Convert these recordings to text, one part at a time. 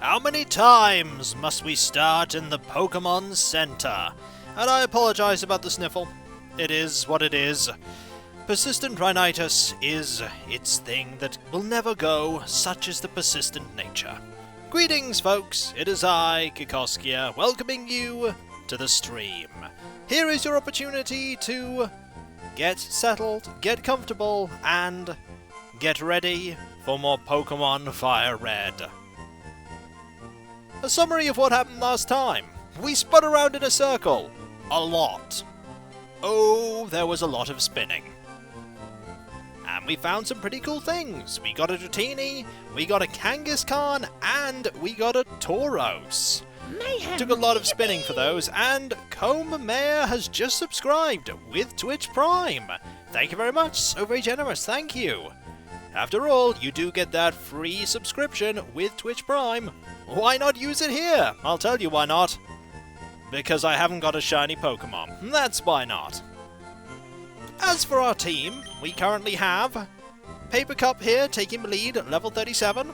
How many times must we start in the Pokemon Center? And I apologize about the sniffle. It is what it is. Persistent rhinitis is its thing that will never go, such is the persistent nature. Greetings, folks. It is I, Kikoskia, welcoming you to the stream. Here is your opportunity to get settled, get comfortable, and get ready for more Pokemon FireRed. A summary of what happened last time. We spun around in a circle. A lot. Oh, there was a lot of spinning. And we found some pretty cool things. We got a Dratini, we got a Kangaskhan, and we got a Tauros. Took a lot of spinning for those, and Comb Mayor has just subscribed with Twitch Prime. Thank you very much, so very generous, thank you. After all, you do get that free subscription with Twitch Prime. Why not use it here? I'll tell you why not. Because I haven't got a shiny Pokemon. That's why not. As for our team, we currently have Paper Cup here taking the lead at level 37.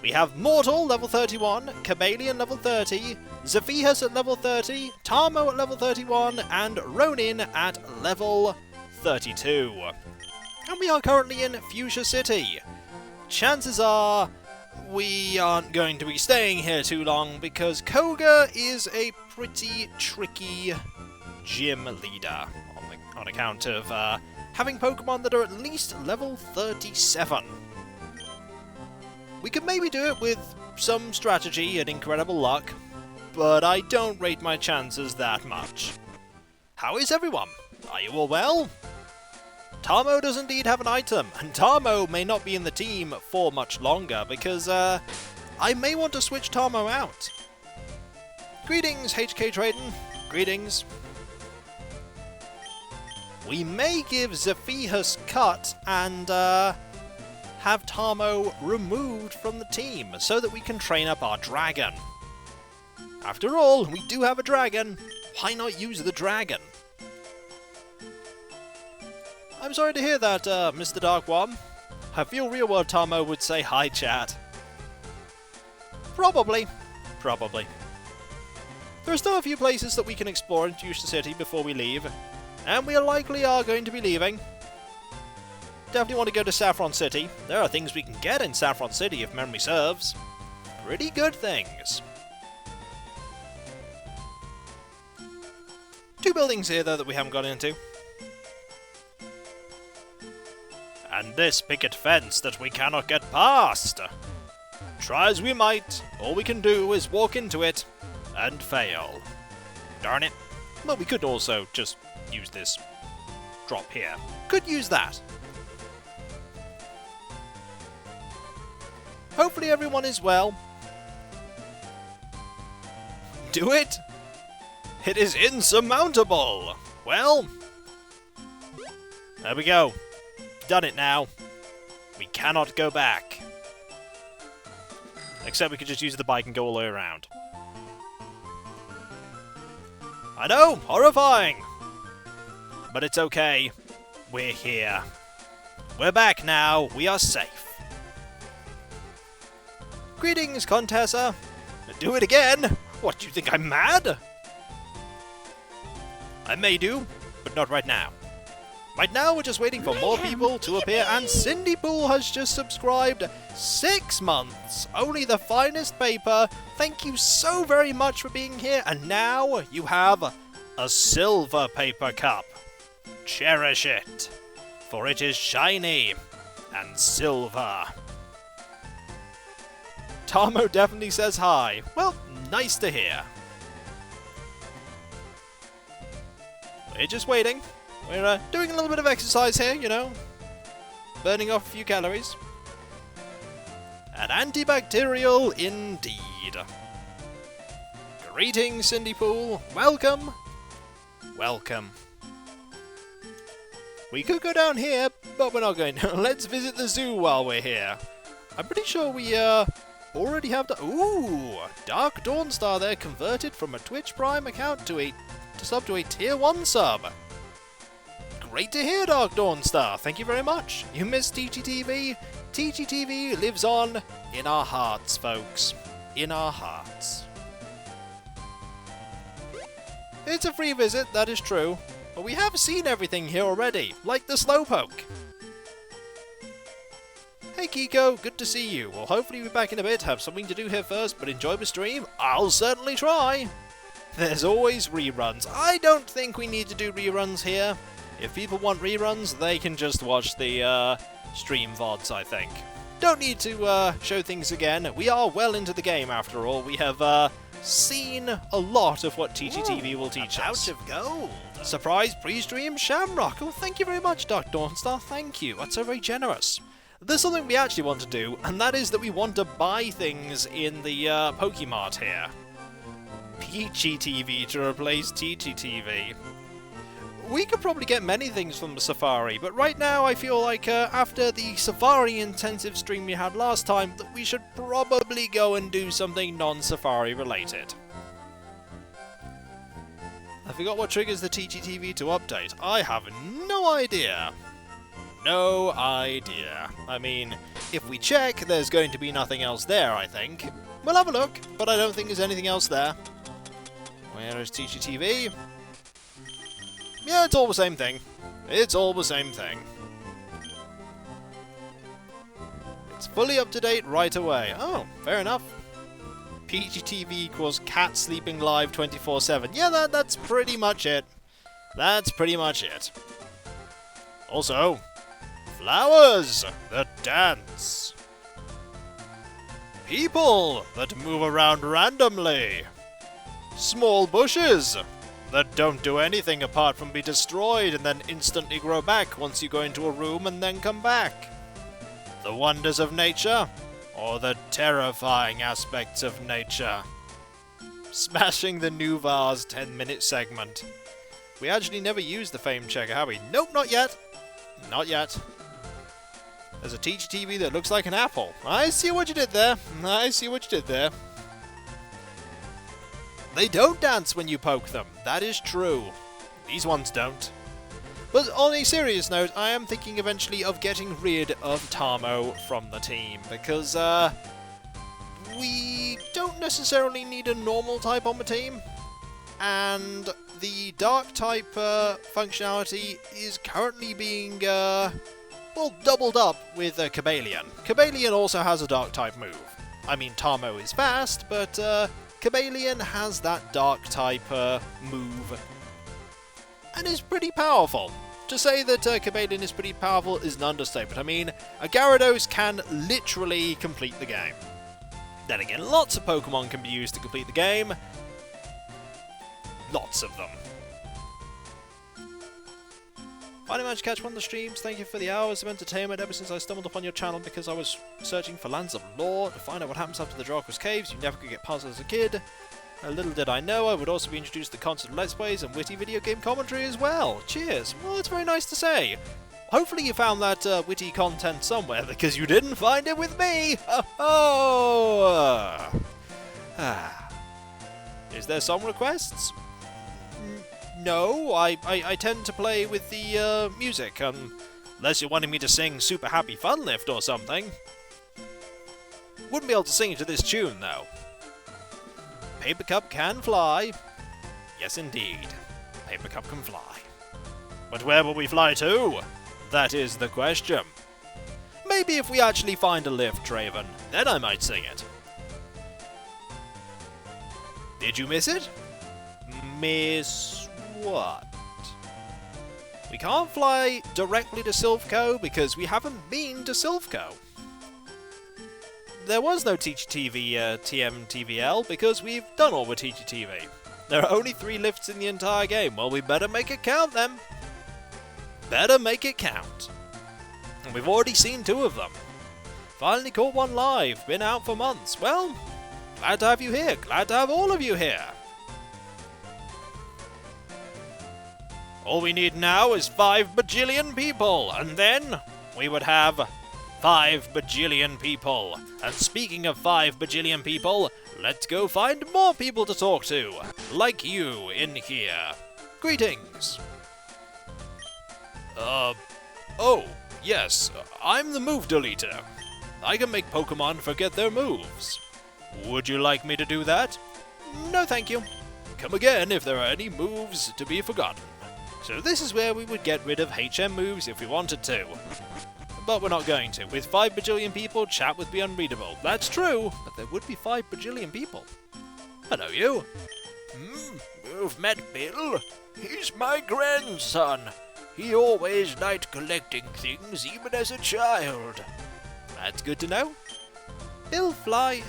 We have Mortal level 31, Cabalion level 30, Zephyrus at level 30, Tarmo at level 31, and Ronin at level 32. And we are currently in Fuchsia City. Chances are we aren't going to be staying here too long because Koga is a pretty tricky gym leader on account of having Pokemon that are at least level 37. We could maybe do it with some strategy and incredible luck, but I don't rate my chances that much. How is everyone? Are you all well? Tarmo does indeed have an item, and Tarmo may not be in the team for much longer because I may want to switch Tarmo out. Greetings, HK Traden. Greetings. We may give Zephyrus cut and have Tarmo removed from the team so that we can train up our dragon. After all, we do have a dragon. Why not use the dragon? I'm sorry to hear that, Mr. Dark One. I feel real world Tarmo would say hi, chat. Probably. There are still a few places that we can explore in Fuchsia City before we leave, and we likely are going to be leaving. Definitely want to go to Saffron City. There are things we can get in Saffron City if memory serves. Pretty good things. 2 buildings here, though, that we haven't got into. And this picket fence that we cannot get past. Try as we might, all we can do is walk into it and fail. Darn it. Well, we could also just use this drop here. Could use that. Hopefully everyone is well. Do it! It is insurmountable! Well, there we go. Done it now. We cannot go back. Except we could just use the bike and go all the way around. I know! Horrifying! But it's okay. We're here. We're back now. We are safe. Greetings, Contessa. Do it again? What, do you think I'm mad? I may do, but not right now. Right now, we're just waiting for more people to appear, and Cindy Pool has just subscribed 6 months. Only the finest paper. Thank you so very much for being here, and now you have a silver paper cup. Cherish it, for it is shiny and silver. Tarmo definitely says hi. Well, nice to hear. We're just waiting. We're doing a little bit of exercise here, you know. Burning off a few calories. And antibacterial indeed. Greetings, Cindy Pool. Welcome. Welcome. We could go down here, but we're not going to. Let's visit the zoo while we're here. I'm pretty sure we already have the... Ooh! Dark Dawnstar there converted from a Twitch Prime account to a Tier 1 sub. Great to hear, Dark Dawnstar. Thank you very much. You missed TGTV? TGTV lives on in our hearts, folks. in our hearts. It's a free visit, that is true, but we have seen everything here already, like the Slowpoke. Hey Kiko, good to see you. Well, hopefully be back in a bit, have something to do here first, but enjoy the stream. I'll certainly try. There's always reruns. I don't think we need to do reruns here. If people want reruns, they can just watch the stream VODs, I think. Don't need to show things again. We are well into the game, after all. We have seen a lot of what TGTV will teach us. A pouch of gold. Surprise pre-stream Shamrock. Oh, thank you very much, Dark Dawnstar. Thank you. That's so very generous. There's something we actually want to do, and that is that we want to buy things in the Pokemart here. Peachy TV to replace TGTV. We could probably get many things from the Safari, but right now I feel like after the Safari intensive stream we had last time, that we should probably go and do something non-Safari related. I forgot what triggers the TGTV to update. I have no idea. No idea. I mean, if we check, there's going to be nothing else there, I think. We'll have a look, but I don't think there's anything else there. Where is TGTV? Yeah, it's all the same thing. It's all the same thing. It's fully up to date right away. Oh, fair enough. PGTV equals cat sleeping live 24/7. Yeah, that's pretty much it. That's pretty much it. Also, flowers that dance. People that move around randomly. Small bushes that don't do anything apart from be destroyed and then instantly grow back once you go into a room and then come back. The wonders of nature, or the terrifying aspects of nature. Smashing the new vase 10-minute segment. We actually never used the fame checker, have we? Nope, not yet. Not yet. There's a TGTV that looks like an apple. I see what you did there. I see what you did there. They don't dance when you poke them. That is true. These ones don't. But on a serious note, I am thinking eventually of getting rid of Tamo from the team, because we don't necessarily need a normal type on the team, and the dark type functionality is currently being well, doubled up with Cobalion. Cobalion also has a dark type move. I mean, Tamo is fast, but Cobalion has that dark type move, and is pretty powerful. To say that Cobalion is pretty powerful is an understatement. I mean, a Gyarados can literally complete the game. Then again, lots of Pokemon can be used to complete the game. Lots of them. Finally managed to catch one of the streams. Thank you for the hours of entertainment ever since I stumbled upon your channel because I was searching for lands of lore to find out what happens after the Draco's Caves. You never could get past as a kid. Little did I know I would also be introduced to concept Let's Plays and witty video game commentary as well. Cheers. Well, it's very nice to say. Hopefully you found that witty content somewhere, because you didn't find it with me. Oh. Is there song requests? No, I tend to play with the music, unless you're wanting me to sing Super Happy Fun Lift or something. Wouldn't be able to sing it to this tune, though. Paper Cup can fly. Yes, indeed. Paper Cup can fly. But where will we fly to? That is the question. Maybe if we actually find a lift, Draven, then I might sing it. Did you miss it? Miss what? We can't fly directly to Silph Co because we haven't been to Silph Co. There was no TGTV TMTVL because we've done all the TGTV. There are only 3 lifts in the entire game. Well, we better make it count then. Better make it count. And we've already seen 2 of them. Finally caught one live. Been out for months. Well, glad to have you here. Glad to have all of you here. All we need now is 5 bajillion people, and then we would have 5 bajillion people. And speaking of 5 bajillion people, let's go find more people to talk to, like you in here. Greetings. Oh, yes, I'm the move deleter. I can make Pokemon forget their moves. Would you like me to do that? No, thank you. Come again if there are any moves to be forgotten. So this is where we would get rid of HM moves if we wanted to. But we're not going to. With 5 bajillion people, chat would be unreadable. That's true, but there would be 5 bajillion people. Hello, you. You've met Bill? He's my grandson. He always liked collecting things, even as a child. That's good to know. Bill flies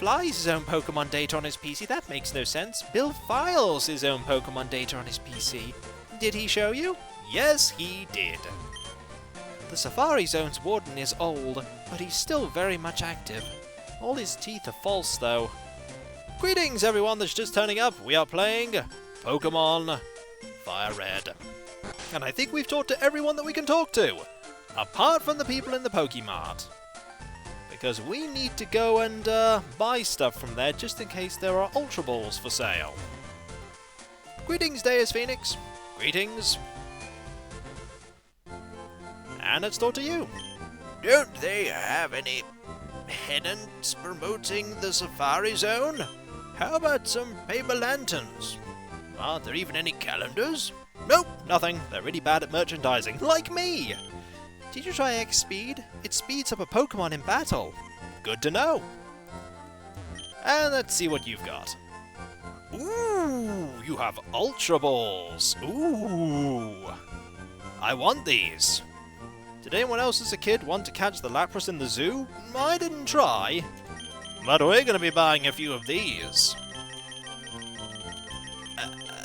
his own Pokemon data on his PC. That makes no sense. Bill files his own Pokemon data on his PC. Did he show you? Yes, he did. The Safari Zone's warden is old, but he's still very much active. All his teeth are false, though. Greetings, everyone that's just turning up. We are playing Pokemon FireRed. And I think we've talked to everyone that we can talk to, apart from the people in the Pokemart. Because we need to go and buy stuff from there just in case there are Ultra Balls for sale. Greetings, Deus Phoenix. Greetings. And let's talk to you. Don't they have any pennants promoting the Safari Zone? How about some paper lanterns? Aren't there even any calendars? Nope, nothing. They're really bad at merchandising, like me. Did you try X Speed? It speeds up a Pokemon in battle. Good to know. And let's see what you've got. Ooh, you have Ultra Balls. Ooh. I want these. Did anyone else as a kid want to catch the Lapras in the zoo? I didn't try. But we're going to be buying a few of these.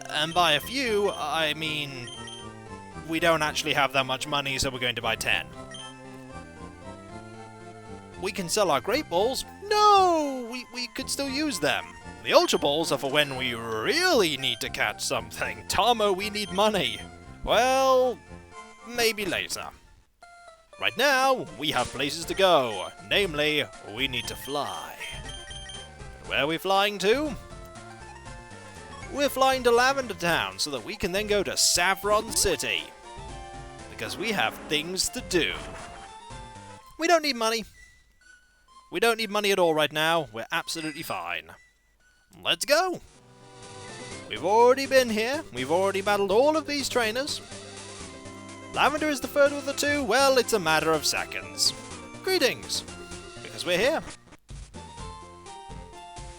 And by a few, I mean we don't actually have that much money, so we're going to buy 10. We can sell our Great Balls? No! We could still use them. The Ultra Balls are for when we really need to catch something. Tomo, we need money. Well, maybe later. Right now, we have places to go. Namely, we need to fly. Where are we flying to? We're flying to Lavender Town so that we can then go to Saffron City. Because we have things to do. We don't need money. We don't need money at all right now. We're absolutely fine. Let's go. We've already been here. We've already battled all of these trainers. Lavender is the third of the two. Well, it's a matter of seconds. Greetings. Because we're here.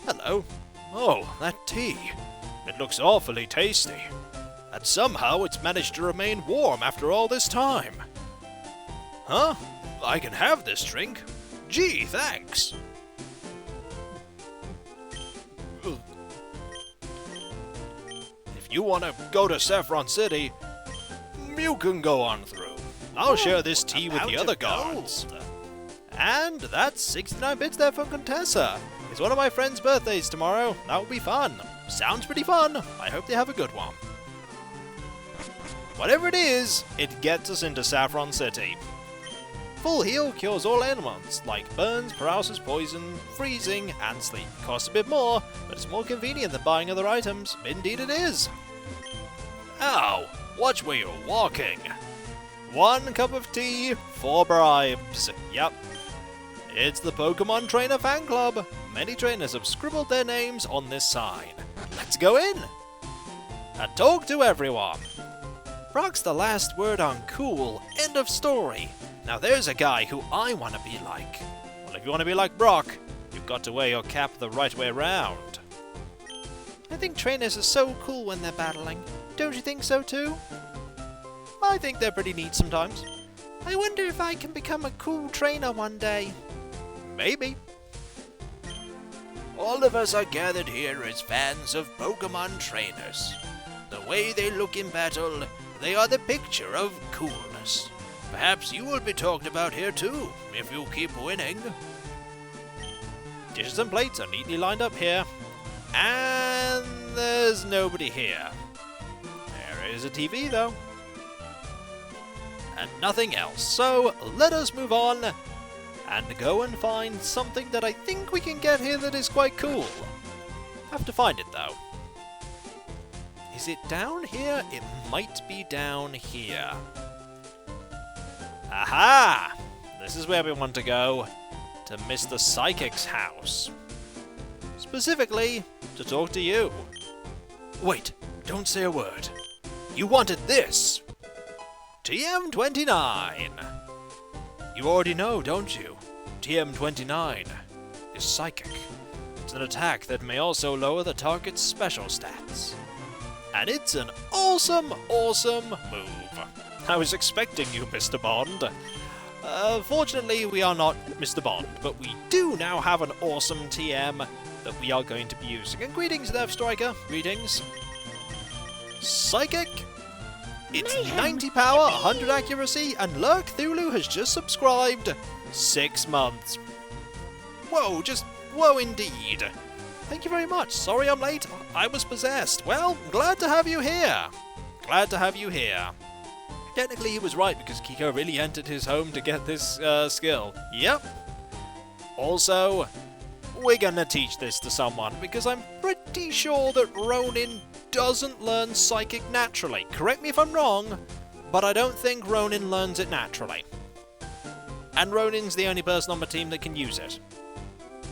Hello. Oh, that tea. It looks awfully tasty. And somehow it's managed to remain warm after all this time. Huh? I can have this drink. Gee, thanks. If you want to go to Saffron City, you can go on through. I'll share this tea with the other guards. And that's 69 bits there from Contessa. It's one of my friend's birthdays tomorrow. That will be fun. Sounds pretty fun. I hope they have a good one. Whatever it is, it gets us into Saffron City. Full heal cures all ailments, like burns, paralysis, poison, freezing, and sleep. Costs a bit more, but it's more convenient than buying other items. Indeed it is. Ow! Watch where you're walking. 1 cup of tea, 4 bribes. Yep. It's the Pokemon Trainer Fan Club. Many trainers have scribbled their names on this sign. Let's go in and talk to everyone. Brock's the last word on cool. End of story. Now there's a guy who I want to be like. Well, if you want to be like Brock, you've got to wear your cap the right way around. I think trainers are so cool when they're battling. Don't you think so too? I think they're pretty neat sometimes. I wonder if I can become a cool trainer one day. Maybe. All of us are gathered here as fans of Pokemon trainers. The way they look in battle, they are the picture of coolness. Perhaps you will be talked about here too, if you keep winning. Dishes and plates are neatly lined up here. And there's nobody here. There is a TV though. And nothing else. So let us move on and go and find something that I think we can get here that is quite cool. Have to find it though. Is it down here? It might be down here. Aha! This is where we want to go. To Mr. Psychic's house. Specifically, to talk to you. Wait, don't say a word. You wanted this! TM29! You already know, don't you? TM29 is psychic. It's an attack that may also lower the target's special stats. And it's an awesome, awesome move. I was expecting you, Mr. Bond. Fortunately, we are not Mr. Bond, but we do now have an awesome TM that we are going to be using. And greetings, Death Striker. Greetings. Psychic. It's 90 power, 100 accuracy, and Lurk Thulu has just subscribed. 6 months. Whoa, just whoa indeed. Thank you very much. Sorry I'm late. I was possessed. Well, glad to have you here. Glad to have you here. Technically he was right because Kiko really entered his home to get this skill. Yep. Also, we're gonna teach this to someone because I'm pretty sure that Ronin doesn't learn Psychic naturally. Correct me if I'm wrong, but I don't think Ronin learns it naturally. And Ronin's the only person on my team that can use it.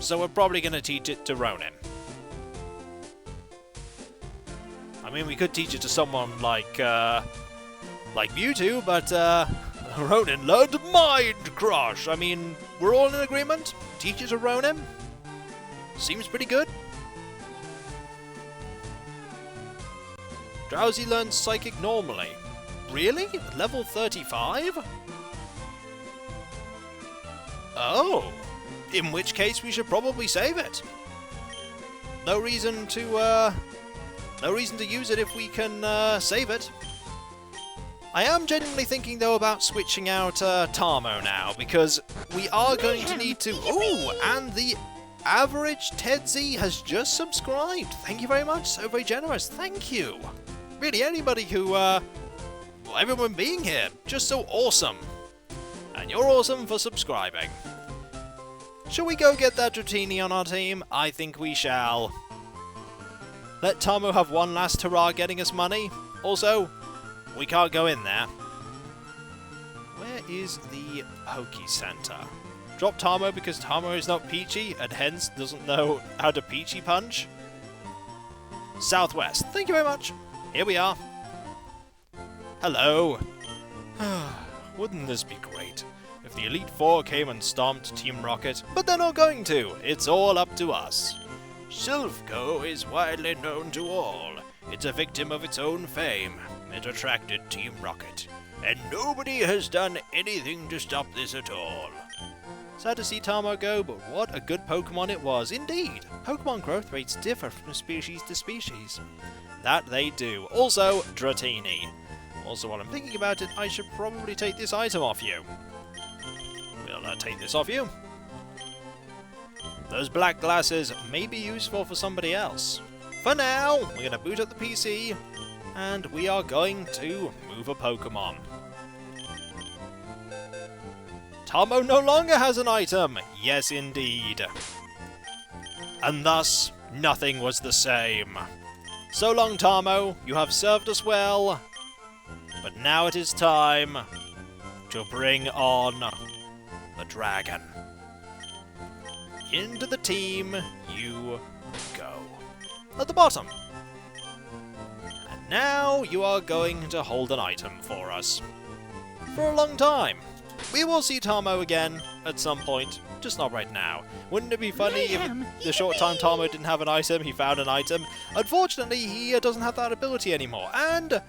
So we're probably gonna teach it to Ronin. I mean, we could teach it to someone like Mewtwo, but Ronin learned Mind Crush. I mean, we're all in agreement. Teach it to Ronin. Seems pretty good. Drowsy learns Psychic normally. Really? Level 35? Oh. In which case we should probably save it. No reason to use it if we can save it. I am genuinely thinking though about switching out Tamo now, because we are going to need to... Ooh, and the average Tedzy has just subscribed. Thank you very much, so very generous, thank you. Really, anybody who, well, everyone being here, just so awesome. And you're awesome for subscribing. Shall we go get that Dratini on our team? I think we shall. Let Tamo have one last hurrah getting us money. Also, we can't go in there. Where is the Poke Center? Drop Tamo because Tamo is not Peachy and hence doesn't know how to Peachy punch. Southwest. Thank you very much. Here we are. Hello. Wouldn't this be great if the Elite Four came and stomped Team Rocket? But they're not going to. It's all up to us. Silph Co is widely known to all. It's a victim of its own fame. It attracted Team Rocket. And nobody has done anything to stop this at all. Sad to see Tamo go, but what a good Pokemon it was. Indeed, Pokemon growth rates differ from species to species. That they do. Also, Dratini. Also, while I'm thinking about it, I should probably take this item off you. We'll take this off you. Those black glasses may be useful for somebody else. For now, we're going to boot up the PC, and we are going to move a Pokemon. Tamo no longer has an item! Yes, indeed. And thus, nothing was the same. So long, Tamo, you have served us well, but now it is time to bring on the dragon. Into the team you go. At the bottom. And now you are going to hold an item for us. For a long time. We will see Tamo again at some point, just not right now. Wouldn't it be funny if the short time Tamo didn't have an item, he found an item? Unfortunately, he doesn't have that ability anymore. And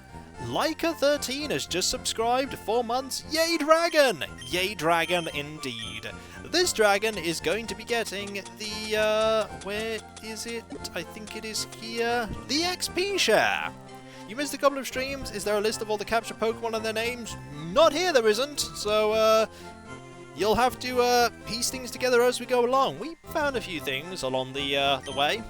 Leica13 has just subscribed 4 months. Yay, Dragon! Yay, Dragon, indeed. This dragon is going to be getting the, where is it? I think it is here. The XP share! You missed a couple of streams. Is there a list of all the captured Pokemon and their names? Not here, there isn't. So, you'll have to, piece things together as we go along. We found a few things along the way.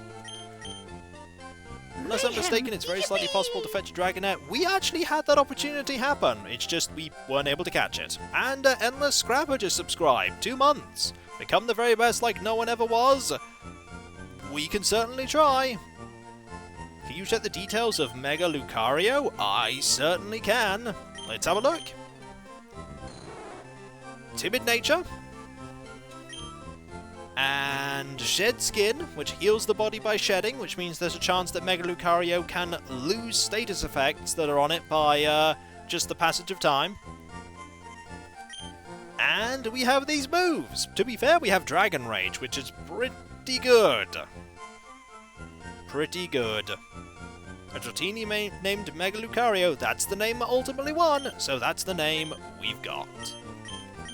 Unless I'm mistaken, it's very slightly possible to fetch a Dragonette. We actually had that opportunity happen. It's just we weren't able to catch it. And Endless Scrapper just subscribed. 2 months. Become the very best like no one ever was. We can certainly try. Can you check the details of Mega Lucario? I certainly can. Let's have a look. Timid nature. And shed skin. which heals the body by shedding, which means there's a chance that Mega Lucario can lose status effects that are on it by just the passage of time. And we have these moves. To be fair, we have Dragon Rage, which is pretty good. Pretty good. A Dratini named Mega Lucario, that's the name that ultimately won, so that's the name we've got.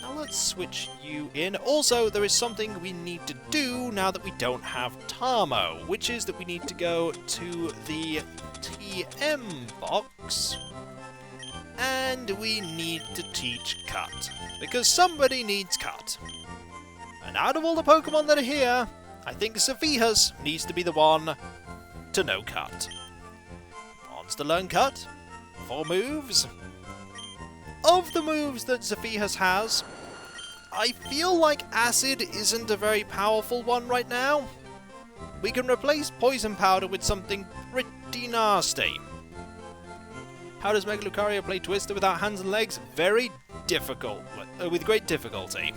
Now let's switch you in. Also, there is something we need to do now that we don't have Tamo, which is that we need to go to the TM box, and we need to teach Cut, because somebody needs Cut. And out of all the Pokemon that are here, I think Saffihas needs to be the one to know Cut. Wants to learn Cut. 4 moves. Of the moves that Saffihas has, I feel like Acid isn't a very powerful one right now. We can replace Poison Powder with something pretty nasty. How does Mega Lucario play Twister without hands and legs? Very difficult, with great difficulty.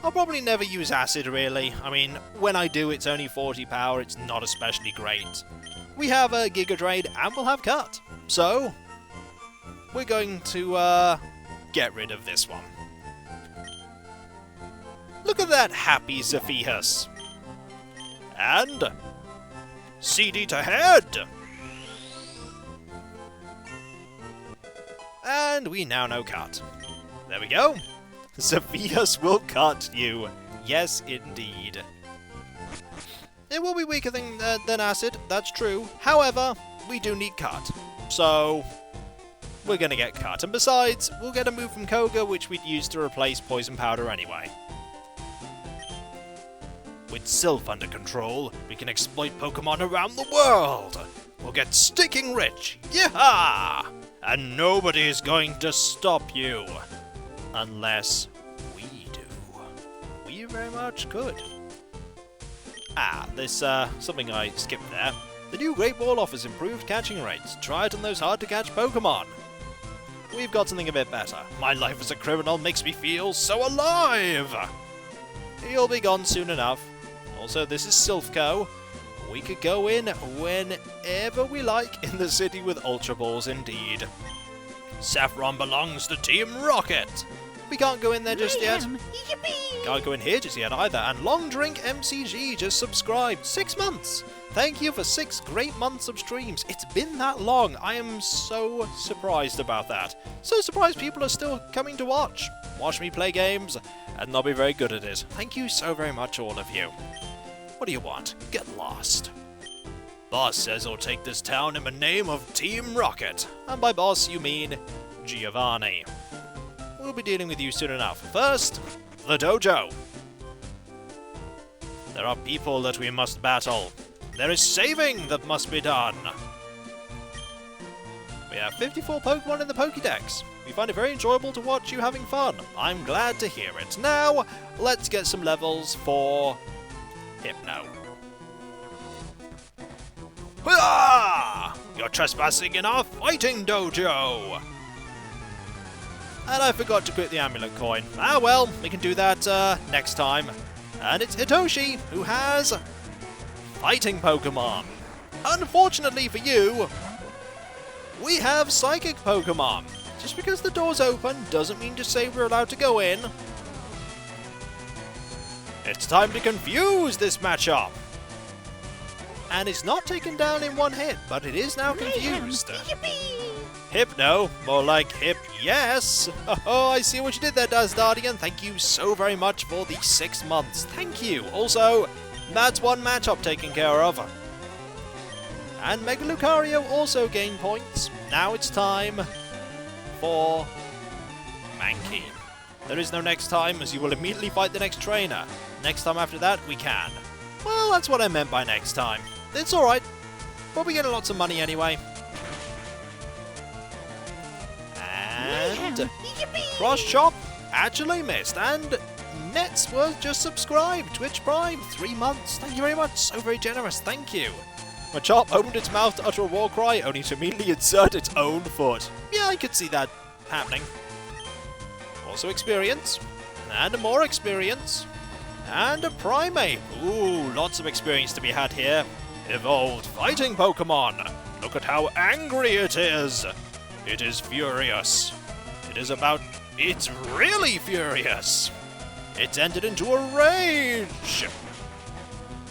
I'll probably never use Acid, really. I mean, when I do, it's only 40 power, it's not especially great. We have a Giga Drain, and we'll have Cut. So, we're going to get rid of this one. Look at that happy Saffihas. And CD to head! And we now know Cut. There we go. Saffihas will cut you. Yes, indeed. It will be weaker than Acid, that's true. However, we do need Cut. So, we're going to get Cut. And besides, we'll get a move from Koga, which we'd use to replace Poison Powder anyway. With Silph under control, we can exploit Pokemon around the world. We'll get sticking rich. Yeehaw! And nobody is going to stop you. Unless we do. We very much could. There's something I skipped there. The new Great Ball offers improved catching rates. Try it on those hard-to-catch Pokemon. We've got something a bit better. My life as a criminal makes me feel so alive! He'll be gone soon enough. Also, this is Silph Co. We could go in whenever we like in the city with Ultra Balls indeed. Saffron belongs to Team Rocket! We can't go in there just yet. Yippee! Can't go in here just yet either. And Long Drink MCG just subscribed. 6 months! Thank you for 6 great months of streams. It's been that long. I am so surprised about that. So surprised people are still coming to watch. Watch me play games, and I'll be very good at it. Thank you so very much, all of you. What do you want? Get lost. Boss says he'll take this town in the name of Team Rocket. And by boss, you mean Giovanni. We'll be dealing with you soon enough. First, the dojo. There are people that we must battle. There is saving that must be done. We have 54 Pokemon in the Pokédex. We find it very enjoyable to watch you having fun. I'm glad to hear it. Now, let's get some levels for Hypno. Hurrah! You're trespassing in our fighting dojo! And I forgot to quit the amulet coin. Ah well, we can do that next time. And it's Hitoshi, who has fighting Pokemon. Unfortunately for you, we have psychic Pokemon. Just because the door's open doesn't mean to say we're allowed to go in. It's time to confuse this matchup. And it's not taken down in one hit, but it is now confused. Hypno, more like Hip Yes. Oh, I see what you did there, Dazdardian. Thank you so very much for the 6 months. Thank you. Also, that's one matchup taken care of. And Mega Lucario also gained points. Now it's time for Mankey. There is no next time, as you will immediately fight the next trainer. Next time after that, we can. Well, that's what I meant by next time. It's alright. Probably getting lots of money anyway. And Cross Chop actually missed. And Nets was just subscribed. Twitch Prime, 3 months. Thank you very much. So very generous. Thank you. Machop opened its mouth to utter a war cry, only to immediately insert its own foot. Yeah, I could see that happening. Also experience. And more experience. And a Primeape. Ooh, lots of experience to be had here. Evolved fighting Pokemon. Look at how angry it is. It is furious. It's really furious. It's entered into a rage.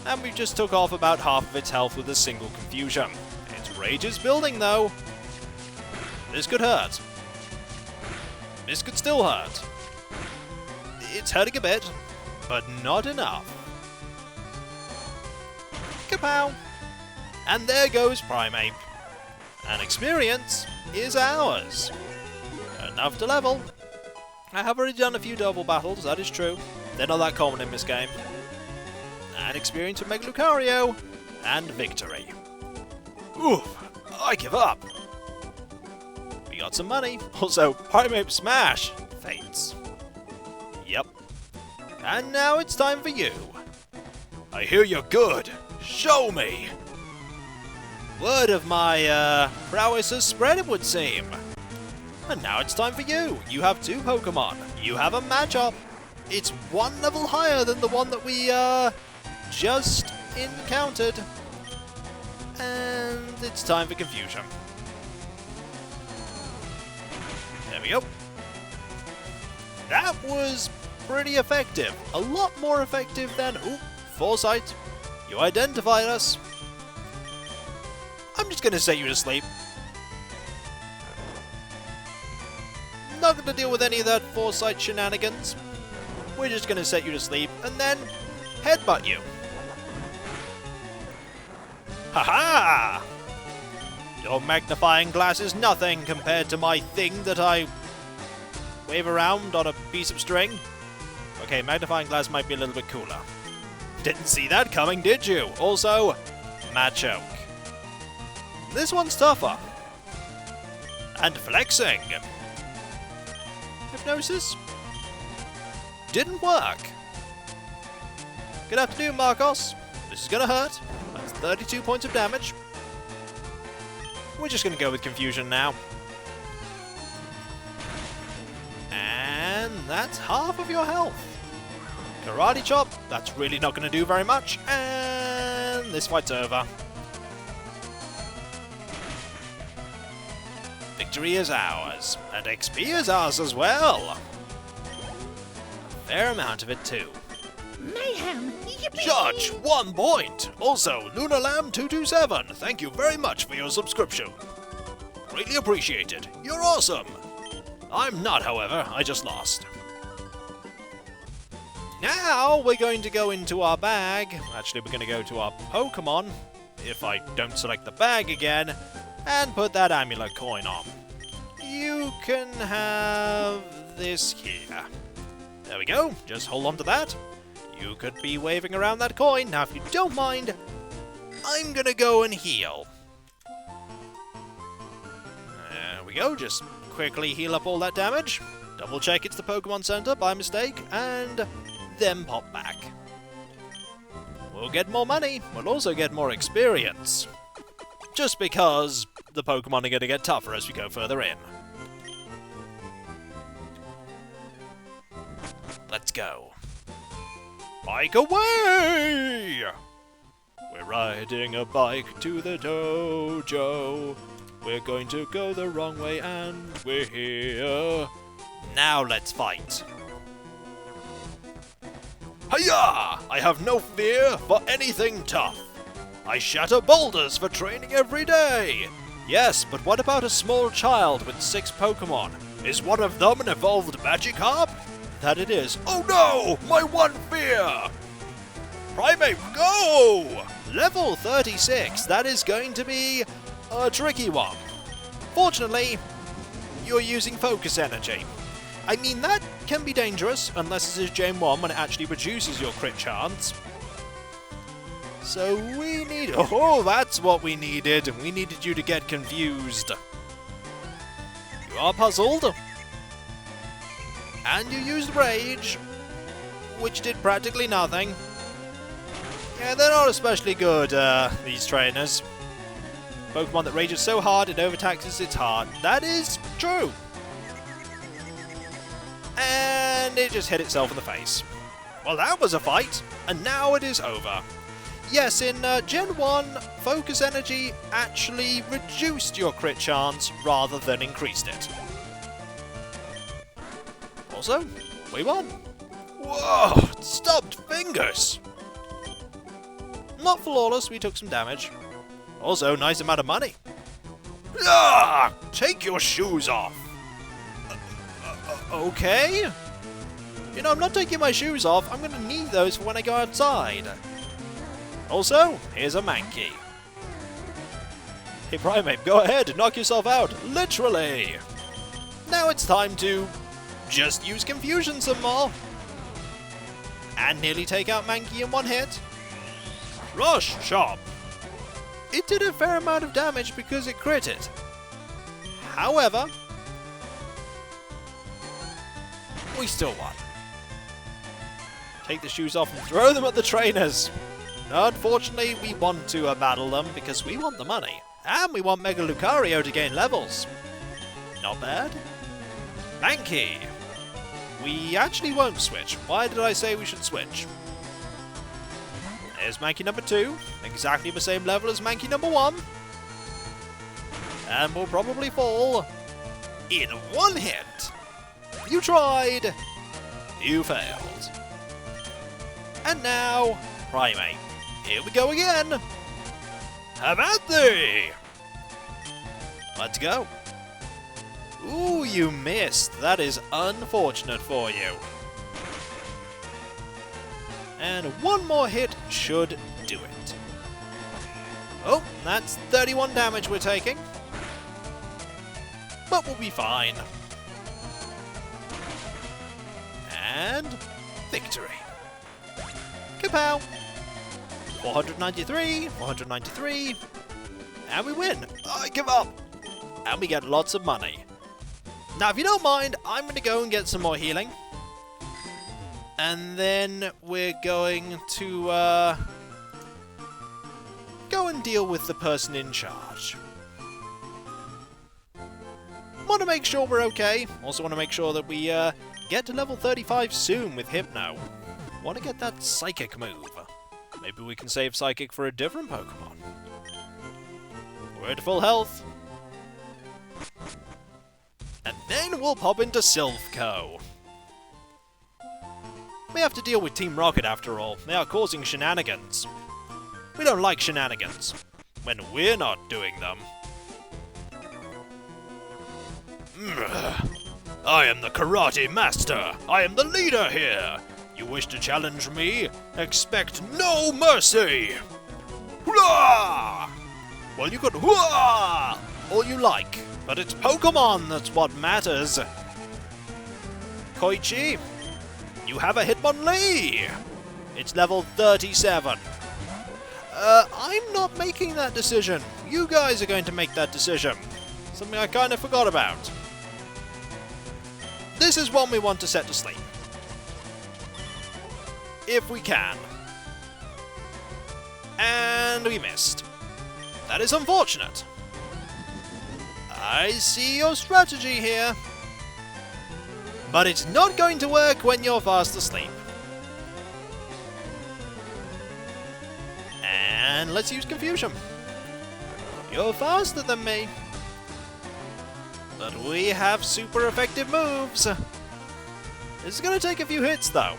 And we just took off about half of its health with a single confusion. Its rage is building though. This could hurt. This could still hurt. It's hurting a bit, but not enough. Kapow! And there goes Primeape. And experience is ours. Enough to level. I have already done a few double battles, that is true. They're not that common in this game. And experience with Mega Lucario. And victory. Oof, I give up. We got some money. Also, Primeape Smash. Fates. Yep. And now it's time for you. I hear you're good. Show me. Word of my prowess has spread, it would seem. And now it's time for you. You have two Pokemon. You have a matchup. It's one level higher than the one that we just encountered. And it's time for confusion. There we go. That was pretty effective. A lot more effective than... Ooh, Foresight. You identified us. I'm just going to set you to sleep. Not going to deal with any of that Foresight shenanigans. We're just going to set you to sleep and then headbutt you. Haha! Your magnifying glass is nothing compared to my thing that I wave around on a piece of string. Okay, magnifying glass might be a little bit cooler. Didn't see that coming, did you? Also, Machoke. This one's tougher. And flexing. Hypnosis? Didn't work. Good afternoon, Marcos. This is gonna hurt. That's 32 points of damage. We're just gonna go with confusion now. And that's half of your health. Karate Chop, that's really not gonna do very much. And this fight's over. Victory is ours, and XP is ours as well. A fair amount of it too. Mayhem! Yippee! Judge, 1 point! Also, LunarLam227, thank you very much for your subscription. Greatly appreciated. You're awesome! I'm not, however, I just lost. Now we're going to go into our bag. Actually, we're going to go to our Pokemon, if I don't select the bag again, and put that amulet coin on. You can have this here. There we go, just hold on to that. You could be waving around that coin. Now, if you don't mind, I'm gonna go and heal. There we go, just quickly heal up all that damage. Double check it's the Pokemon Center by mistake, and then pop back. We'll get more money, we'll also get more experience. Just because the Pokemon are gonna get tougher as we go further in. Let's go. Bike away! We're riding a bike to the dojo. We're going to go the wrong way and we're here. Now let's fight. Hiya! I have no fear for anything tough. I shatter boulders for training every day. Yes, but what about a small child with 6 Pokemon? Is one of them an evolved Magikarp? That it is. Oh no! My one fear! Primeape, go! Level 36. That is going to be a tricky one. Fortunately, you're using focus energy. I mean, that can be dangerous, unless it is Gen 1 when it actually reduces your crit chance. So we need... Oh, that's what we needed. We needed you to get confused. You are puzzled. And you used Rage, which did practically nothing. Yeah, they're not especially good, these trainers. Pokemon that rages so hard it overtaxes its heart. That is true. And it just hit itself in the face. Well, that was a fight, and now it is over. Yes, in Gen 1, Focus Energy actually reduced your crit chance rather than increased it. Also, we won. Whoa, stubbed fingers! Not flawless, we took some damage. Also, nice amount of money. Ah! Take your shoes off! Okay? You know, I'm not taking my shoes off. I'm gonna need those for when I go outside. Also, here's a Mankey. Hey Primate, go ahead, knock yourself out. Literally! Now it's time to just use Confusion some more. And nearly take out Mankey in one hit. Rush Chop! It did a fair amount of damage because it critted. However, we still won. Take the shoes off and throw them at the trainers. Unfortunately, we want to battle them because we want the money. And we want Mega Lucario to gain levels. Not bad. Mankey. We actually won't switch. Why did I say we should switch? There's Mankey number 2. Exactly the same level as Mankey number 1. And will probably fall in one hit. You tried. You failed. And now, Primate. Here we go again! Have at thee! Let's go. Ooh, you missed. That is unfortunate for you. And one more hit should do it. Oh, that's 31 damage we're taking. But we'll be fine. And victory. Kapow! 493, 493, and we win. I give up. And we get lots of money. Now, if you don't mind, I'm going to go and get some more healing. And then we're going to go and deal with the person in charge. Want to make sure we're okay. Also want to make sure that we get to level 35 soon with Hypno. Want to get that Psychic move. Maybe we can save Psychic for a different Pokemon. We're at full health. And then we'll pop into Silph Co. We have to deal with Team Rocket after all. They are causing shenanigans. We don't like shenanigans. When we're not doing them. I am the Karate Master. I am the leader here. You wish to challenge me? Expect no mercy! Hurrah! Well, you could hurrah all you like, but it's Pokemon that's what matters. Koichi, you have a Hitmonlee! It's level 37. I'm not making that decision. You guys are going to make that decision. Something I kind of forgot about. This is one we want to set to sleep. If we can. And we missed. That is unfortunate. I see your strategy here. But it's not going to work when you're fast asleep. And let's use Confusion. You're faster than me. But we have super effective moves. This is going to take a few hits though.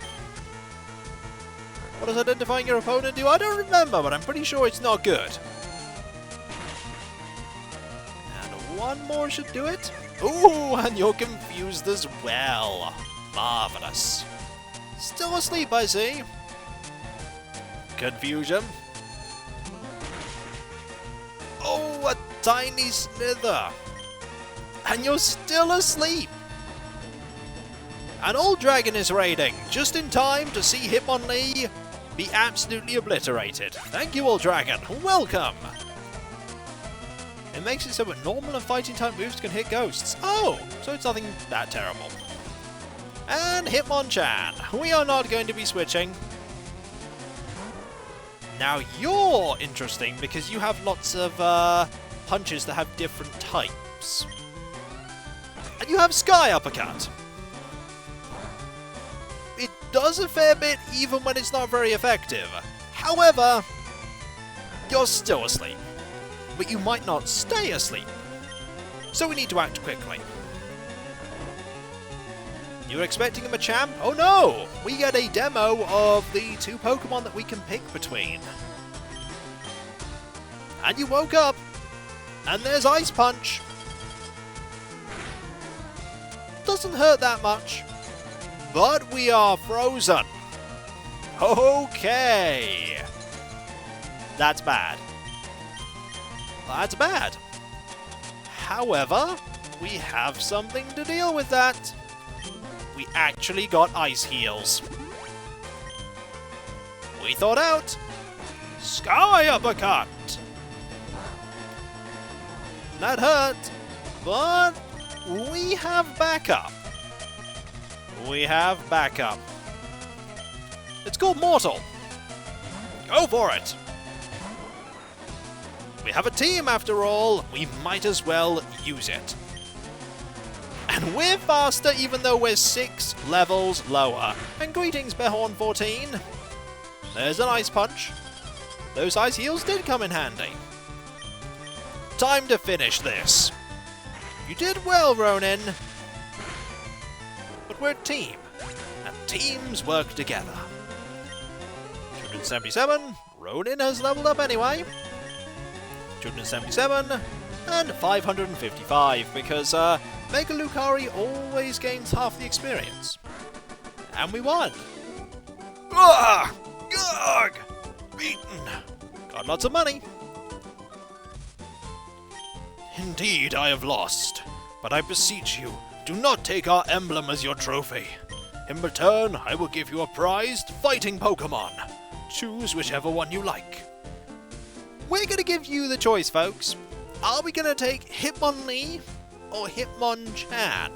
What does identifying your opponent do? I don't remember, but I'm pretty sure it's not good. And one more should do it. Ooh, and you're confused as well. Marvelous. Still asleep, I see. Confusion. Oh, a tiny slither. And you're still asleep. An old dragon is raiding, just in time to see Hitmonlee be absolutely obliterated. Thank you, old dragon. Welcome. It makes it so that normal and fighting type moves can hit ghosts. Oh, so it's nothing that terrible. And Hitmonchan. We are not going to be switching. Now you're interesting because you have lots of punches that have different types. And you have Sky Uppercut. It does a fair bit even when it's not very effective. However, you're still asleep. But you might not stay asleep. So we need to act quickly. You were expecting a Machamp? Oh no! We get a demo of the 2 Pokemon that we can pick between. And you woke up, and there's Ice Punch. Doesn't hurt that much, but we are frozen. Okay. That's bad. That's bad. However, we have something to deal with that. We actually got Ice Heals. We thought out. Sky Uppercut. That hurt, but we have backup. We have backup. It's called Mortal. Go for it. We have a team after all. We might as well use it. And we're faster even though we're 6 levels lower. And greetings, Behorn14. There's an Ice Punch. Those Ice Heals did come in handy. Time to finish this. You did well, Ronin. But we're a team. And teams work together. 277. Ronin has leveled up anyway. 277. And 555 because Mega Lucario always gains half the experience. And we won. Ugh! Ugh! Beaten. Got lots of money. Indeed, I have lost. But I beseech you, do not take our emblem as your trophy. In return, I will give you a prized fighting Pokemon. Choose whichever one you like. We're going to give you the choice, folks. Are we going to take Hitmonlee or Hitmonchan?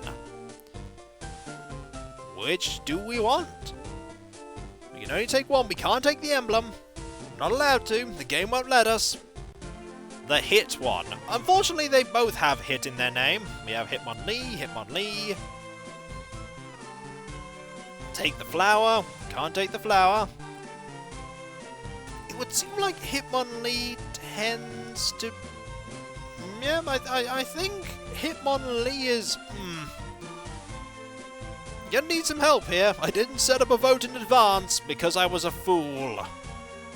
Which do we want? We can only take one. We can't take the emblem. Not allowed to. The game won't let us. The Hit one. Unfortunately, they both have Hit in their name. We have Hitmonlee. Take the flower. Can't take the flower. It would seem like Hitmonlee tends to... Yeah, I think Hitmonlee is... Gonna need some help here. I didn't set up a vote in advance because I was a fool.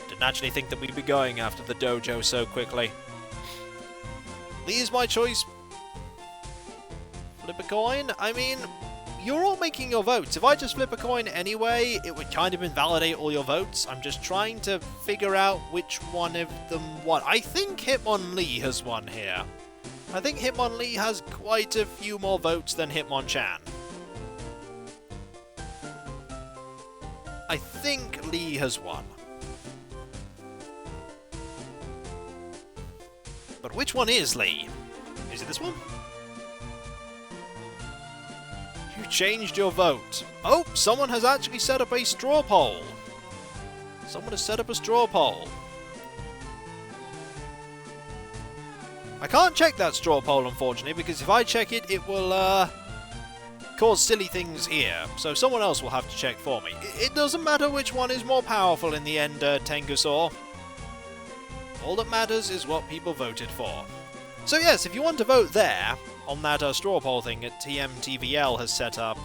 Didn't actually think that we'd be going after the dojo so quickly. Lee is my choice. Flip a coin? I mean, you're all making your votes. If I just flip a coin anyway, it would kind of invalidate all your votes. I'm just trying to figure out which one of them won. I think Hitmonlee has won here. I think Hitmonlee has quite a few more votes than Hitmonchan. I think Lee has won. But which one is Lee? Is it this one? You changed your vote. Oh, someone has actually set up a straw poll. Someone has set up a straw poll. I can't check that straw poll, unfortunately, because if I check it, it will cause silly things here. So someone else will have to check for me. It doesn't matter which one is more powerful in the end, Tengusaur. All that matters is what people voted for. So yes, if you want to vote there, on that straw poll thing that TMTVL has set up,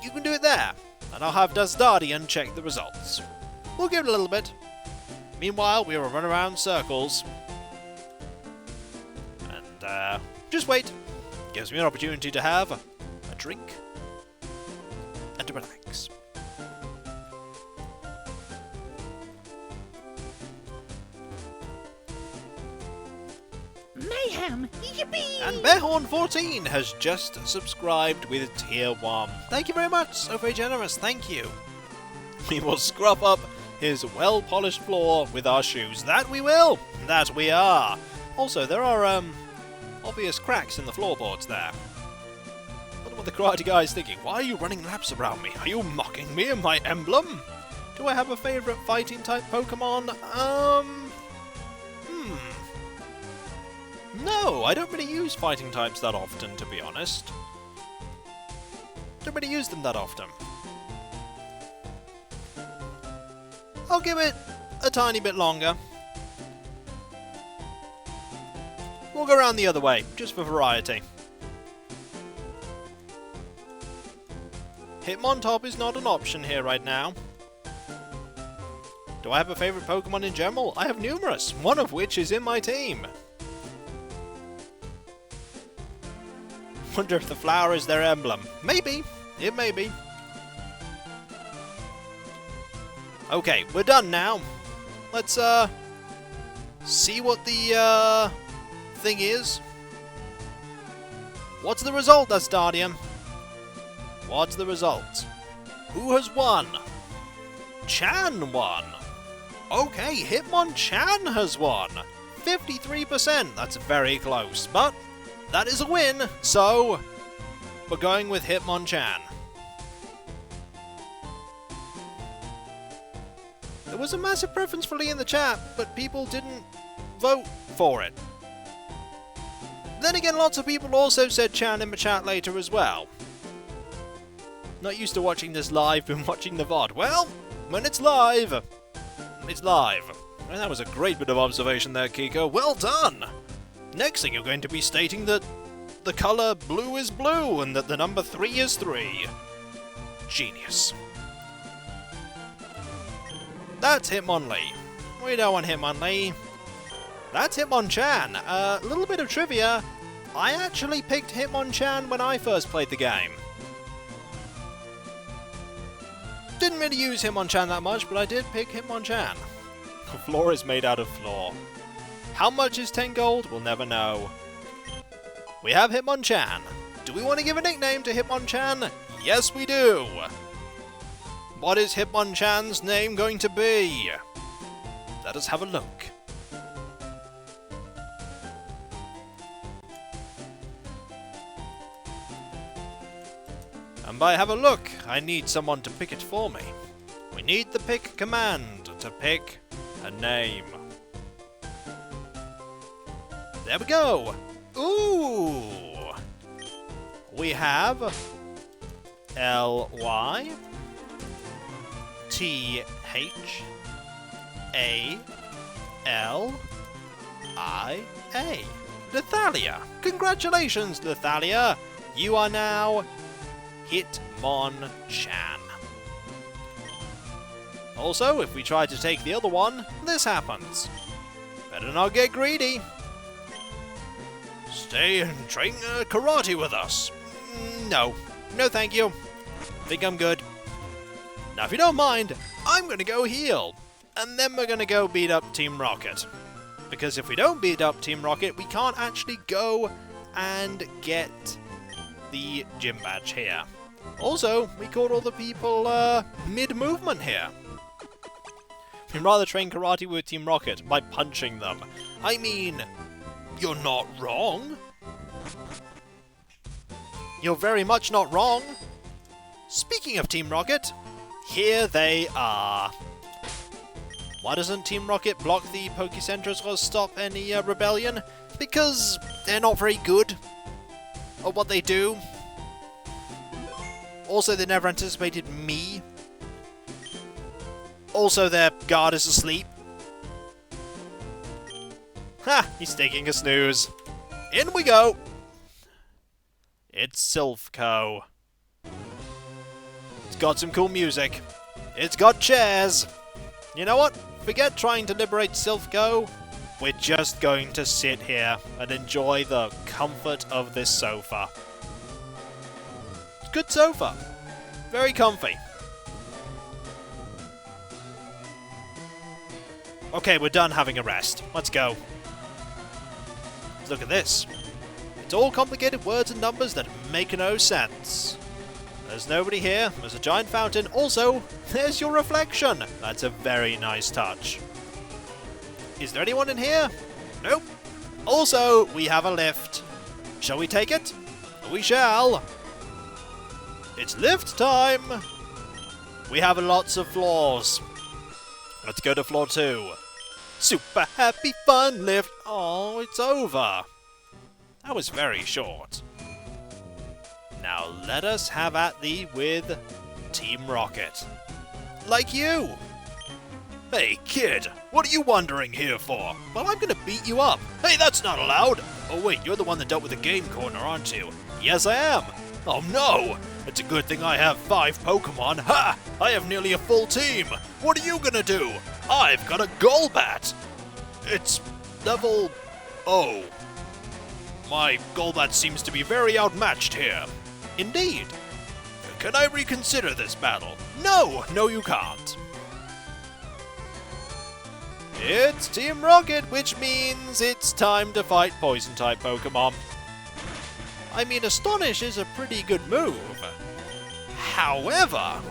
you can do it there. And I'll have Dazdardian check the results. We'll give it a little bit. Meanwhile, we will run around circles. And just wait. Gives me an opportunity to have a drink and to relax. Mayhem! Yippee! And Behorn14 has just subscribed with Tier 1. Thank you very much, so very generous, thank you. We will scrub up his well-polished floor with our shoes. That we will! That we are! Also, there are, obvious cracks in the floorboards there. I wonder what the Karate Guy is thinking. Why are you running laps around me? Are you mocking me and my emblem? Do I have a favourite fighting-type Pokemon? No, I don't really use fighting types that often, to be honest. Don't really use them that often. I'll give it a tiny bit longer. We'll go around the other way, just for variety. Hitmontop is not an option here right now. Do I have a favourite Pokemon in general? I have numerous, one of which is in my team. Wonder if the flower is their emblem. Maybe. It may be. Okay, we're done now. Let's, see what the, thing is. What's the result, Astardium? What's the result? Who has won? Chan won. Okay, Hitmonchan has won. 53%. That's very close, but that is a win. So, we're going with Hitmonchan. There was a massive preference for Lee in the chat, but people didn't vote for it. Then again, lots of people also said Chan in the chat later as well. Not used to watching this live, been watching the VOD. Well, when it's live, it's live. And that was a great bit of observation there, Kiko. Well done! Next thing you're going to be stating that the colour blue is blue and that the number 3 is 3. Genius. That's Hitmonlee. We don't want Hitmonlee. That's Hitmonchan. A little bit of trivia. I actually picked Hitmonchan when I first played the game. Didn't really use Hitmonchan that much, but I did pick Hitmonchan. The floor is made out of floor. How much is 10 gold? We'll never know. We have Hitmonchan. Do we want to give a nickname to Hitmonchan? Yes, we do. What is Hitmonchan's name going to be? Let us have a look. And by have a look, I need someone to pick it for me. We need the pick command to pick a name. There we go! Ooh! We have L-Y T-H-A-L-I-A. Lethalia! Congratulations, Lethalia! You are now Hitmonchan. Also, if we try to take the other one, this happens. Better not get greedy. Stay and train karate with us. No. No thank you. Think I'm good. Now if you don't mind, I'm gonna go heal. And then we're gonna go beat up Team Rocket. Because if we don't beat up Team Rocket, we can't actually go and get the gym badge here. Also, we caught all the people mid-movement here. We'd rather train karate with Team Rocket by punching them. I mean, you're not wrong. You're very much not wrong. Speaking of Team Rocket, here they are. Why doesn't Team Rocket block the Pokecentres or stop any rebellion? Because they're not very good at what they do. Also, they never anticipated me. Also, their guard is asleep. Ha! He's taking a snooze. In we go! It's Silph Co. It's got some cool music. It's got chairs. You know what? Forget trying to liberate Silph Co. We're just going to sit here and enjoy the comfort of this sofa. Good sofa. Very comfy. Okay, we're done having a rest. Let's go. Look at this. It's all complicated words and numbers that make no sense. There's nobody here. There's a giant fountain. Also, there's your reflection. That's a very nice touch. Is there anyone in here? Nope. Also, we have a lift. Shall we take it? We shall. It's lift time. We have lots of floors. Let's go to floor 2. Super happy fun lift. Oh, it's over. That was very short. Now let us have at thee with Team Rocket. Like you. Hey, kid, what are you wandering here for? Well, I'm gonna beat you up. Hey, that's not allowed! Oh wait, you're the one that dealt with the game corner, aren't you? Yes, I am! Oh no! It's a good thing I have 5 Pokemon. Ha! I have nearly a full team! What are you gonna do? I've got a Golbat! It's level... O. My Golbat seems to be very outmatched here. Indeed. Can I reconsider this battle? No! No, you can't. It's Team Rocket, which means it's time to fight Poison-type Pokemon. I mean, Astonish is a pretty good move. However,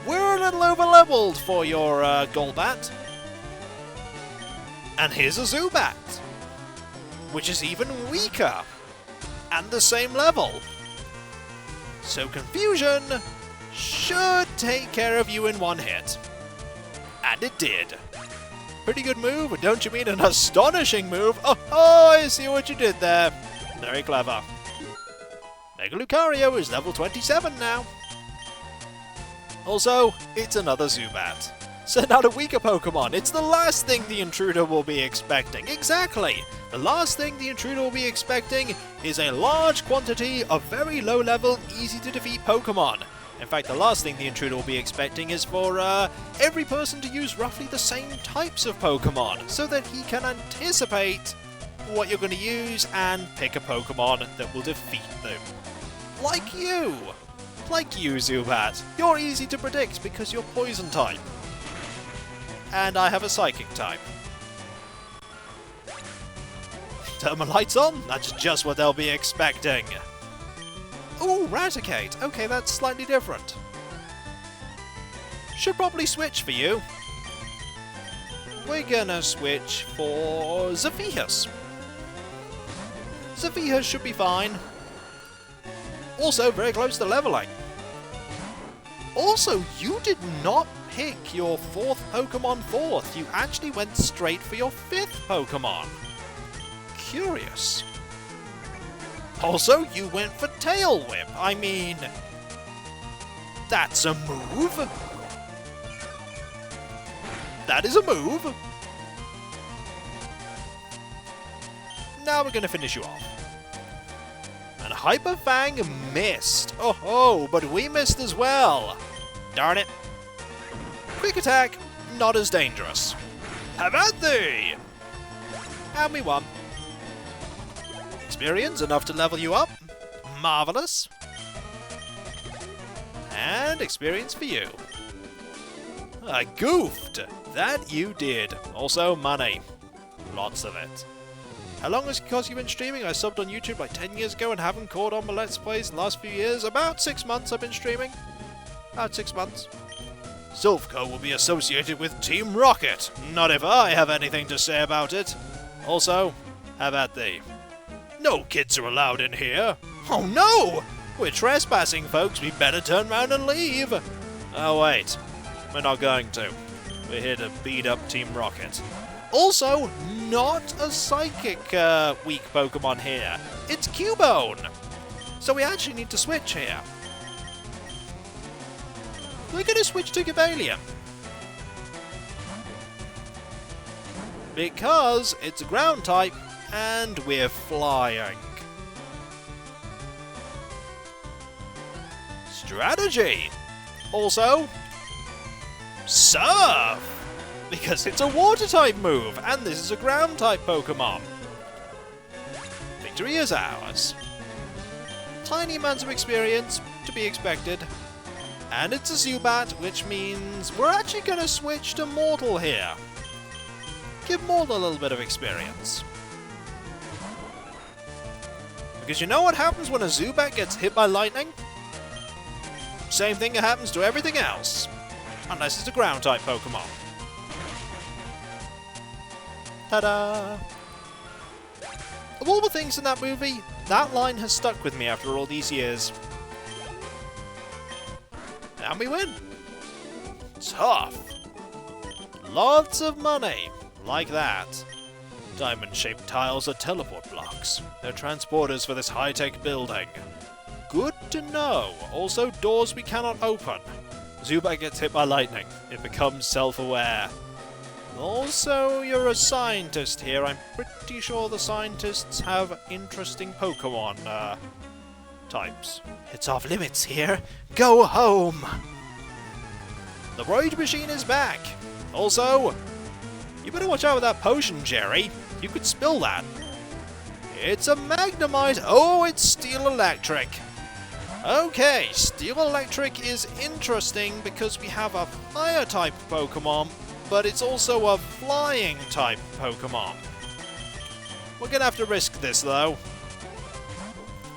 we're a little over-leveled for your Golbat. And here's a Zubat, which is even weaker, and the same level. So Confusion should take care of you in one hit. And it did. Pretty good move, don't you mean an astonishing move? Oh, I see what you did there. Very clever. Mega Lucario is level 27 now. Also, it's another Zubat. Send out a weaker Pokemon. It's the last thing the intruder will be expecting. Exactly! The last thing the intruder will be expecting is a large quantity of very low-level, easy-to-defeat Pokemon. In fact, the last thing the intruder will be expecting is for every person to use roughly the same types of Pokemon, so that he can anticipate what you're going to use and pick a Pokemon that will defeat them. Like you! Like you, Zubat. You're easy to predict because you're Poison type. And I have a Psychic type. Turn my lights on? That's just what they'll be expecting. Ooh, Raticate. Okay, that's slightly different. Should probably switch for you. We're gonna switch for Zephyrs. Zephyrs should be fine. Also, very close to leveling. Also, you did not pick your 4th Pokemon 4th. You actually went straight for your 5th Pokemon. Curious. Also, you went for Tail Whip. I mean, that's a move. That is a move. Now we're going to finish you off. And Hyper Fang missed. Oh, but we missed as well. Darn it. Quick Attack, not as dangerous. Have at thee! And we won. Experience enough to level you up. Marvelous. And experience for you. I goofed. That you did. Also money. Lots of it. How long has Kikoskia been streaming? I subbed on YouTube like 10 years ago and haven't caught on my Let's Plays in the last few years. About 6 months I've been streaming. About 6 months. Silph Co will be associated with Team Rocket. Not if I have anything to say about it. Also, have at thee. No kids are allowed in here. Oh no! We're trespassing, folks. We better turn around and leave. Oh wait, we're not going to. We're here to beat up Team Rocket. Also, not a Psychic weak Pokemon here. It's Cubone. So we actually need to switch here. We're going to switch to Gavalion. Because it's a ground type, and we're flying. Strategy! Also, Surf! Because it's a water type move, and this is a ground type Pokemon. Victory is ours. Tiny amounts of experience, to be expected. And it's a Zubat, which means we're actually going to switch to Mortal here. Give Mortal a little bit of experience. Because you know what happens when a Zubat gets hit by lightning? Same thing that happens to everything else. Unless it's a ground-type Pokemon. Ta-da! Of all the things in that movie, that line has stuck with me after all these years. And we win! Tough! Lots of money, like that. Diamond-shaped tiles are teleport blocks. They're transporters for this high-tech building. Good to know. Also, doors we cannot open. Zubat gets hit by lightning. It becomes self-aware. Also, you're a scientist here. I'm pretty sure the scientists have interesting Pokemon, types. It's off limits here. Go home! The Roid Machine is back. Also, you better watch out with that potion, Jerry. You could spill that. It's a Magnemite. Oh, it's Steel Electric. Okay, Steel Electric is interesting because we have a Fire-type Pokemon, but it's also a Flying-type Pokemon. We're gonna have to risk this, though.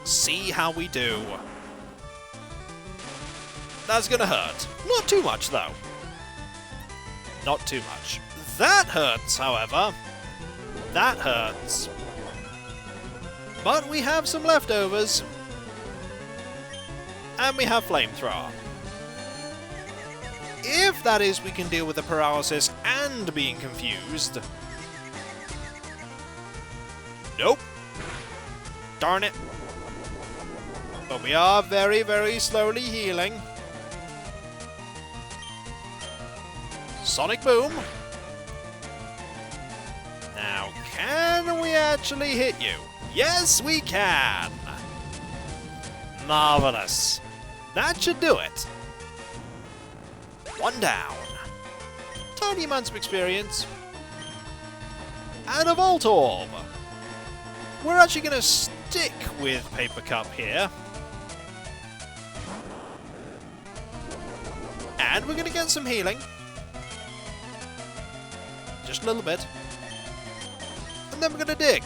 See how we do. That's gonna hurt. Not too much, though. Not too much. That hurts, however. That hurts. But we have some leftovers. And we have Flamethrower. If that is, we can deal with the paralysis and being confused. Nope. Darn it. But we are very, very slowly healing. Sonic Boom. Now, can we actually hit you? Yes, we can! Marvelous. That should do it. One down. Tiny amounts of experience. And a Volt Orb. We're actually going to stick with Paper Cup here. And we're going to get some healing. Just a little bit. And then we're going to dig.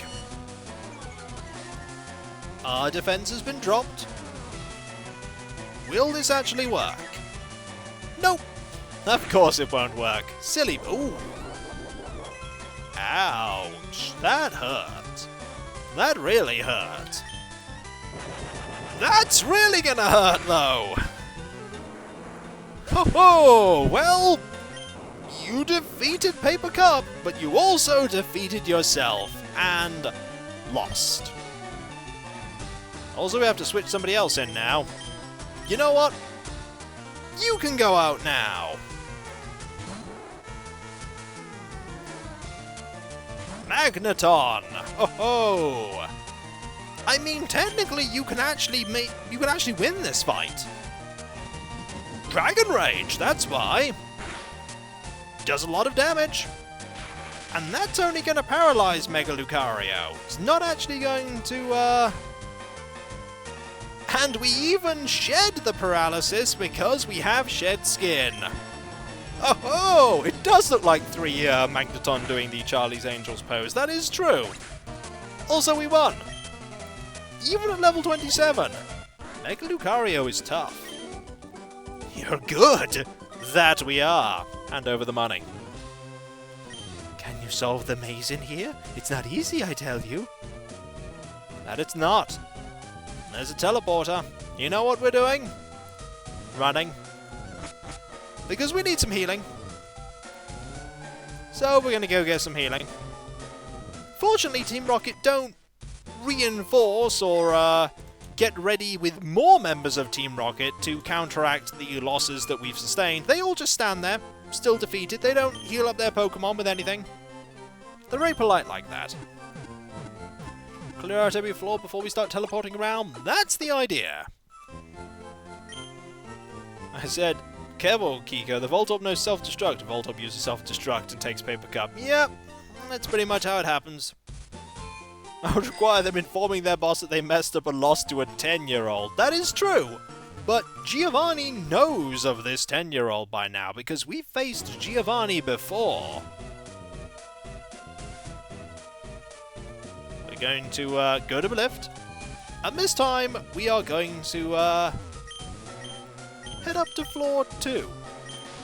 Our defense has been dropped. Will this actually work? Nope. Of course it won't work. Silly. Ooh. Ouch. That hurt. That really hurt. That's really gonna hurt, though. Ho ho! Well, you defeated Paper Cup, but you also defeated yourself and lost. Also, we have to switch somebody else in now. You know what? You can go out now. Magneton. Oh ho! I mean, technically, you can actually win this fight. Dragon Rage. That's why. Does a lot of damage. And that's only going to paralyze Mega Lucario. It's not actually going to, And we even shed the paralysis because we have shed skin. Oh ho! It does look like 3 Magneton doing the Charlie's Angels pose. That is true. Also, we won. Even at level 27. Mega Lucario is tough. You're good. That we are. Hand over the money. Can you solve the maze in here? It's not easy, I tell you. That it's not. There's a teleporter. You know what we're doing? Running. Because we need some healing. So we're going to go get some healing. Fortunately, Team Rocket don't reinforce or get ready with more members of Team Rocket to counteract the losses that we've sustained. They all just stand there, still defeated. They don't heal up their Pokemon with anything. They're very polite like that. Clear out every floor before we start teleporting around. That's the idea. I said, careful, Kiko. The Voltorb knows self-destruct. Voltorb uses self-destruct and takes Paper Cup. Yep, that's pretty much how it happens. I would require them informing their boss that they messed up and lost to a 10-year-old. That is true. But Giovanni knows of this 10-year-old by now because we faced Giovanni before. We're going to go to the lift. And this time, we are going to head up to floor 2.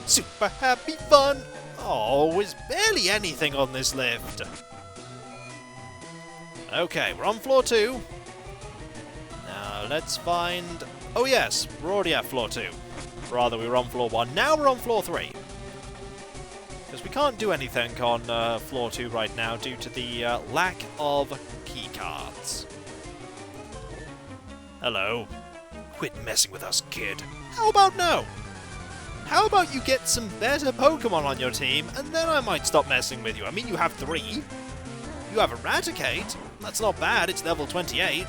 Super happy fun! Oh, there's barely anything on this lift. Okay, we're on floor 2. Now, let's find... Oh yes, we're already at floor 2. Rather, we were on floor 1. Now we're on floor 3. Because we can't do anything on floor 2 right now due to the lack of key cards. Hello. Quit messing with us, kid. How about no? How about you get some better Pokemon on your team, and then I might stop messing with you. I mean, you have 3. You have Eradicate. That's not bad, it's level 28.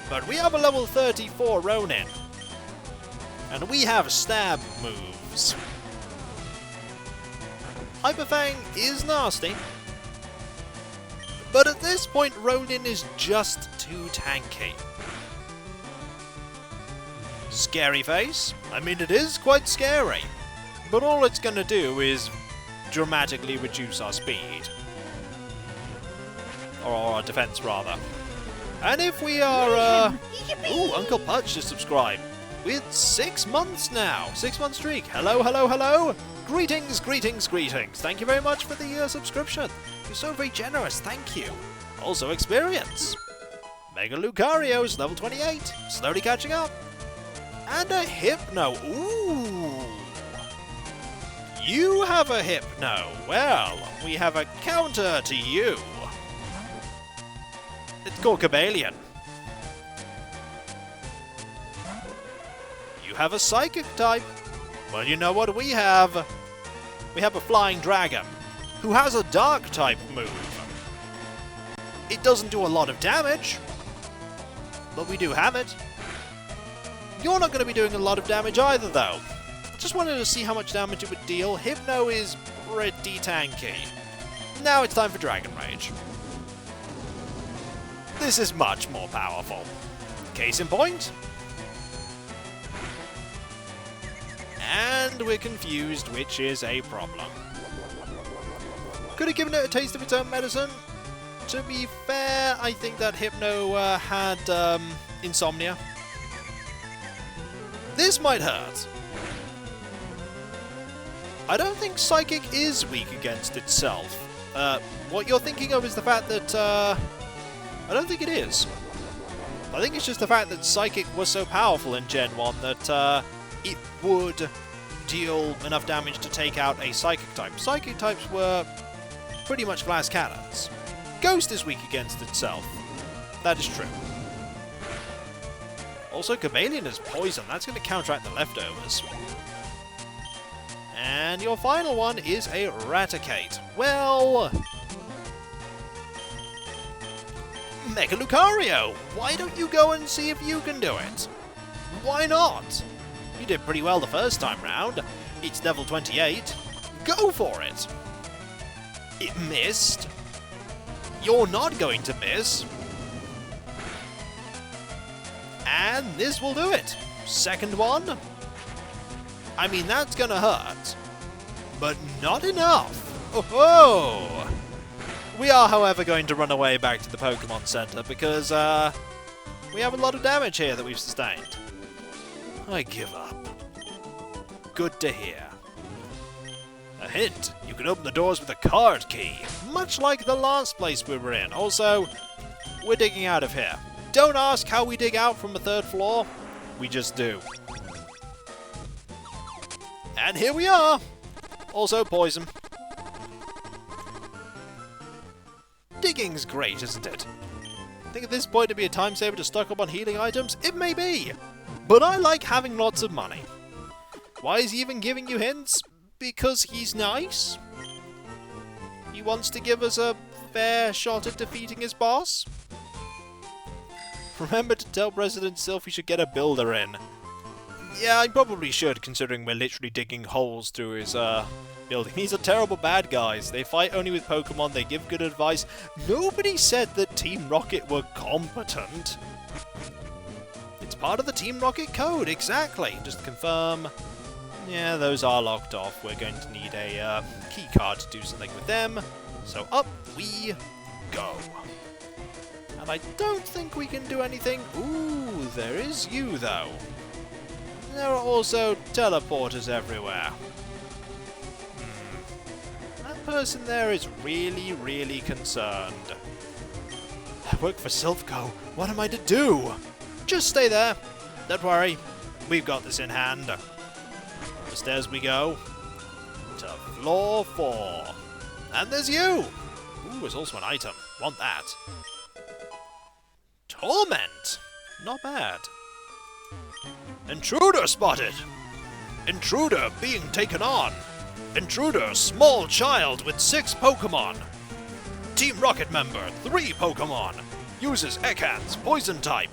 But we have a level 34 Ronin. And we have stab moves. Hyper Fang is nasty. But at this point, Ronin is just too tanky. Scary Face? I mean, it is quite scary. But all it's going to do is dramatically reduce our speed. Or our defense, rather. And if we are, Ooh, Uncle Pudge just subscribed. With 6 months now. 6-month streak. Hello, hello, hello. Greetings, greetings, greetings. Thank you very much for the subscription. You're so very generous. Thank you. Also, experience. Mega Lucario's level 28. Slowly catching up. And a Hypno. Ooh. You have a Hypno. Well, we have a counter to you. It's called Cabalion. You have a Psychic type. Well, you know what we have? We have a Flying Dragon, who has a Dark type move. It doesn't do a lot of damage, but we do have it. You're not going to be doing a lot of damage either, though. Just wanted to see how much damage it would deal. Hypno is pretty tanky. Now it's time for Dragon Rage. This is much more powerful. Case in point. And we're confused, which is a problem. Could have given it a taste of its own medicine. To be fair, I think that Hypno had insomnia. This might hurt. I don't think Psychic is weak against itself. What you're thinking of is the fact that I don't think it is. I think it's just the fact that Psychic was so powerful in Gen 1 that it would deal enough damage to take out a Psychic type. Psychic types were pretty much glass cannons. Ghost is weak against itself. That is true. Also, Cabalion is poison. That's going to counteract the leftovers. And your final one is a Raticate. Well... Mega Lucario! Why don't you go and see if you can do it? Why not? You did pretty well the first time round. It's level 28. Go for it! It missed. You're not going to miss. And this will do it. Second one. I mean, that's gonna hurt. But not enough. Oh-ho! We are, however, going to run away back to the Pokemon Center because we have a lot of damage here that we've sustained. I give up. Good to hear. A hint, you can open the doors with a card key, much like the last place we were in. Also, we're digging out of here. Don't ask how we dig out from the 3rd floor, we just do. And here we are! Also poison. Digging's great, isn't it? I think at this point it'd be a time saver to stock up on healing items. It may be, but I like having lots of money. Why is he even giving you hints? Because he's nice? He wants to give us a fair shot at defeating his boss? Remember to tell President Silph we should get a builder in. Yeah, I probably should, considering we're literally digging holes through his building. These are terrible bad guys. They fight only with Pokemon, they give good advice. Nobody said that Team Rocket were competent. It's part of the Team Rocket code, exactly. Just to confirm. Yeah, those are locked off. We're going to need a key card to do something with them. So up we go. And I don't think we can do anything. Ooh, there is you, though. There are also teleporters everywhere. That person there is really, really concerned. I work for Silph Co. What am I to do? Just stay there. Don't worry. We've got this in hand. Up the stairs we go. To floor 4. And there's you! Ooh, there's also an item. Want that. Torment! Not bad. Intruder spotted! Intruder being taken on. Intruder, small child with 6 Pokemon. Team Rocket member, 3 Pokemon. Uses Ekans, poison type.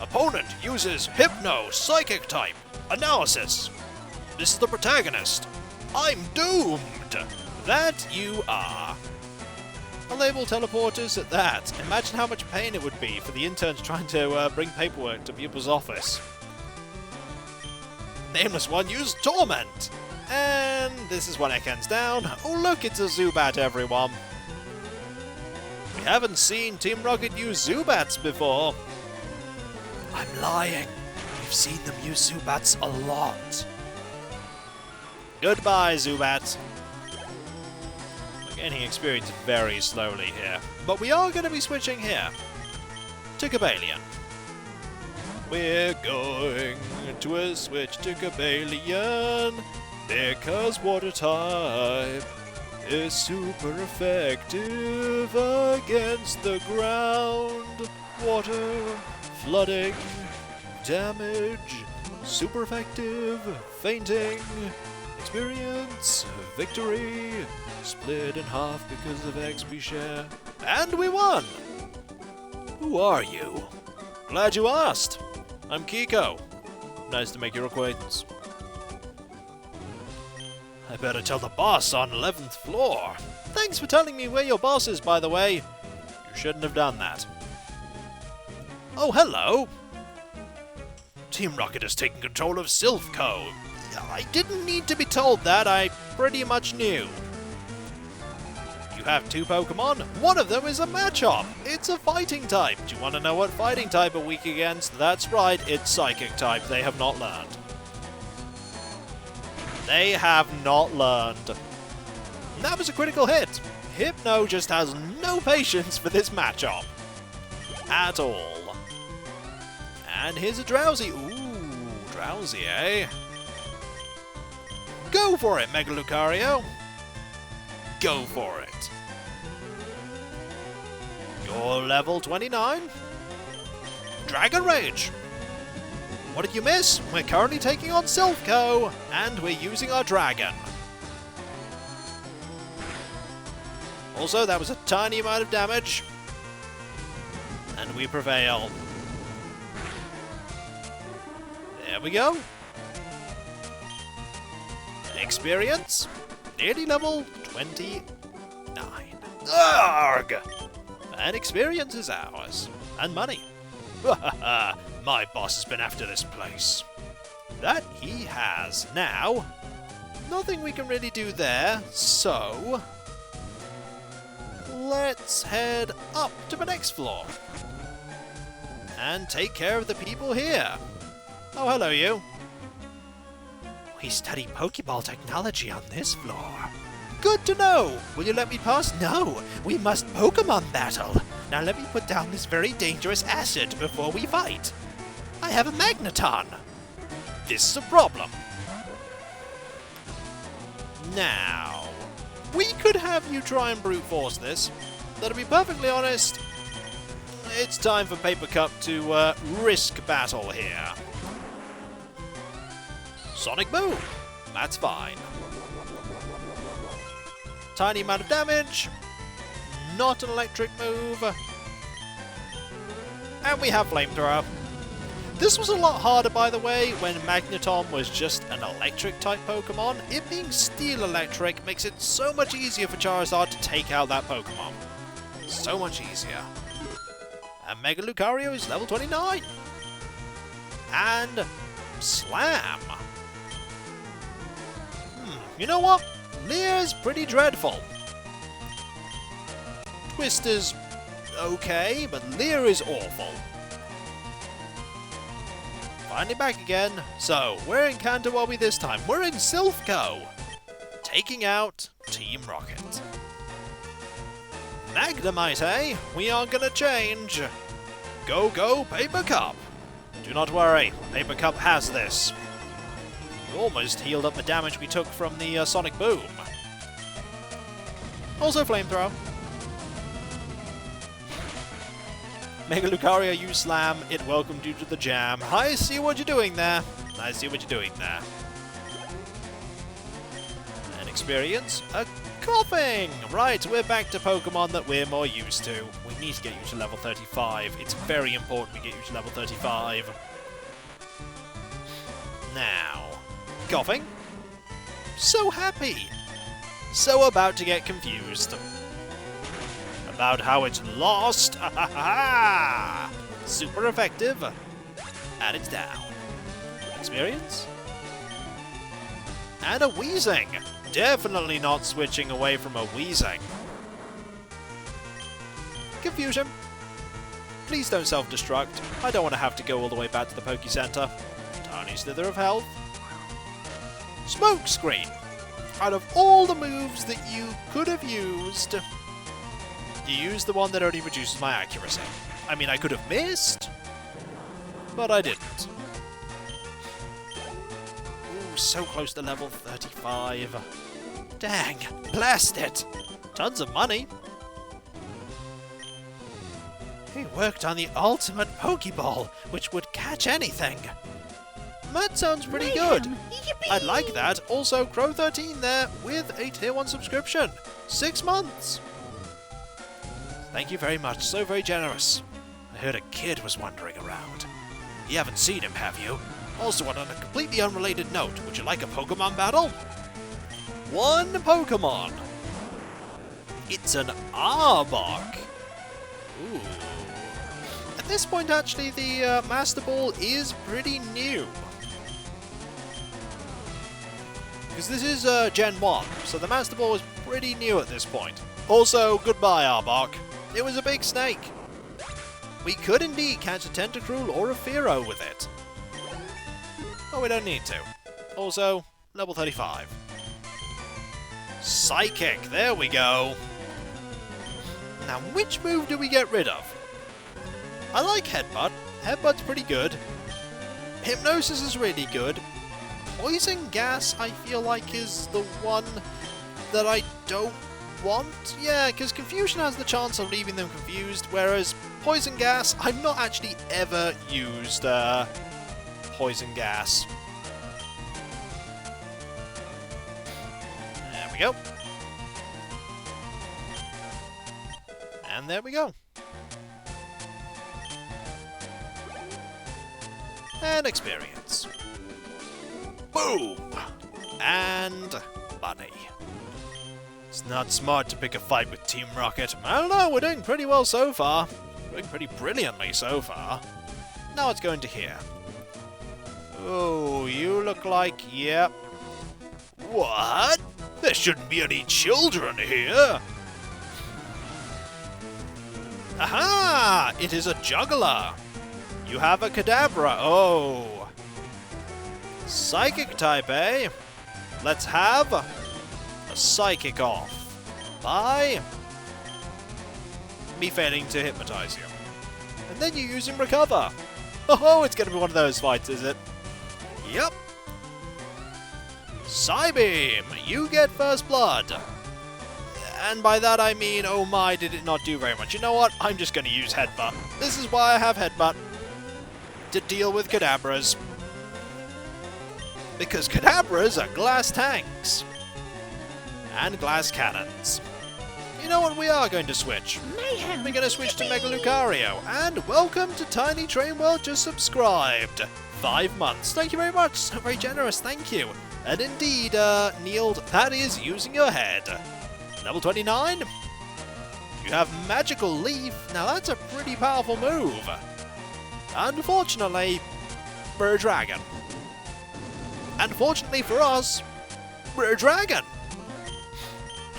Opponent uses Hypno, psychic type. Analysis. This is the protagonist. I'm doomed. That you are. A label teleporters at that. Imagine how much pain it would be for the interns trying to bring paperwork to people's office. Nameless one used Torment. And this is one Ekans down. Oh look, it's a Zubat, everyone. We haven't seen Team Rocket use Zubats before. I'm lying. We've seen them use Zubats a lot. Goodbye, Zubat. We're gaining experience very slowly here. But we are going to be switching here to Cobalion. We're going to switch to Cobalion because Water type is super effective against the ground. Water, flooding, damage, super effective, fainting, experience, victory, split in half because of XP share, and we won! Who are you? Glad you asked. I'm Kiko. Nice to make your acquaintance. I better tell the boss on 11th floor. Thanks for telling me where your boss is, by the way. You shouldn't have done that. Oh, hello. Team Rocket has taken control of Silph Co. I didn't need to be told that. I pretty much knew. You have 2 Pokemon. One of them is a Machop. It's a fighting type. Do you want to know what fighting type are weak against? That's right, it's psychic type. They have not learned. They have not learned. That was a critical hit. Hypno just has no patience for this Machop. At all. And here's a Drowsy. Ooh, Drowsy, eh? Go for it, Mega Lucario. Go for it. You're level 29. Dragon Rage. What did you miss? We're currently taking on Silph Co, and we're using our dragon. Also, that was a tiny amount of damage. And we prevail. There we go. Experience. Nearly level 29. Arrgh! And experience is ours. And money. My boss has been after this place. That he has. Now, nothing we can really do there, so let's head up to the next floor and take care of the people here. Oh, hello, you. We study Pokeball technology on this floor. Good to know. Will you let me pass? No, we must Pokemon battle. Now let me put down this very dangerous acid before we fight. I have a Magneton. This is a problem. Now, we could have you try and brute force this. But to be perfectly honest, it's time for Paper Cup to risk battle here. Sonic Boom. That's fine. Tiny amount of damage. Not an electric move. And we have Flamethrower. This was a lot harder, by the way, when Magneton was just an electric-type Pokemon. It being Steel-Electric makes it so much easier for Charizard to take out that Pokemon. So much easier. And Mega Lucario is level 29. And Slam. You know what? Leer's pretty dreadful. Twister's okay, but Leer is awful. Finally back again. So, where in Kanto are we this time? We're in Silph Co, taking out Team Rocket. Magnemite, eh? We are gonna change. Go, go, Paper Cup. Do not worry, Paper Cup has this. We almost healed up the damage we took from the Sonic Boom. Also Flamethrower. Mega Lucario, you slam. It welcomed you to the jam. I see what you're doing there. I see what you're doing there. experience, a coughing! Right, we're back to Pokemon that we're more used to. We need to get you to level 35. It's very important we get you to level 35. Now, coughing. So happy. So about to get confused. About how it's lost. Ha ha ha! Super effective. And it's down. Experience. And a wheezing. Definitely not switching away from a wheezing. Confusion. Please don't self-destruct. I don't want to have to go all the way back to the Poke Center. Tiny slither of health. Smoke screen. Out of all the moves that you could have used, you used the one that only reduces my accuracy. I mean, I could have missed, but I didn't. Ooh, so close to level 35. Dang, blast it! Tons of money. He worked on the ultimate Pokeball, which would catch anything. That sounds pretty good. Yippee! I'd like that. Also, Crow13 there with a Tier 1 subscription. 6 months. Thank you very much. So very generous. I heard a kid was wandering around. You haven't seen him, have you? Also, on a completely unrelated note, would you like a Pokemon battle? One Pokemon. It's an Arbok. Ooh. At this point, actually, the Master Ball is pretty new. Because this is Gen 1, so the Master Ball is pretty new at this point. Also, goodbye Arbok. It was a big snake. We could indeed catch a Tentacruel or a Fearow with it. But we don't need to. Also, level 35. Psychic, there we go. Now, which move do we get rid of? I like Headbutt. Headbutt's pretty good. Hypnosis is really good. Poison Gas, I feel like, is the one that I don't want. Yeah, because Confusion has the chance of leaving them confused, whereas Poison Gas, I've not actually ever used Poison Gas. There we go. And there we go. And experience. Boom! And money. It's not smart to pick a fight with Team Rocket. I don't know, we're doing pretty well so far. Doing pretty brilliantly so far. Now it's going to here. Oh, you look like... Yep. What? There shouldn't be any children here. Aha! It is a juggler. You have a Kadabra. Oh. Psychic type, eh? Let's have a Psychic off. By me failing to hypnotize you. And then you use him Recover. Oh, it's going to be one of those fights, is it? Yep. Psybeam, you get First Blood. And by that I mean, oh my, did it not do very much. You know what? I'm just going to use Headbutt. This is why I have Headbutt. To deal with Kadabras. Because Kadabras are glass tanks. And glass cannons. You know what? We are going to switch. Mayhem! We're going to switch to Mega Lucario. And welcome to Tiny Train World, just subscribed. 5 months. Thank you very much. So very generous. Thank you. And indeed, Neiled, that is using your head. Level 29. You have Magical Leaf. Now that's a pretty powerful move. Unfortunately, we're a dragon. Unfortunately for us, we're a dragon.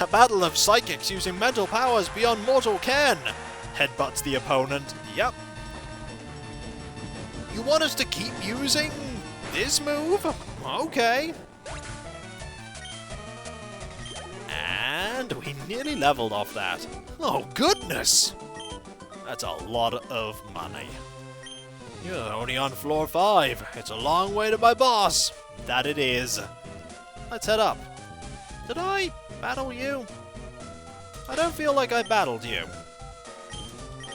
A battle of psychics using mental powers beyond mortal ken. Headbutts the opponent. Yep. You want us to keep using this move? Okay. And we nearly leveled off that. Oh, goodness! That's a lot of money. You're only on floor 5. It's a long way to my boss. That it is. Let's head up. Did I battle you? I don't feel like I battled you.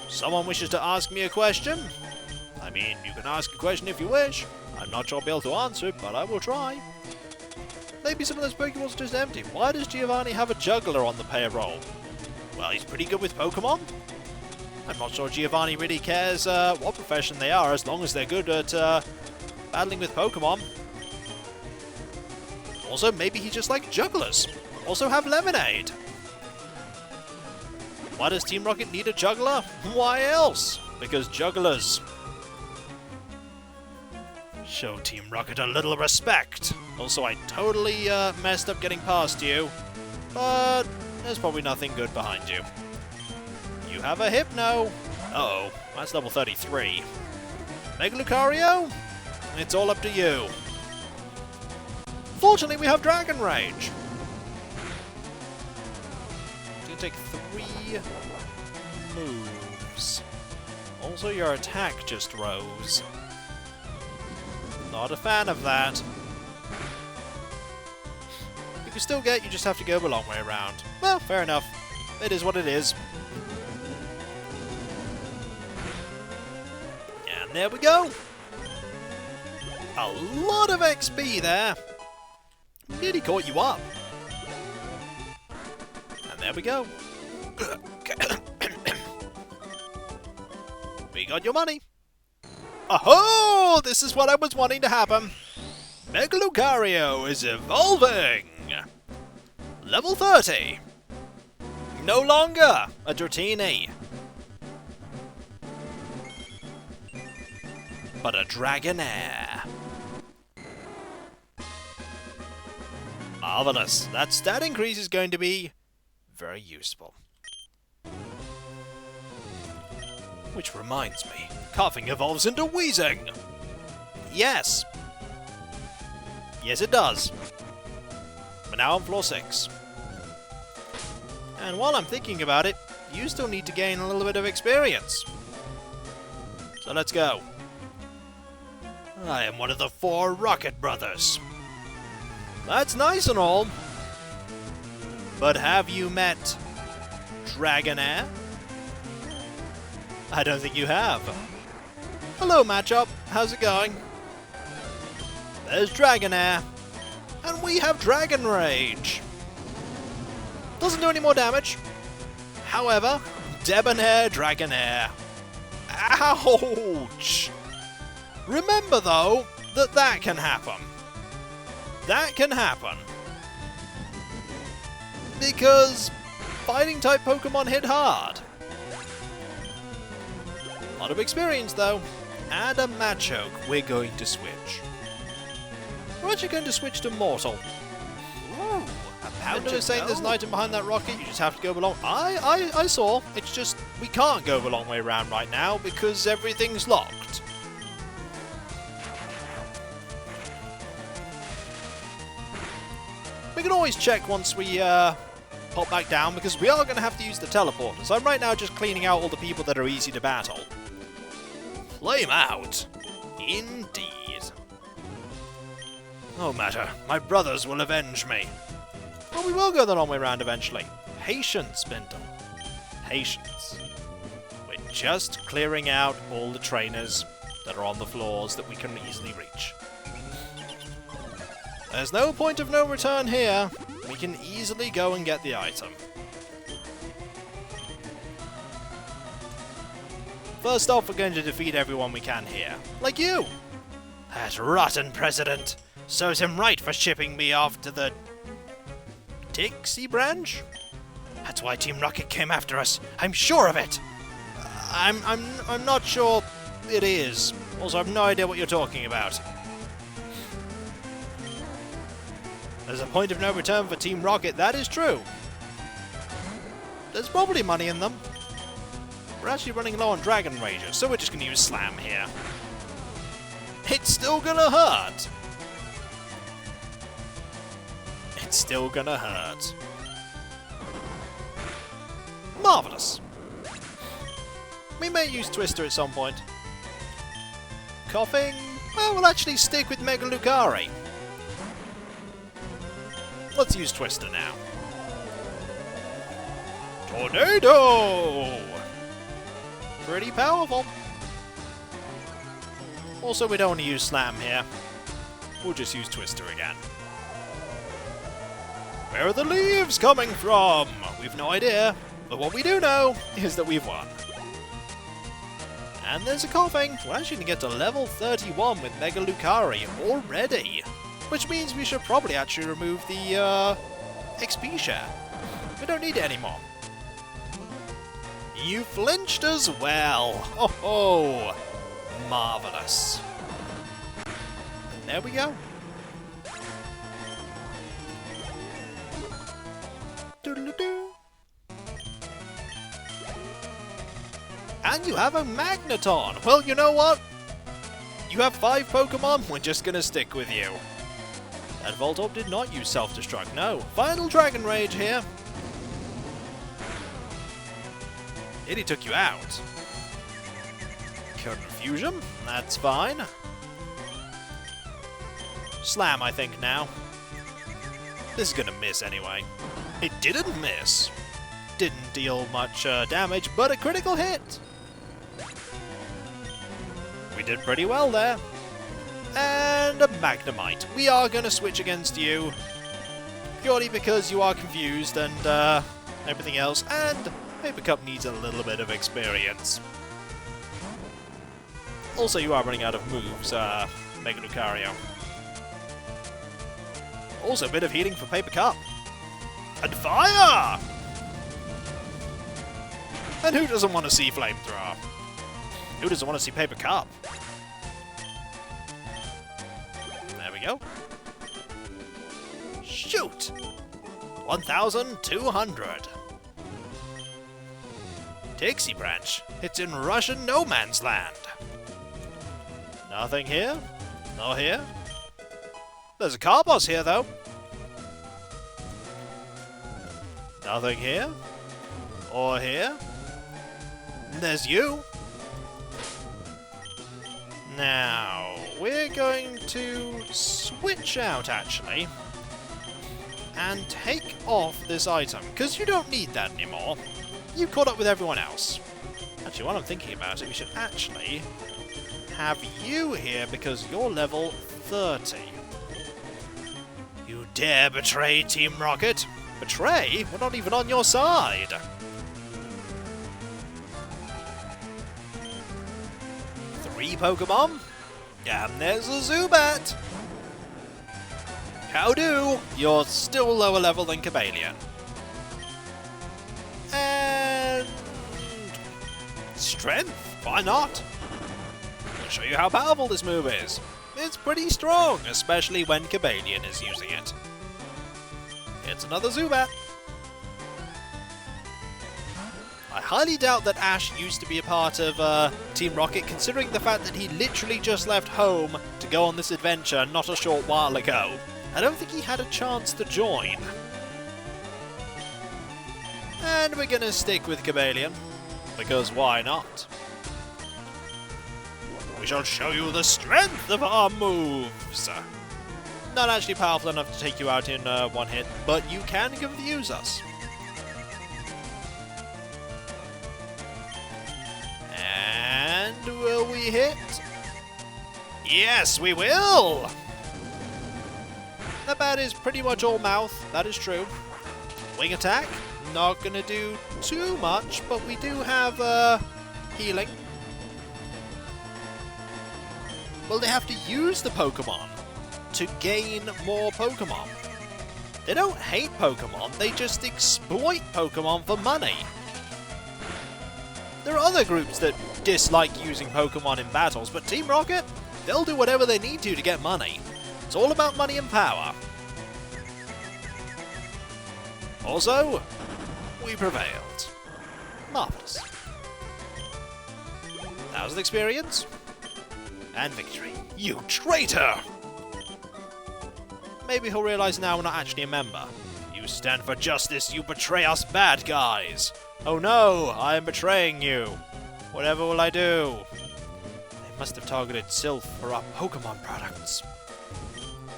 Someone wishes to ask me a question? I mean, you can ask a question if you wish. I'm not sure I'll be able to answer it, but I will try. Maybe some of those Pokeballs are just empty. Why does Giovanni have a juggler on the payroll? Well, he's pretty good with Pokemon. I'm not sure Giovanni really cares what profession they are, as long as they're good at battling with Pokemon. Also, maybe he just likes jugglers. Also have Lemonade. Why does Team Rocket need a juggler? Why else? Because jugglers. Show Team Rocket a little respect. Also, I totally messed up getting past you. But there's probably nothing good behind you. You have a Hypno. Uh-oh, that's level 33. Mega Lucario? It's all up to you. Fortunately, we have Dragon Rage. It's going to take 3 moves. Also, your attack just rose. Not a fan of that. You can still get, you just have to go the long way around. Well, fair enough. It is what it is. And there we go. A lot of XP there. Nearly caught you up. And there we go. We got your money. Oh, this is what I was wanting to happen. Mega Lucario is evolving. Level 30. No longer a Dratini, but a Dragonair. Marvelous. That stat increase is going to be very useful. Which reminds me, Coughing evolves into Wheezing. Yes. Yes, it does. But now on floor 6. And while I'm thinking about it, you still need to gain a little bit of experience. So let's go. I am one of the 4 Rocket Brothers. That's nice and all. But have you met Dragonair? I don't think you have. Hello, matchup. How's it going? There's Dragonair. And we have Dragon Rage. Doesn't do any more damage. However, Debonair Dragonair. Ouch! Remember, though, that can happen. That can happen. Because fighting-type Pokemon hit hard. A lot of experience, though. And a Machoke. We're going to switch. We're actually going to switch to Mortal. Ooh, And I was saying there's an item behind that rocket, you just have to go the long... I saw. It's just, we can't go the long way around right now because everything's locked. We can always check once we pop back down because we are going to have to use the teleporter. So I'm right now just cleaning out all the people that are easy to battle. Flame out. Indeed. No matter, my brothers will avenge me. Well, we will go the long way round eventually. Patience, Bindle. Patience. We're just clearing out all the trainers that are on the floors that we can easily reach. There's no point of no return here. We can easily go and get the item. First off, we're going to defeat everyone we can here. Like you! That rotten president serves him right for shipping me off to the... Dixie branch? That's why Team Rocket came after us. I'm sure of it! I'm not sure it is. Also, I have no idea what you're talking about. There's a point of no return for Team Rocket, that is true. There's probably money in them. We're actually running low on Dragon Rager, so we're just going to use Slam here. It's still gonna hurt. It's still gonna hurt. Marvelous. We may use Twister at some point. Coughing? Well, we'll actually stick with Mega Lucario. Let's use Twister now. Tornado! Pretty powerful. Also, we don't want to use Slam here. We'll just use Twister again. Where are the leaves coming from? We've no idea, but what we do know is that we've won. And there's a coughing. We're actually going to get to level 31 with Mega Lucario already, which means we should probably actually remove the XP share. We don't need it anymore. You flinched as well. Oh, marvelous. And there we go. Doodle-doo. And you have a Magneton! Well, you know what? You have 5 Pokemon, we're just gonna stick with you. And Voltorb did not use self-destruct, no. Final Dragon Rage here. It took you out. Confusion, that's fine. Slam, I think, now. This is gonna miss anyway. It didn't miss. Didn't deal much damage, but a critical hit. We did pretty well there. And a Magnemite. We are going to switch against you. Purely because you are confused and everything else. And Paper Cup needs a little bit of experience. Also, you are running out of moves, Mega Lucario. Also, a bit of healing for Paper Cup. And fire! And who doesn't want to see Flamethrower? Who doesn't want to see Paper Cup? There we go. Shoot! 1,200. Dixie Branch. It's in Russian no man's land. Nothing here. Not here. There's a car boss here, though. Nothing here. Or here. And there's you. Now, we're going to switch out, actually, and take off this item, because you don't need that anymore. You caught up with everyone else. Actually, while I'm thinking about it, we should actually have you here, because you're level 30. You dare betray Team Rocket? Betray? We're not even on your side. Pokemon, and there's a Zubat. How do? You're still lower level than Cobalion. And strength, why not? I'll show you how powerful this move is. It's pretty strong, especially when Cobalion is using it. It's another Zubat. I highly doubt that Ash used to be a part of Team Rocket, considering the fact that he literally just left home to go on this adventure not a short while ago. I don't think he had a chance to join. And we're gonna stick with Cobalion, because why not? We shall show you the strength of our moves! Not actually powerful enough to take you out in one hit, but you can confuse us. And will we hit? Yes, we will! That bat is pretty much all mouth, that is true. Wing attack, not going to do too much, but we do have healing. Well, they have to use the Pokemon to gain more Pokemon. They don't hate Pokemon, they just exploit Pokemon for money. There are other groups that dislike using Pokemon in battles, but Team Rocket, they'll do whatever they need to get money. It's all about money and power. Also, we prevailed. Marvellous. 1,000 experience. And victory. You traitor! Maybe he'll realise now we're not actually a member. You stand for justice, you betray us bad guys! Oh no, I am betraying you. Whatever will I do? They must have targeted Silph for our Pokemon products.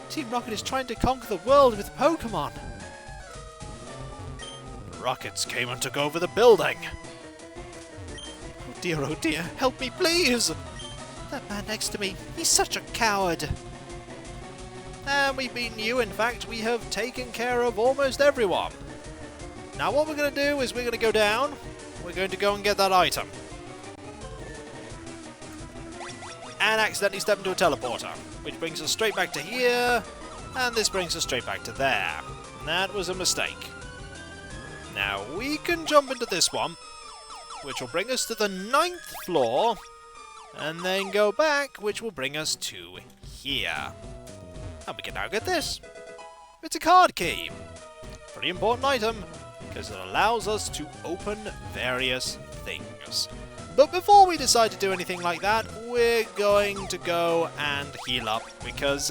Team Rocket is trying to conquer the world with Pokemon. The rockets came and took over the building. Oh dear, help me please! That man next to me, he's such a coward. And we've beaten you. In fact, we have taken care of almost everyone. Now what we're going to do is we're going to go down. We're going to go and get that item. And accidentally step into a teleporter, which brings us straight back to here. And this brings us straight back to there. And that was a mistake. Now we can jump into this one, which will bring us to the 9th floor. And then go back, which will bring us to here. And we can now get this. It's a card key. Pretty important item, because it allows us to open various things. But before we decide to do anything like that, we're going to go and heal up, because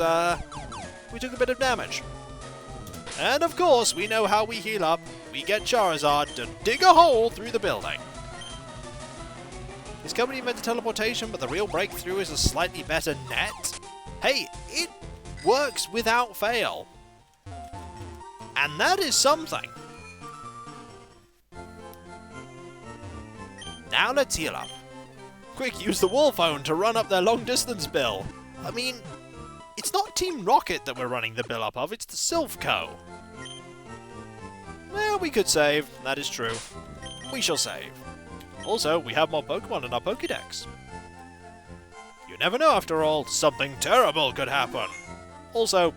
we took a bit of damage. And of course, we know how we heal up. We get Charizard to dig a hole through the building. This company invented teleportation, but the real breakthrough is a slightly better net. Hey, it works without fail. And that is something. Now let's heal up. Quick, use the wall phone to run up their long distance bill. I mean, it's not Team Rocket that we're running the bill up of, it's the Silph Co. Well, we could save, that is true. We shall save. Also, we have more Pokemon in our Pokédex. You never know, after all, something terrible could happen. Also,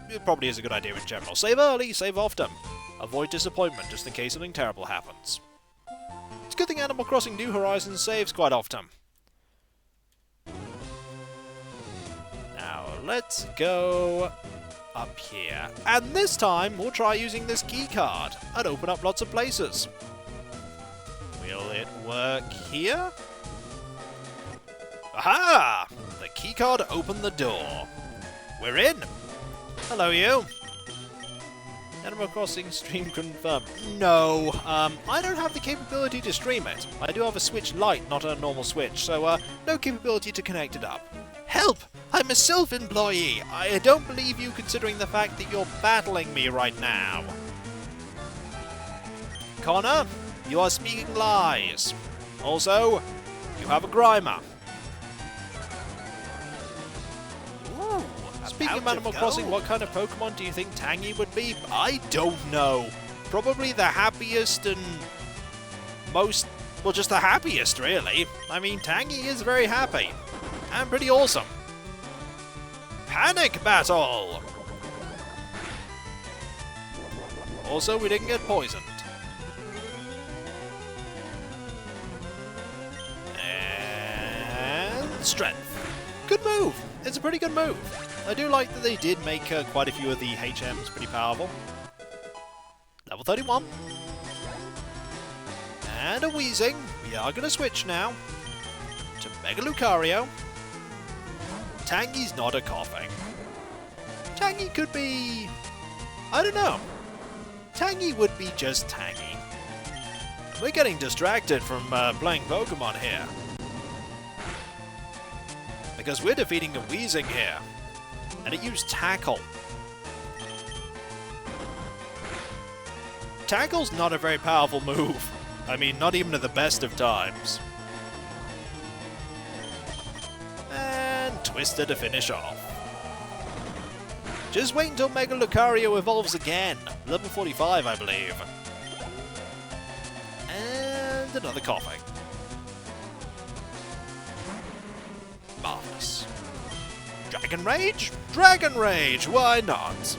it probably is a good idea in general. Save early, save often. Avoid disappointment just in case something terrible happens. It's a good thing Animal Crossing New Horizons saves quite often. Now, let's go up here. And this time, we'll try using this key card and open up lots of places. Will it work here? Aha! The keycard opened the door. We're in! Hello, you. Animal Crossing stream confirmed. No, I don't have the capability to stream it. I do have a Switch Lite, not a normal Switch, so no capability to connect it up. Help! I'm a Silph employee! I don't believe you considering the fact that you're battling me right now. Connor, you are speaking lies. Also, you have a Grimer. Speaking of Animal Crossing, what kind of Pokemon do you think Tangy would be? I don't know. Probably the happiest and most... well, just the happiest, really. I mean, Tangy is very happy. And pretty awesome. Panic Battle! Also, we didn't get poisoned. And... Strength. Good move. It's a pretty good move. I do like that they did make quite a few of the HMs pretty powerful. Level 31. And a Weezing. We are going to switch now to Mega Lucario. Tangy's not a coughing. Tangy could be... I don't know. Tangy would be just Tangy. We're getting distracted from playing Pokemon here. Because we're defeating a Weezing here. And it used Tackle. Tackle's not a very powerful move. I mean, not even at the best of times. And Twister to finish off. Just wait until Mega Lucario evolves again. Level 45, I believe. And another coughing. Marvelous. Dragon Rage? Dragon Rage! Why not?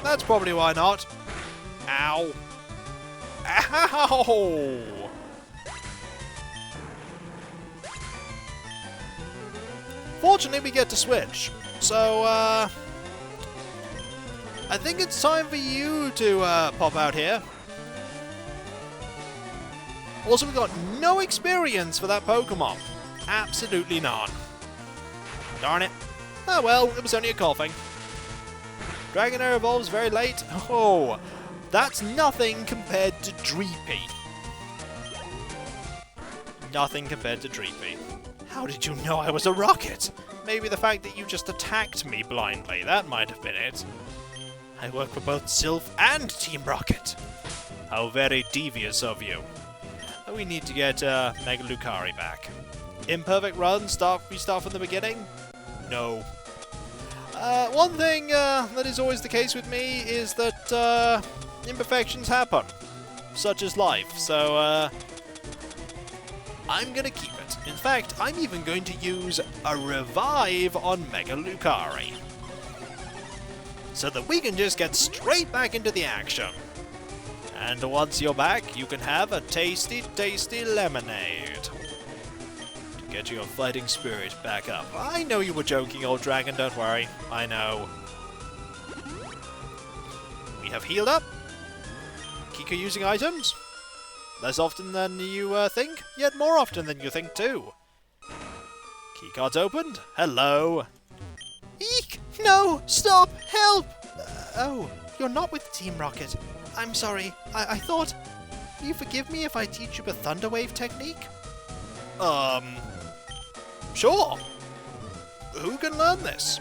That's probably why not. Ow. Ow! Fortunately, we get to switch. So, I think it's time for you to pop out here. Also, we got no experience for that Pokemon. Absolutely none. Darn it. Oh well, it was only a coughing. Dragonair evolves very late. Oh, that's nothing compared to Dreepy. Nothing compared to Dreepy. How did you know I was a rocket? Maybe the fact that you just attacked me blindly. That might have been it. I work for both Silph and Team Rocket. How very devious of you. We need to get Mega Lucario back. imperfect run, restart from the beginning? No. One thing that is always the case with me is that imperfections happen, such as life, so I'm gonna keep it. In fact, I'm even going to use a revive on Mega Lucario, so that we can just get straight back into the action. And once you're back, you can have a tasty, tasty lemonade to get your fighting spirit back up. I know you were joking, old dragon, don't worry. I know. We have healed up. Kiko using items. Less often than you think, yet more often than you think too. Keycard's opened. Hello. Eek! No! Stop! Help! Oh, you're not with Team Rocket. I'm sorry. I thought... Will you forgive me if I teach you the Thunder Wave technique? Sure. Who can learn this?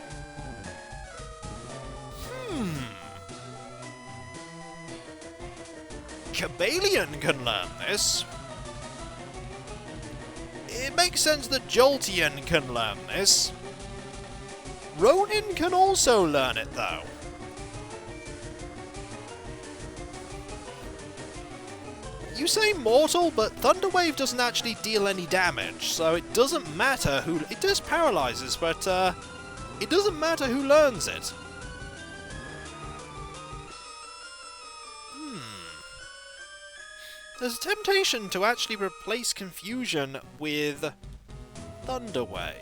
Cabalion can learn this. It makes sense that Jolteon can learn this. Ronin can also learn it, though. You say mortal, but Thunder Wave doesn't actually deal any damage, so it doesn't matter who... It does paralyzes, but it doesn't matter who learns it. There's a temptation to actually replace Confusion with Thunder Wave.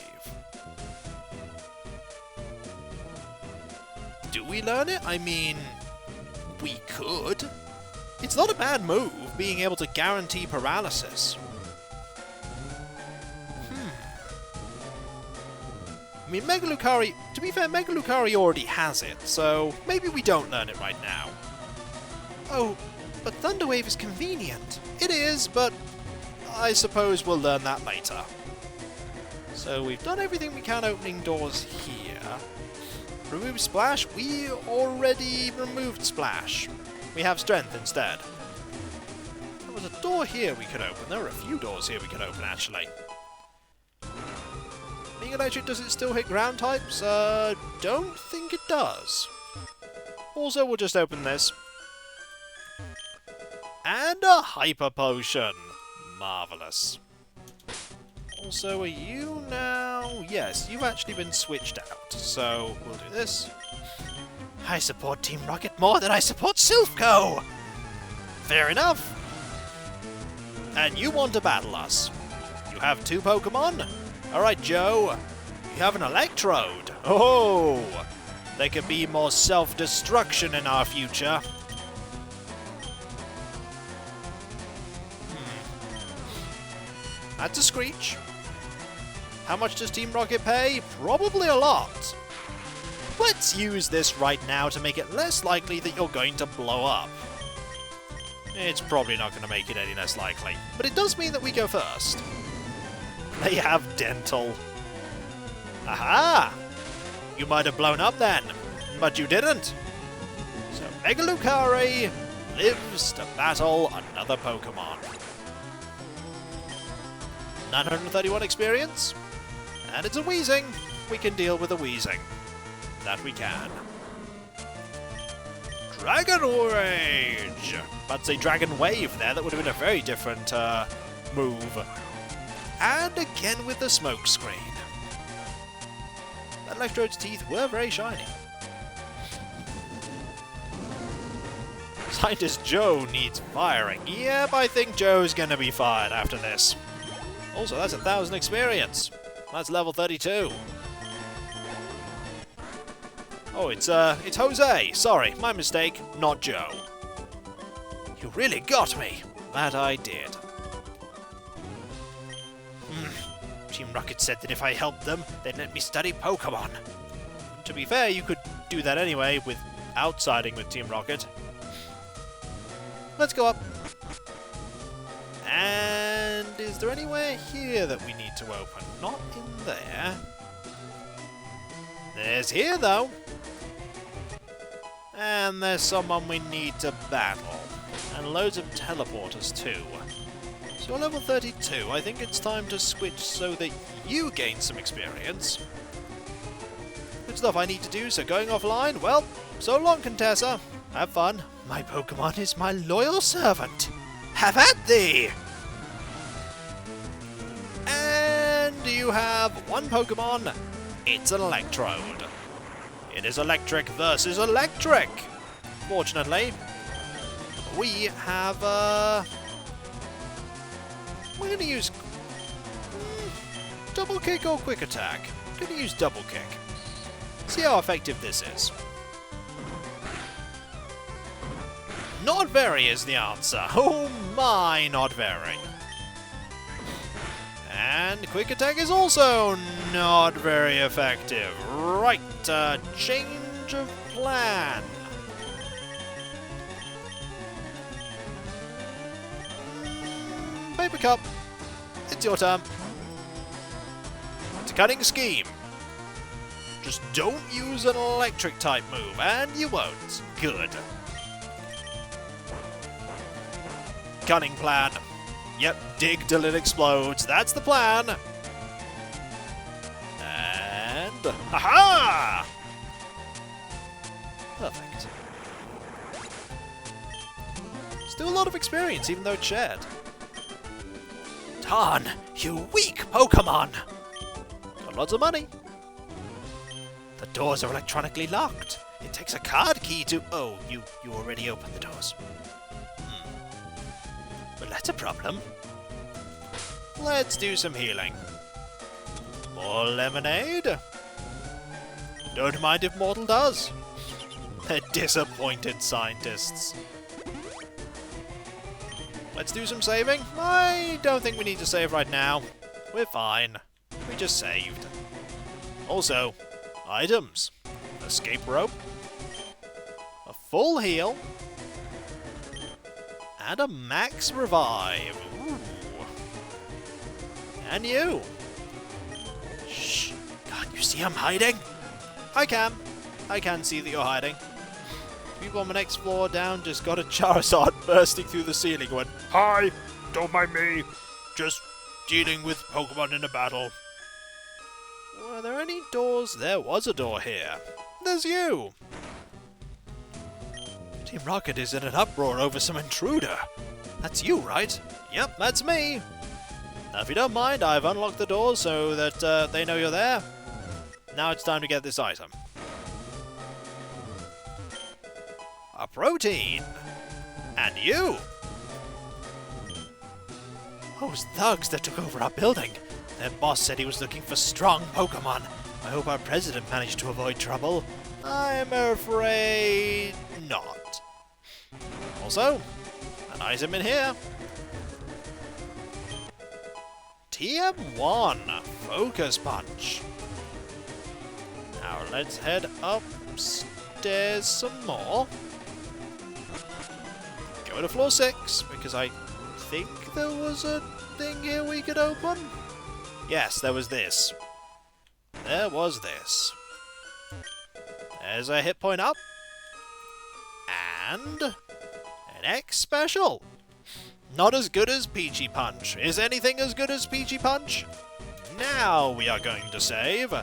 Do we learn it? I mean, we could. It's not a bad move, being able to guarantee paralysis. I mean, Mega Lucario... To be fair, Mega Lucario already has it, so maybe we don't learn it right now. Oh, but Thunder Wave is convenient. It is, but I suppose we'll learn that later. So we've done everything we can opening doors here. Remove Splash? We already removed Splash. We have Strength instead. There was a door here we could open. There were a few doors here we could open, actually. Being electric, does it still hit ground types? Don't think it does. Also, we'll just open this. And a Hyper Potion. Marvellous. Also, are you now... Yes, you've actually been switched out. So, we'll do this. I support Team Rocket more than I support Silph Co. Fair enough. And you want to battle us. You have 2 Pokemon? Alright, Joe. You have an Electrode. Oh! There could be more self-destruction in our future. That's a Screech. How much does Team Rocket pay? Probably a lot. Let's use this right now to make it less likely that you're going to blow up. It's probably not going to make it any less likely, but it does mean that we go first. They have Dental. Aha! You might have blown up then, but you didn't. So Mega Lucario lives to battle another Pokemon. 931 experience, and it's a Weezing. We can deal with a Weezing. That we can. Dragon Rage! I'd say Dragon Wave there, that would have been a very different move. And again with the smoke screen. That Electrode's teeth were very shiny. Scientist Joe needs firing. Yep, I think Joe's gonna be fired after this. Also, that's 1,000 experience. That's level 32. Oh, it's Jose. Sorry, my mistake, not Joe. You really got me. That I did. Team Rocket said that if I helped them, they'd let me study Pokemon. To be fair, you could do that anyway without siding with Team Rocket. Let's go up. And is there anywhere here that we need to open? Not in there. There's here, though. And there's someone we need to battle. And loads of teleporters, too. So You're level 32. I think it's time to switch so that you gain some experience. Good stuff I need to do, so going offline, well, so long, Contessa. Have fun. My Pokemon is my loyal servant. Have at thee! And you have one Pokemon. It's an Electrode. It is electric versus electric. Fortunately, we have, we're going to use double kick or quick attack. I'm going to use double kick. See how effective this is. Not very is the answer. Oh my, not very. And quick attack is also not very effective. Right, change of plan. Paper Cup, it's your turn. It's a cunning scheme. Just don't use an electric type move, and you won't. Good. Cunning plan. Yep, dig till it explodes. That's the plan. And... aha! Perfect. Still a lot of experience, even though it's shared. Darn, you weak Pokemon! Got lots of money. The doors are electronically locked. It takes a card key to... oh, you already opened the doors. Well, that's a problem. Let's do some healing. More lemonade? Don't mind if mortal does. They're disappointed scientists. Let's do some saving. I don't think we need to save right now. We're fine. We just saved. Also, items. Escape rope. A full heal. And a max revive. Ooh. And you. Shh. Can't you see I'm hiding? I can. I can see that you're hiding. People on the next floor down just got a Charizard bursting through the ceiling. Went, hi, don't mind me. Just dealing with Pokemon in a battle. Were there any doors? There was a door here. There's you. Team Rocket is in an uproar over some intruder. That's you, right? Yep, that's me. Now, if you don't mind, I've unlocked the doors so that they know you're there. Now it's time to get this item. A protein. And you. Those thugs that took over our building. Their boss said he was looking for strong Pokemon. I hope our president managed to avoid trouble. I'm afraid not. Also, an item in here. TM1 Focus Punch. Now let's head upstairs some more. Go to floor 6, because I think there was a thing here we could open. Yes, there was this. There was this. There's a hit point up. And an X special. Not as good as Peachy Punch. Is anything as good as Peachy Punch? Now we are going to save,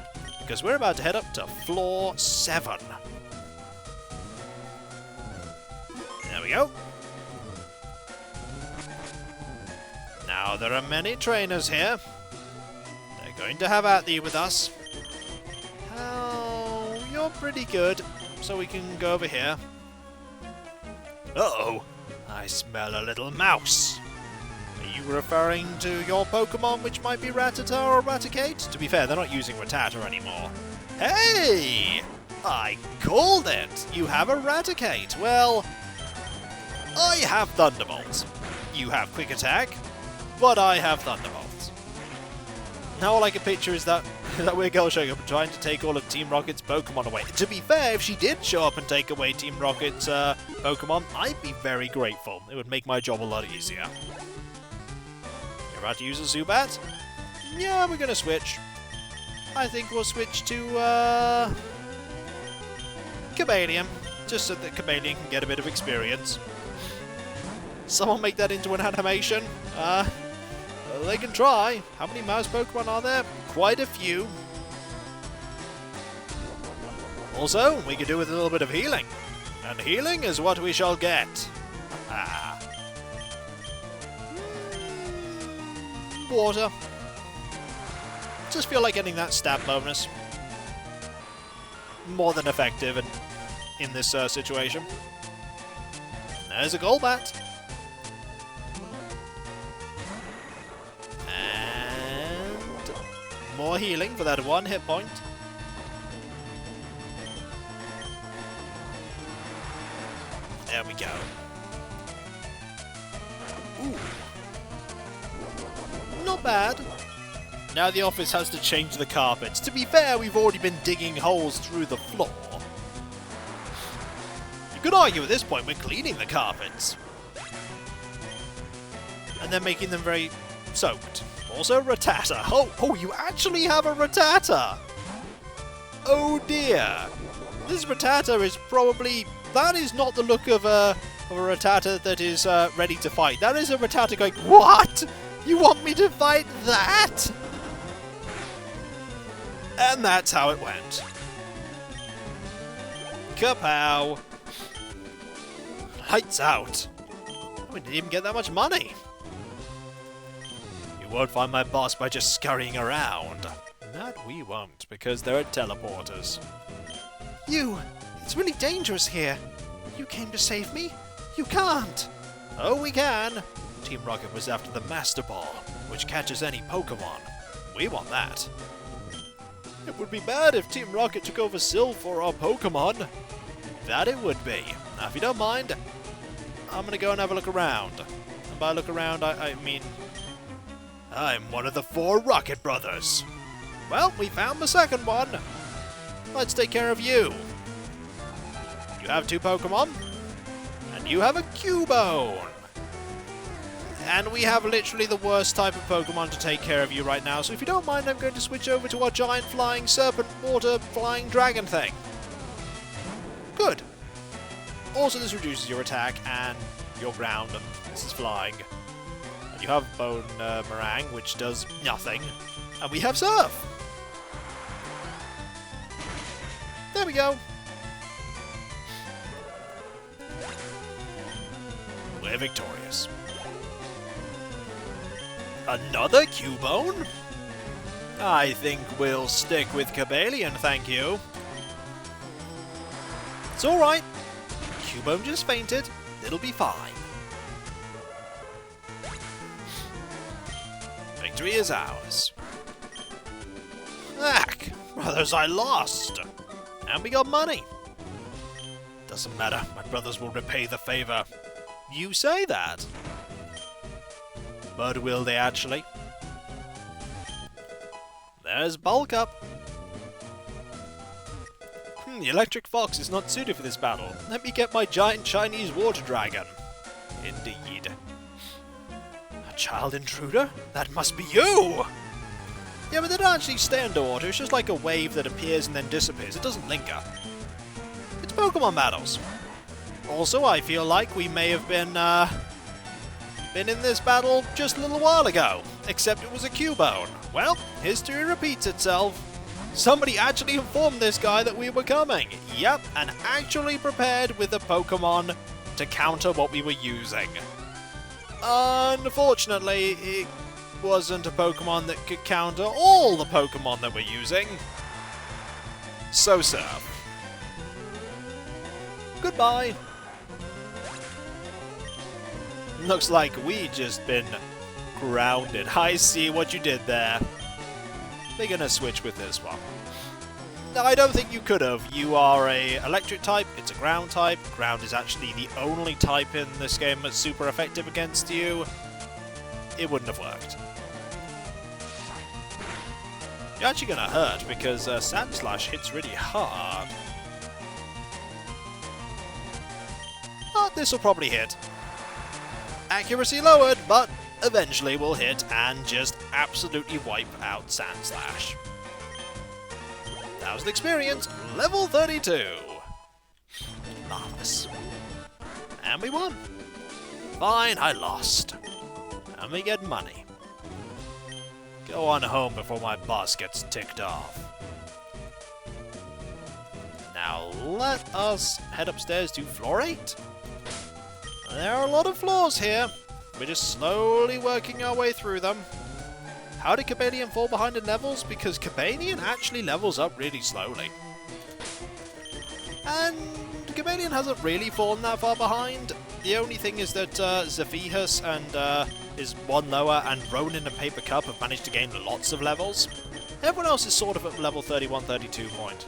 because we're about to head up to floor 7. There we go. Now there are many trainers here. They're going to have at thee with us. Oh, you're pretty good, so we can go over here. Uh-oh, I smell a little mouse. Are you referring to your Pokemon, which might be Rattata or Raticate? To be fair, they're not using Rattata anymore. Hey! I called it! You have a Raticate. Well, I have Thunderbolt. You have Quick Attack, but I have Thunderbolt. Now all I can picture is that weird girl showing up and trying to take all of Team Rocket's Pokemon away. To be fair, if she did show up and take away Team Rocket's Pokemon, I'd be very grateful. It would make my job a lot easier. You're about to use a Zubat? Yeah, we're going to switch. I think we'll switch to Cobalion, just so that Cobalion can get a bit of experience. Someone make that into an animation. They can try. How many mouse Pokemon are there? Quite a few. Also, we could do with a little bit of healing. And healing is what we shall get. Water. Just feel like getting that stat bonus. More than effective in this situation. There's a Golbat. And more healing for that one hit point. There we go. Ooh. Not bad. Now the office has to change the carpets. To be fair, we've already been digging holes through the floor. You could argue at this point we're cleaning the carpets. And then making them very soaked. Also, Rattata. Oh, you actually have a Rattata! Oh dear. This Rattata is probably... That is not the look of a Rattata that is ready to fight. That is a Rattata going, what? You want me to fight that? And that's how it went. Kapow! Lights out. We didn't even get that much money. You won't find my boss by just scurrying around. That we won't, because there are teleporters. It's really dangerous here. You came to save me? You can't. Oh, we can. Team Rocket was after the Master Ball, which catches any Pokemon. We want that. It would be bad if Team Rocket took over Silph or our Pokemon. That it would be. Now, if you don't mind, I'm going to go and have a look around. And by look around, I mean... I'm one of the 4 Rocket Brothers. Well, we found the second one. Let's take care of you. You have 2 Pokemon. And you have a Cubone. And we have literally the worst type of Pokemon to take care of you right now, so if you don't mind, I'm going to switch over to our giant flying serpent water flying dragon thing. Good. Also, this reduces your attack and your ground, and this is flying. And you have Bone Meringue, which does nothing. And we have Surf. There we go. We're victorious. Another Cubone? I think we'll stick with Cabalion, thank you. It's alright. Cubone just fainted. It'll be fine. Victory is ours. Ack! Brothers, I lost! And we got money. Doesn't matter. My brothers will repay the favor. You say that? But will they actually? There's Bulk Up. The Electric Fox is not suited for this battle. Let me get my giant Chinese water dragon. Indeed. A child intruder? That must be you! Yeah, but they don't actually stay underwater. It's just like a wave that appears and then disappears. It doesn't linger. It's Pokemon battles. Also, I feel like we may have been in this battle just a little while ago, except it was a Cubone. Well, history repeats itself. Somebody actually informed this guy that we were coming. Yep, and actually prepared with a Pokemon to counter what we were using. Unfortunately, it wasn't a Pokemon that could counter all the Pokemon that we're using. So, Surf. Goodbye. Looks like we just been grounded. I see what you did there. They're gonna switch with this one. No, I don't think you could have. You are a electric type, it's a ground type. Ground is actually the only type in this game that's super effective against you. It wouldn't have worked. You're actually gonna hurt because Sand Slash hits really hard. But this will probably hit. Accuracy lowered, but eventually will hit and just absolutely wipe out Sand Slash. That was an experience, level 32. Marvelous. And we won. Fine, I lost. And we get money. go on home before my boss gets ticked off. Now let us head upstairs to floor 8. There are a lot of floors here. We're just slowly working our way through them. How did Cobalion fall behind in levels? Because Cobalion actually levels up really slowly. And Cobalion hasn't really fallen that far behind. The only thing is that Zephyrus and is one lower, and Ronin and Paper Cup have managed to gain lots of levels. Everyone else is sort of at level 31-32 point.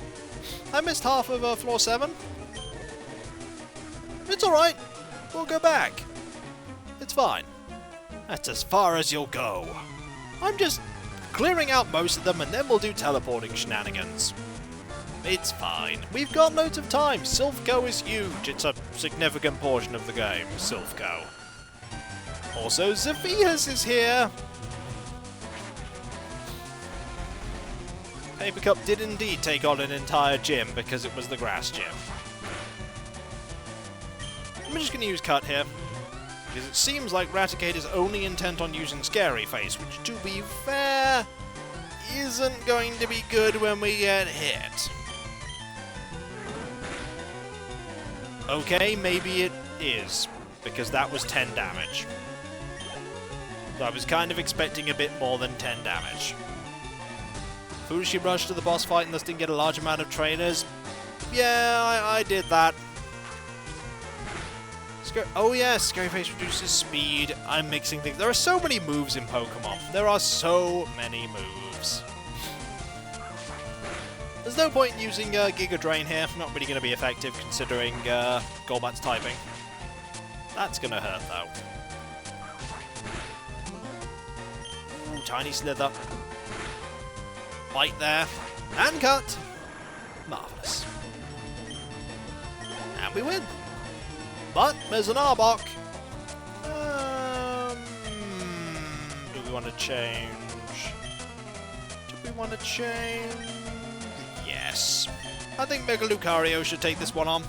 I missed half of floor 7. It's alright. We'll go back. It's fine. That's as far as you'll go. I'm just clearing out most of them and then we'll do teleporting shenanigans. It's fine. We've got loads of time. Silph Co is huge. It's a significant portion of the game, Silph Co. Also, Zephyrus is here. Paper Cup did indeed take on an entire gym because it was the grass gym. I'm just going to use Cut here, because it seems like Raticate is only intent on using Scary Face, which, to be fair, isn't going to be good when we get hit. Okay, maybe it is, because that was 10 damage. I was kind of expecting a bit more than 10 damage. Foolishly rushed to the boss fight and thus didn't get a large amount of trainers. Yeah, I did that. Oh yes, Scary Face reduces speed. I'm mixing things. There are so many moves in Pokemon. There are so many moves. There's no point in using Giga Drain here. Not really going to be effective considering Golbat's typing. That's going to hurt though. Ooh, tiny slither. Bite there. And cut. Marvellous. And we win. But there's an Arbok. Do we want to change? Do we want to change? Yes. I think Mega Lucario should take this one on.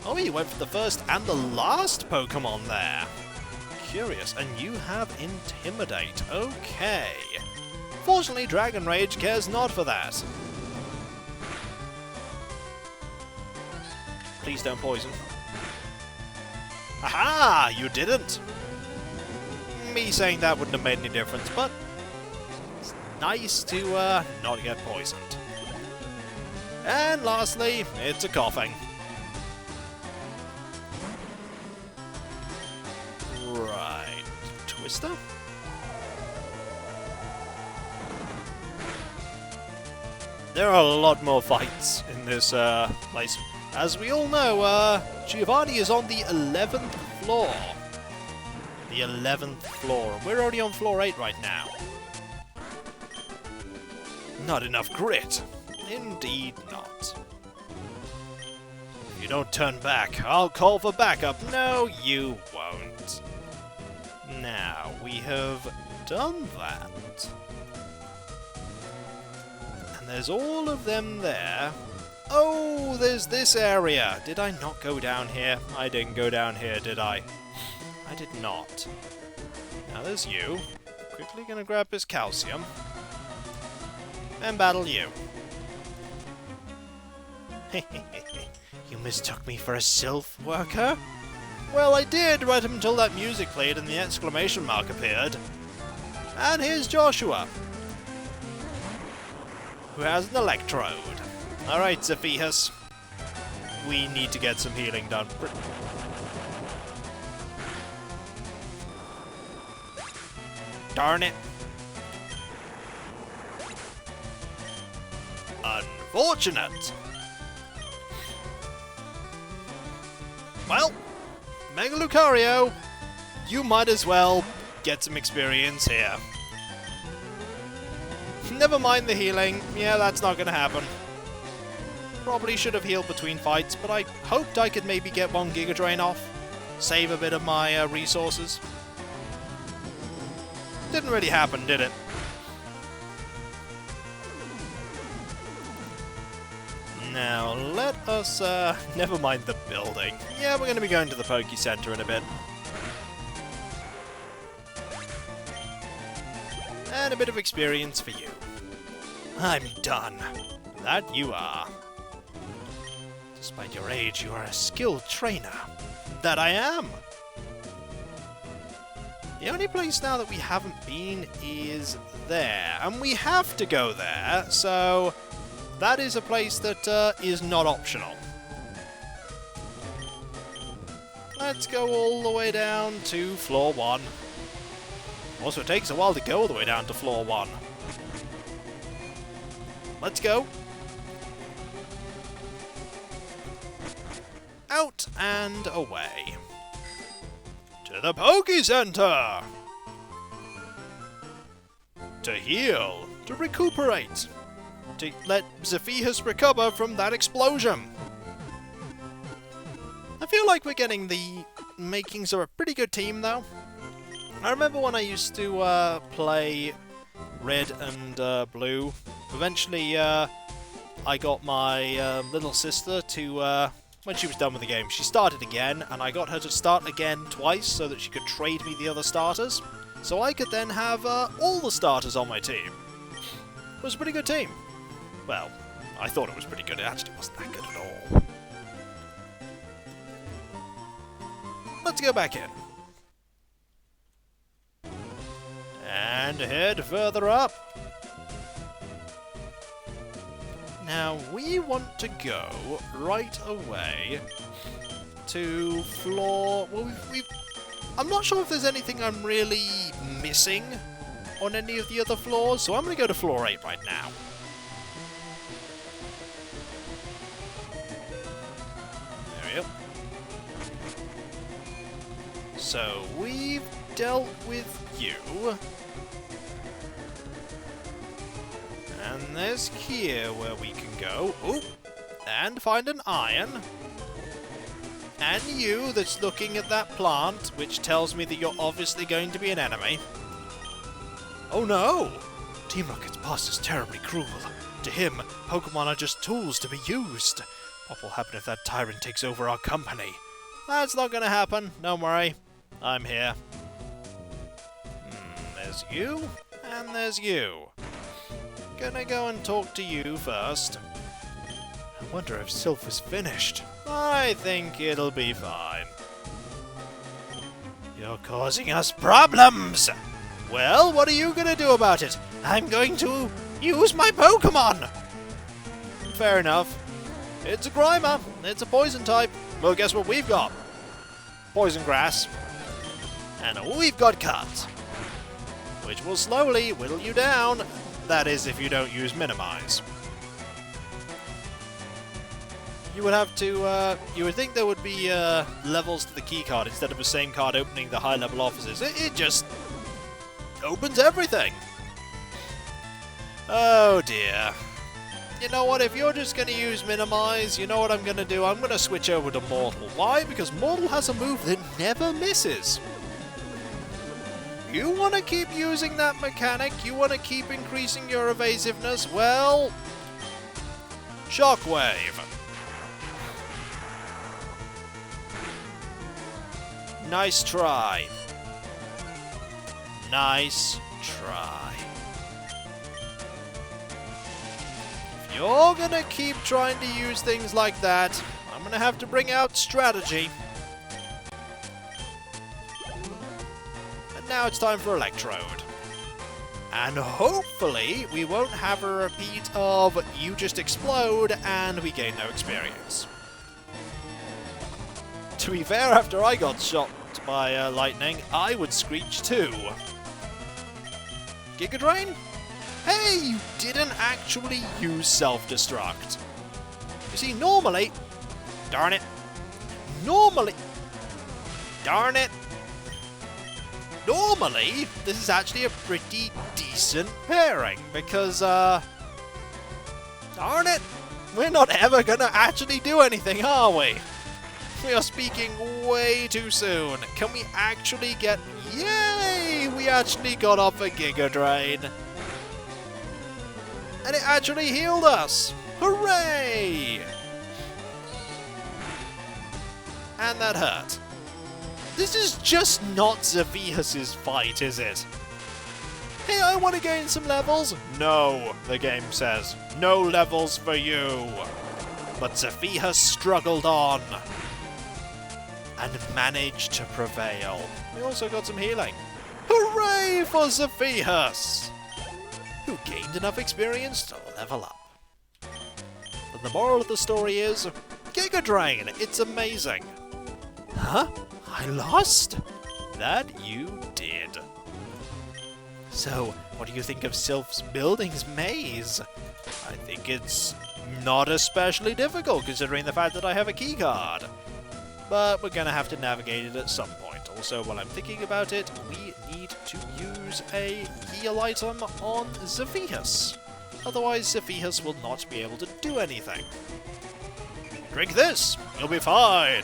Oh, he went for the first and the last Pokemon there. Curious. And you have Intimidate. Okay. Fortunately, Dragon Rage cares not for that. Please don't poison. Aha! You didn't! Me saying that wouldn't have made any difference, but it's nice to not get poisoned. And lastly, it's a coughing. Right. Twister? There are a lot more fights in this place. As we all know, Giovanni is on the 11th floor. The 11th floor. We're already on floor 8 right now. Not enough grit. Indeed not. If you don't turn back, I'll call for backup. No, you won't. Now, we have done that. And there's all of them there. Oh, there's this area. Did I not go down here? I didn't go down here, did I? I did not. Now there's you. Quickly gonna grab his calcium. And battle you. You mistook me for a Silph worker? Well, I did right up until that music played and the exclamation mark appeared. And here's Joshua, who has an electrode. Alright, Zephyrus. We need to get some healing done. Darn it. Unfortunate. Well, Mega Lucario, you might as well get some experience here. Never mind the healing. Yeah, that's not going to happen. Probably should have healed between fights, but I hoped I could maybe get one Giga Drain off. Save a bit of my resources. Didn't really happen, did it? Now, let us, never mind the building. Yeah, we're going to be going to the Poke Center in a bit. And a bit of experience for you. I'm done. That you are. Despite your age, you are a skilled trainer. That I am. The only place now that we haven't been is there. And we have to go there, so that is a place that is not optional. Let's go all the way down to floor 1. Also, it takes a while to go all the way down to floor 1. Let's go. Out and away. To the Poke Center! To heal. To recuperate. To let Zephyrs recover from that explosion. I feel like we're getting the makings of a pretty good team, though. I remember when I used to play Red and Blue. Eventually, I got my little sister to, when she was done with the game, she started again, and I got her to start again twice so that she could trade me the other starters. So I could then have all the starters on my team. It was a pretty good team. Well, I thought it was pretty good. It actually wasn't that good at all. Let's go back in. And head further up. Now, we want to go right away to floor... Well, I'm not sure if there's anything I'm really missing on any of the other floors, so I'm going to go to floor 8 right now. There we go. So, we've dealt with you. And there's here where we can go. Ooh! And find an iron. And you that's looking at that plant, which tells me that you're obviously going to be an enemy. Oh no! Team Rocket's boss is terribly cruel. To him, Pokemon are just tools to be used. What will happen if that tyrant takes over our company? That's not gonna happen, don't worry. I'm here. There's you, and there's you. Gonna go and talk to you first. I wonder if Silph is finished. I think it'll be fine. You're causing us problems! Well, what are you gonna do about it? I'm going to use my Pokemon! Fair enough. It's a Grimer. It's a poison type. Well, guess what we've got? Poison Grass. And we've got Cut. Which will slowly whittle you down. That is, if you don't use Minimize. You would have to, you would think there would be levels to the keycard instead of the same card opening the high-level offices. It just opens everything. Oh dear. You know what, if you're just going to use Minimize, you know what I'm going to do? I'm going to switch over to Mortal. Why? Because Mortal has a move that never misses. You want to keep using that mechanic? You want to keep increasing your evasiveness? Well, Shockwave. Nice try. Nice try. If you're gonna keep trying to use things like that, I'm gonna have to bring out strategy. And now it's time for Electrode. And hopefully we won't have a repeat of you just explode and we gain no experience. To be fair, after I got shot by lightning, I would screech too. Giga Drain? Hey, you didn't actually use self-destruct. You see, normally... Darn it. Normally... Darn it. Normally, this is actually a pretty decent pairing, because, darn it, we're not ever gonna actually do anything, are we? We are speaking way too soon. Can we actually get... Yay! We actually got off a Giga Drain. And it actually healed us! Hooray! And that hurt. This is just not Zephyrs' fight, is it? Hey, I want to gain some levels. No, the game says. No levels for you. But Zephyhus struggled on and managed to prevail. We also got some healing. Hooray for Zephyhus, who gained enough experience to level up. But the moral of the story is, Giga Drain, it's amazing. Huh? I lost? That you did. So, what do you think of Silph's Buildings Maze? I think it's not especially difficult, considering the fact that I have a keycard. But we're gonna have to navigate it at some point. Also, while I'm thinking about it, we need to use a heal item on Zephyhus. Otherwise, Zephyhus will not be able to do anything. Drink this! You'll be fine!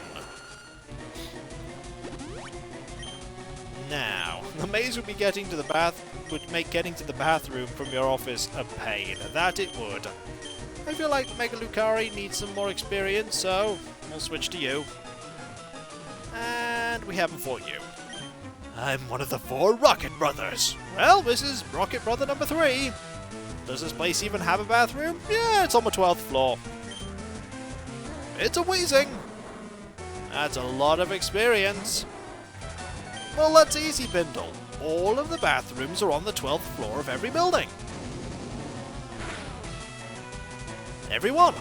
Now, the maze would make getting to the bathroom from your office a pain. That it would. I feel like Mega Lucari needs some more experience, so we'll switch to you. And we haven't fought you. I'm one of the 4 Rocket Brothers. Well, this is Rocket Brother number 3. Does this place even have a bathroom? Yeah, it's on the 12th floor. It's a wheezing. That's a lot of experience. Well, that's easy, Bindle. All of the bathrooms are on the 12th floor of every building. Every one.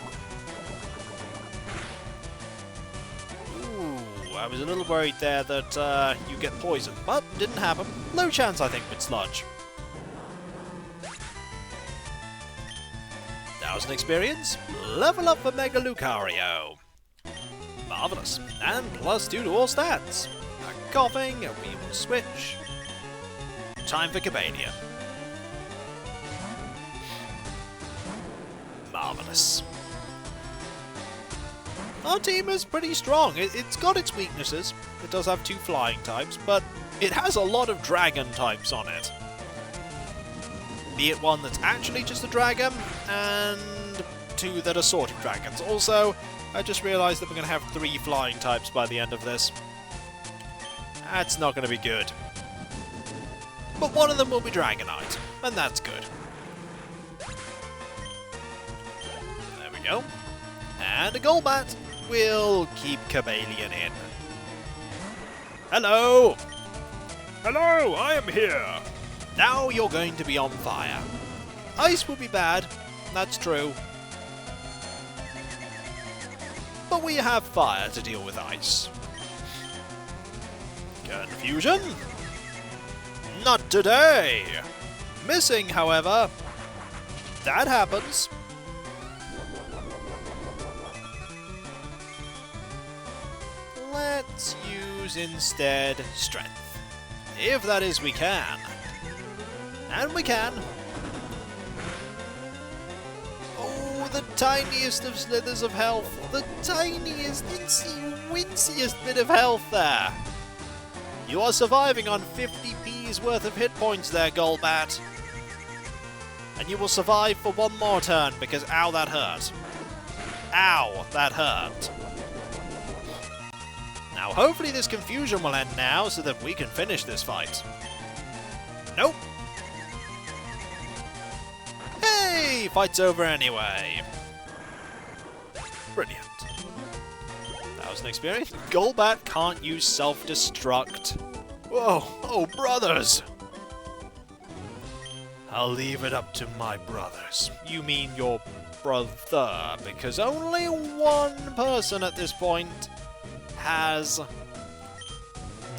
Ooh, I was a little worried there that you get poisoned, but didn't happen. Low chance, I think, with Sludge. 1,000 experience. Level up for Mega Lucario. Marvelous. And +2 to all stats. A coughing, we will switch. Time for Cabania. Marvelous. Our team is pretty strong. It's got its weaknesses. It does have 2 flying types, but it has a lot of dragon types on it. Be it one that's actually just a dragon, and 2 that are sort of dragons. Also, I just realised that we're going to have 3 flying types by the end of this. That's not going to be good. But one of them will be Dragonite, and that's good. There we go. And a Golbat will keep Cabalion in. Hello! Hello, I am here! Now you're going to be on fire. Ice will be bad, that's true. But we have fire to deal with ice. Confusion? Not today! Missing, however. That happens. Let's use instead strength. If that is we can. And we can. Oh, the tiniest of slithers of health. The tiniest, winsiest bit of health there. You are surviving on 50p's worth of hit points there, Golbat. And you will survive for 1 more turn, because ow, that hurt. Ow, that hurt. Now, hopefully this confusion will end now, so that we can finish this fight. Nope. Hey, fight's over anyway. Brilliant. 1,000 experience. Golbat can't use self-destruct. Whoa, oh brothers! I'll leave it up to my brothers. You mean your brother, because only 1 person at this point has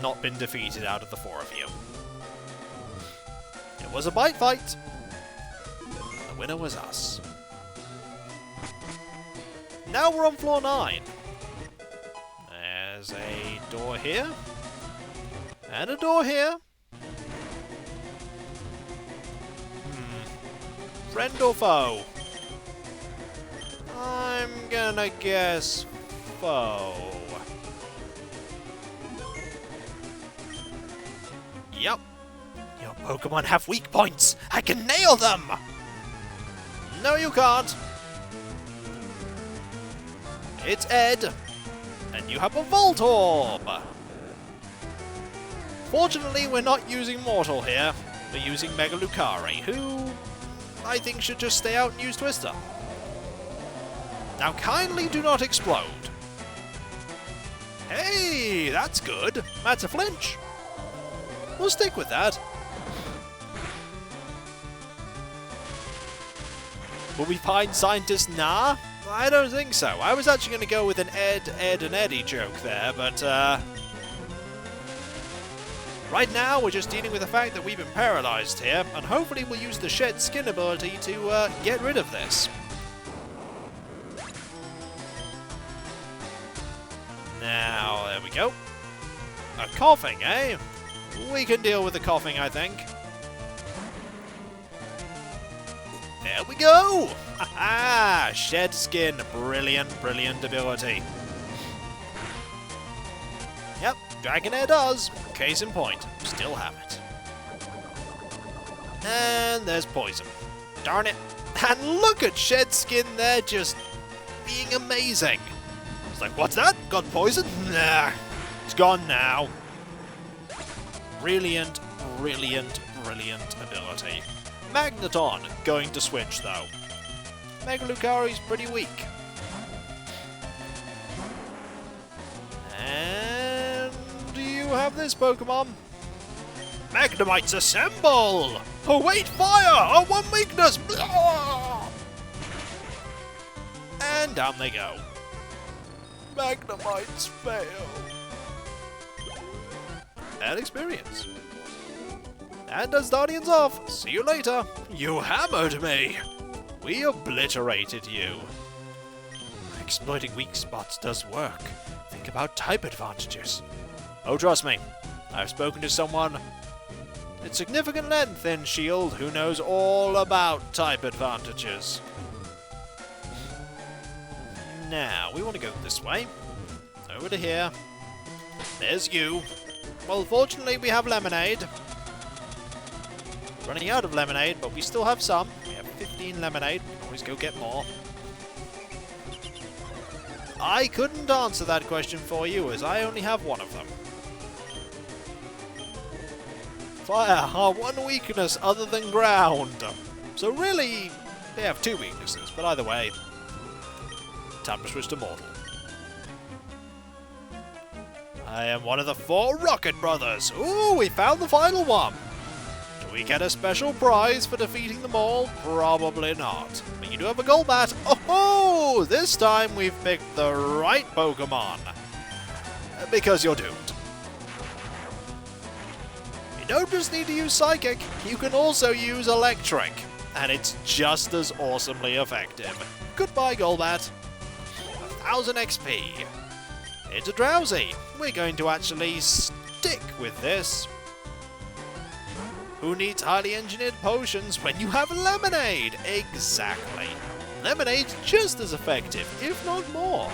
not been defeated out of the 4 of you. It was a bite fight. The winner was us. Now we're on floor 9. There's a door here. And a door here. Friend or foe? I'm gonna guess foe. Yep. Your Pokemon have weak points. I can nail them! No, you can't. It's Ed. And you have a Voltorb. Fortunately, we're not using Mortal here. We're using Mega Lucari, who I think should just stay out and use Twister. Now kindly do not explode. Hey, that's good. That's a flinch. We'll stick with that. Will we find scientists? Nah, I don't think so. I was actually going to go with an Ed and Eddie joke there, but right now we're just dealing with the fact that we've been paralyzed here, and hopefully we'll use the shed skin ability to get rid of this. Now, there we go. A coughing, eh? We can deal with the coughing, I think. There we go! Haha! Shed skin. Brilliant, brilliant ability. Yep, Dragonair does. Case in point. Still have it. And there's poison. Darn it. And look at Shed Skin there just being amazing. It's like, what's that? Got poison? Nah. It's gone now. Brilliant, brilliant, brilliant ability. Magneton going to switch though. Mega Lucari's pretty weak. And do you have this Pokemon? Magnemites assemble! Oh wait, fire! Oh, one weakness! And down they go. Magnemites fail. Bad experience. And as Guardian's off, see you later. You hammered me. We obliterated you. Exploiting weak spots does work. Think about type advantages. Oh, trust me. I've spoken to someone at significant length in S.H.I.E.L.D. who knows all about type advantages. Now, we want to go this way. Over to here. There's you. Well, fortunately, we have lemonade. Running out of lemonade, but we still have some. We have 15 lemonade. We can always go get more. I couldn't answer that question for you, as I only have one of them. Fire, our one weakness other than ground. So really, they have two weaknesses, but either way, time to switch to mortal. I am one of the 4 Rocket Brothers. Ooh, we found the final one. Do we get a special prize for defeating them all? Probably not. But you do have a Golbat. Oh, this time we've picked the right Pokemon. Because you're doomed. You don't just need to use Psychic, you can also use Electric. And it's just as awesomely effective. Goodbye, Golbat. 1000 XP. It's a Drowsy. We're going to actually stick with this. Who needs highly engineered potions when you have lemonade? Exactly. Lemonade's just as effective, if not more.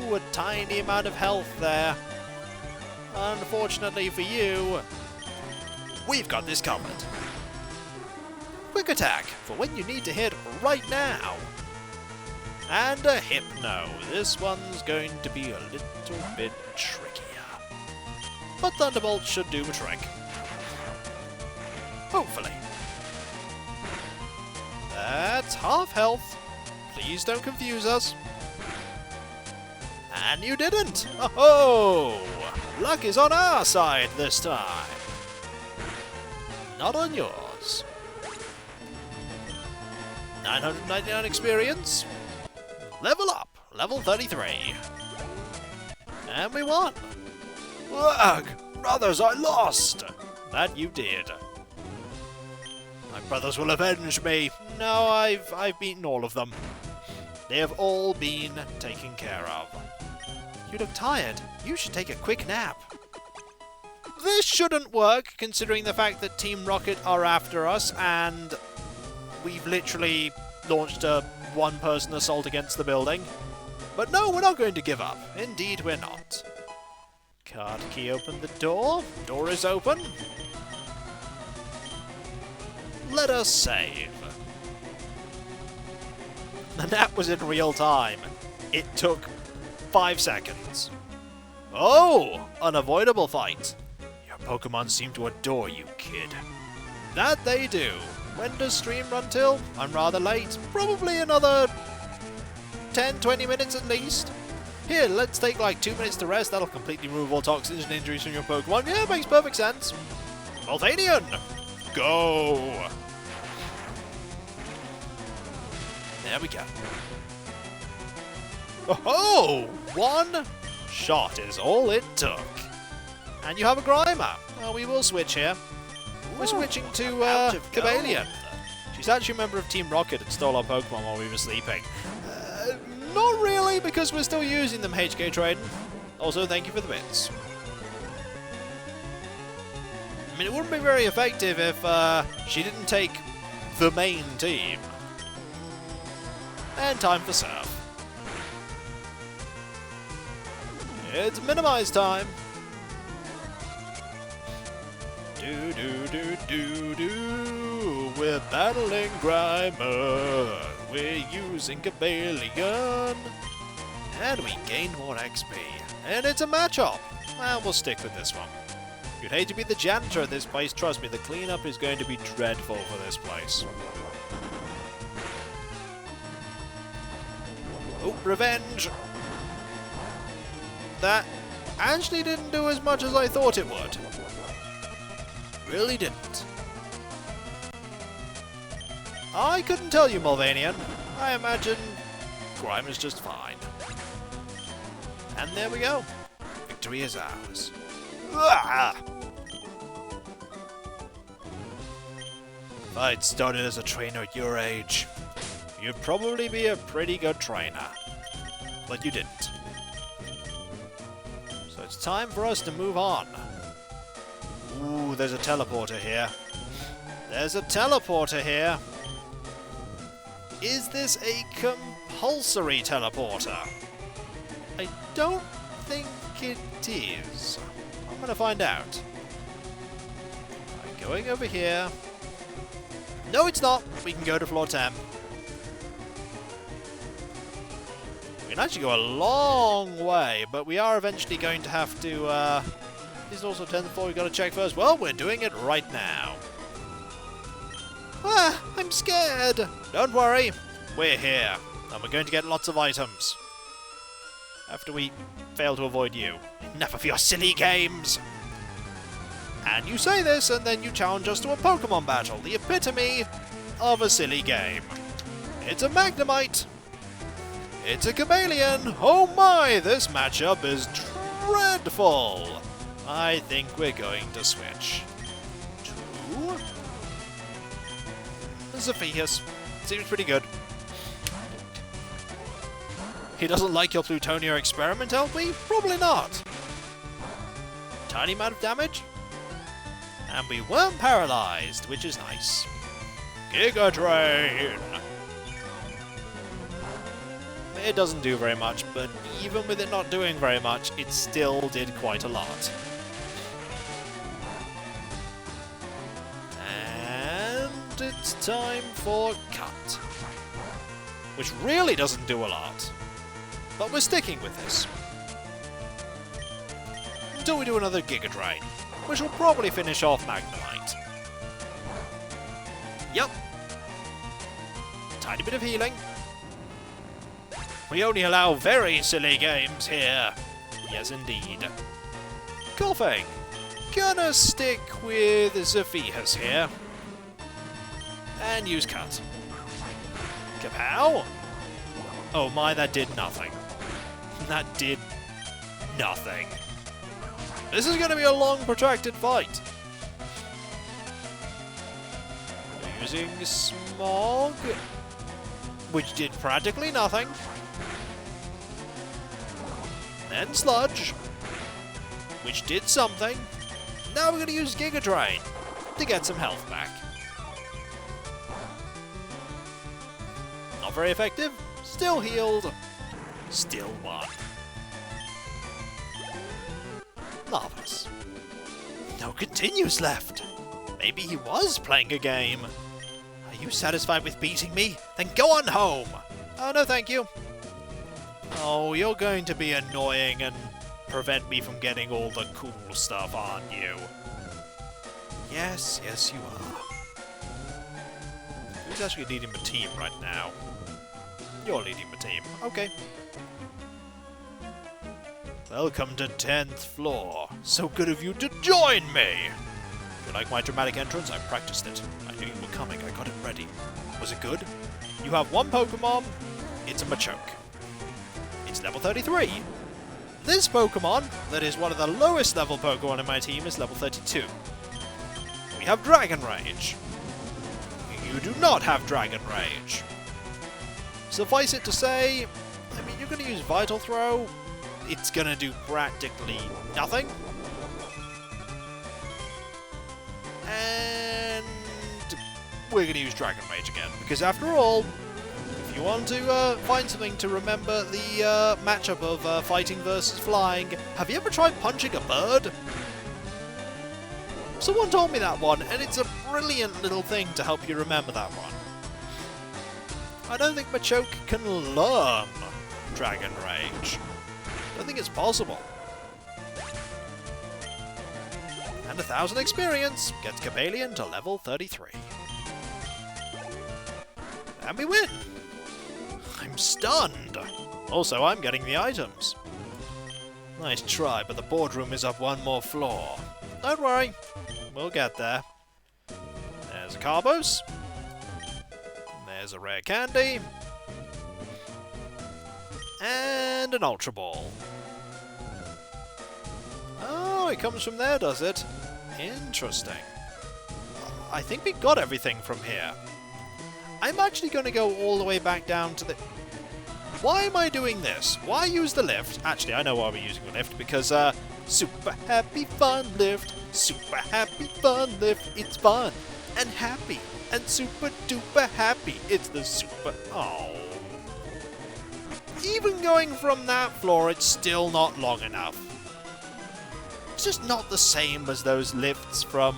Ooh, a tiny amount of health there. Unfortunately for you, we've got this covered. Quick attack for when you need to hit right now. And a Hypno. This one's going to be a little bit trickier. But Thunderbolt should do a trick. Hopefully. That's half health. Please don't confuse us. And you didn't! Oh! Luck is on our side this time. Not on yours. 999 experience. Level up! Level 33. And we won! Ugh! Brothers, I lost! That you did. My brothers will avenge me. No, I've beaten all of them. They have all been taken care of. You look tired. You should take a quick nap. This shouldn't work, considering the fact that Team Rocket are after us, and we've literally launched a one-person assault against the building. But no, we're not going to give up. Indeed, we're not. Card key opened the door. Door is open. Let us save. And that was in real time. It took 5 seconds. Oh! Unavoidable fight. Your Pokemon seem to adore you, kid. That they do. When does stream run till? I'm rather late. Probably another 10-20 minutes at least. Here, let's take like 2 minutes to rest. That'll completely remove all toxins and injuries from your Pokemon. Yeah, makes perfect sense. Molthanian, go! There we go. Oh, one shot is all it took. And you have a Grimer. Well, we will switch here. We're switching to Cobalion. She's actually a member of Team Rocket and stole our Pokemon while we were sleeping. Not really, because we're still using them, HK Traden. Also, thank you for the bits. I mean, it wouldn't be very effective if she didn't take the main team. And time for Surf. It's minimize time. Do. We're battling Grimer. We're using Cobalion. And we gain more XP. And it's a matchup. Well, we'll stick with this one. You'd hate to be the janitor at this place. Trust me, the cleanup is going to be dreadful for this place. Oh, revenge. That actually didn't do as much as I thought it would. Really didn't. I couldn't tell you, Molthanian. I imagine Grimer's just fine. And there we go. Victory is ours. Ah! If I'd started as a trainer at your age, you'd probably be a pretty good trainer. But you didn't. So it's time for us to move on. Ooh, there's a teleporter here. There's a teleporter here. Is this a compulsory teleporter? I don't think it is. I'm gonna find out. By going over here. No, it's not. We can go to floor 10. We can actually go a long way, but we are eventually going to have to, Is it also 10th floor? We've got to check first. Well, we're doing it right now. Ah, I'm scared. Don't worry. We're here. And we're going to get lots of items. After we fail to avoid you. Enough of your silly games. And you say this, and then you challenge us to a Pokemon battle. The epitome of a silly game. It's a Magnemite. It's a Cobalion. Oh my, this matchup is dreadful. I think we're going to switch to Zephyrs. Seems pretty good. He doesn't like your Plutonia experiment, LP? Probably not. Tiny amount of damage. And we weren't paralyzed, which is nice. Giga Drain! It doesn't do very much, but even with it not doing very much, it still did quite a lot. And it's time for Cut. Which really doesn't do a lot. But we're sticking with this. Until we do another Giga Drain, which will probably finish off Magnemite. Yep. Tiny bit of healing. We only allow very silly games here. Yes, indeed. Coughing. Gonna stick with Zephyrs here. And use Cut. Kapow! Oh my, that did nothing. That did nothing. This is going to be a long, protracted fight. We're using Smog, which did practically nothing. Then Sludge, which did something. Now we're going to use Giga Drain to get some health back. Not very effective. Still healed. Still won. Marvelous. No continues left. Maybe he was playing a game. Are you satisfied with beating me? Then go on home. Oh, no thank you. Oh, you're going to be annoying and prevent me from getting all the cool stuff, aren't you? Yes, yes you are. Who's actually leading the team right now? You're leading the team. Okay. Welcome to 10th floor. So good of you to join me! You like my dramatic entrance? I practiced it. I knew you were coming. I got it ready. Was it good? You have one Pokemon. It's a Machoke. It's level 33. This Pokemon, that is one of the lowest level Pokemon in my team, is level 32. We have Dragon Rage. You do not have Dragon Rage. Suffice it to say, I mean, you're going to use Vital Throw. It's going to do practically nothing. And we're going to use Dragon Rage again, because after all, if you want to find something to remember the matchup of fighting versus flying, have you ever tried punching a bird? Someone told me that one, and it's a brilliant little thing to help you remember that one. I don't think Machoke can learn Dragon Rage. I don't think it's possible. And 1,000 experience gets Cabalion to level 33. And we win! I'm stunned! Also, I'm getting the items. Nice try, but the boardroom is up one more floor. Don't worry, we'll get there. There's a Carbos. There's a rare candy. And an Ultra Ball. Oh, it comes from there, does it? Interesting. I think we got everything from here. I'm actually going to go all the way back down to the... Why am I doing this? Why use the lift? Actually, I know why we're using the lift, because, super happy fun lift. Super happy fun lift. It's fun and happy and super duper happy. It's the super... Oh. Even going from that floor, it's still not long enough. It's just not the same as those lifts from,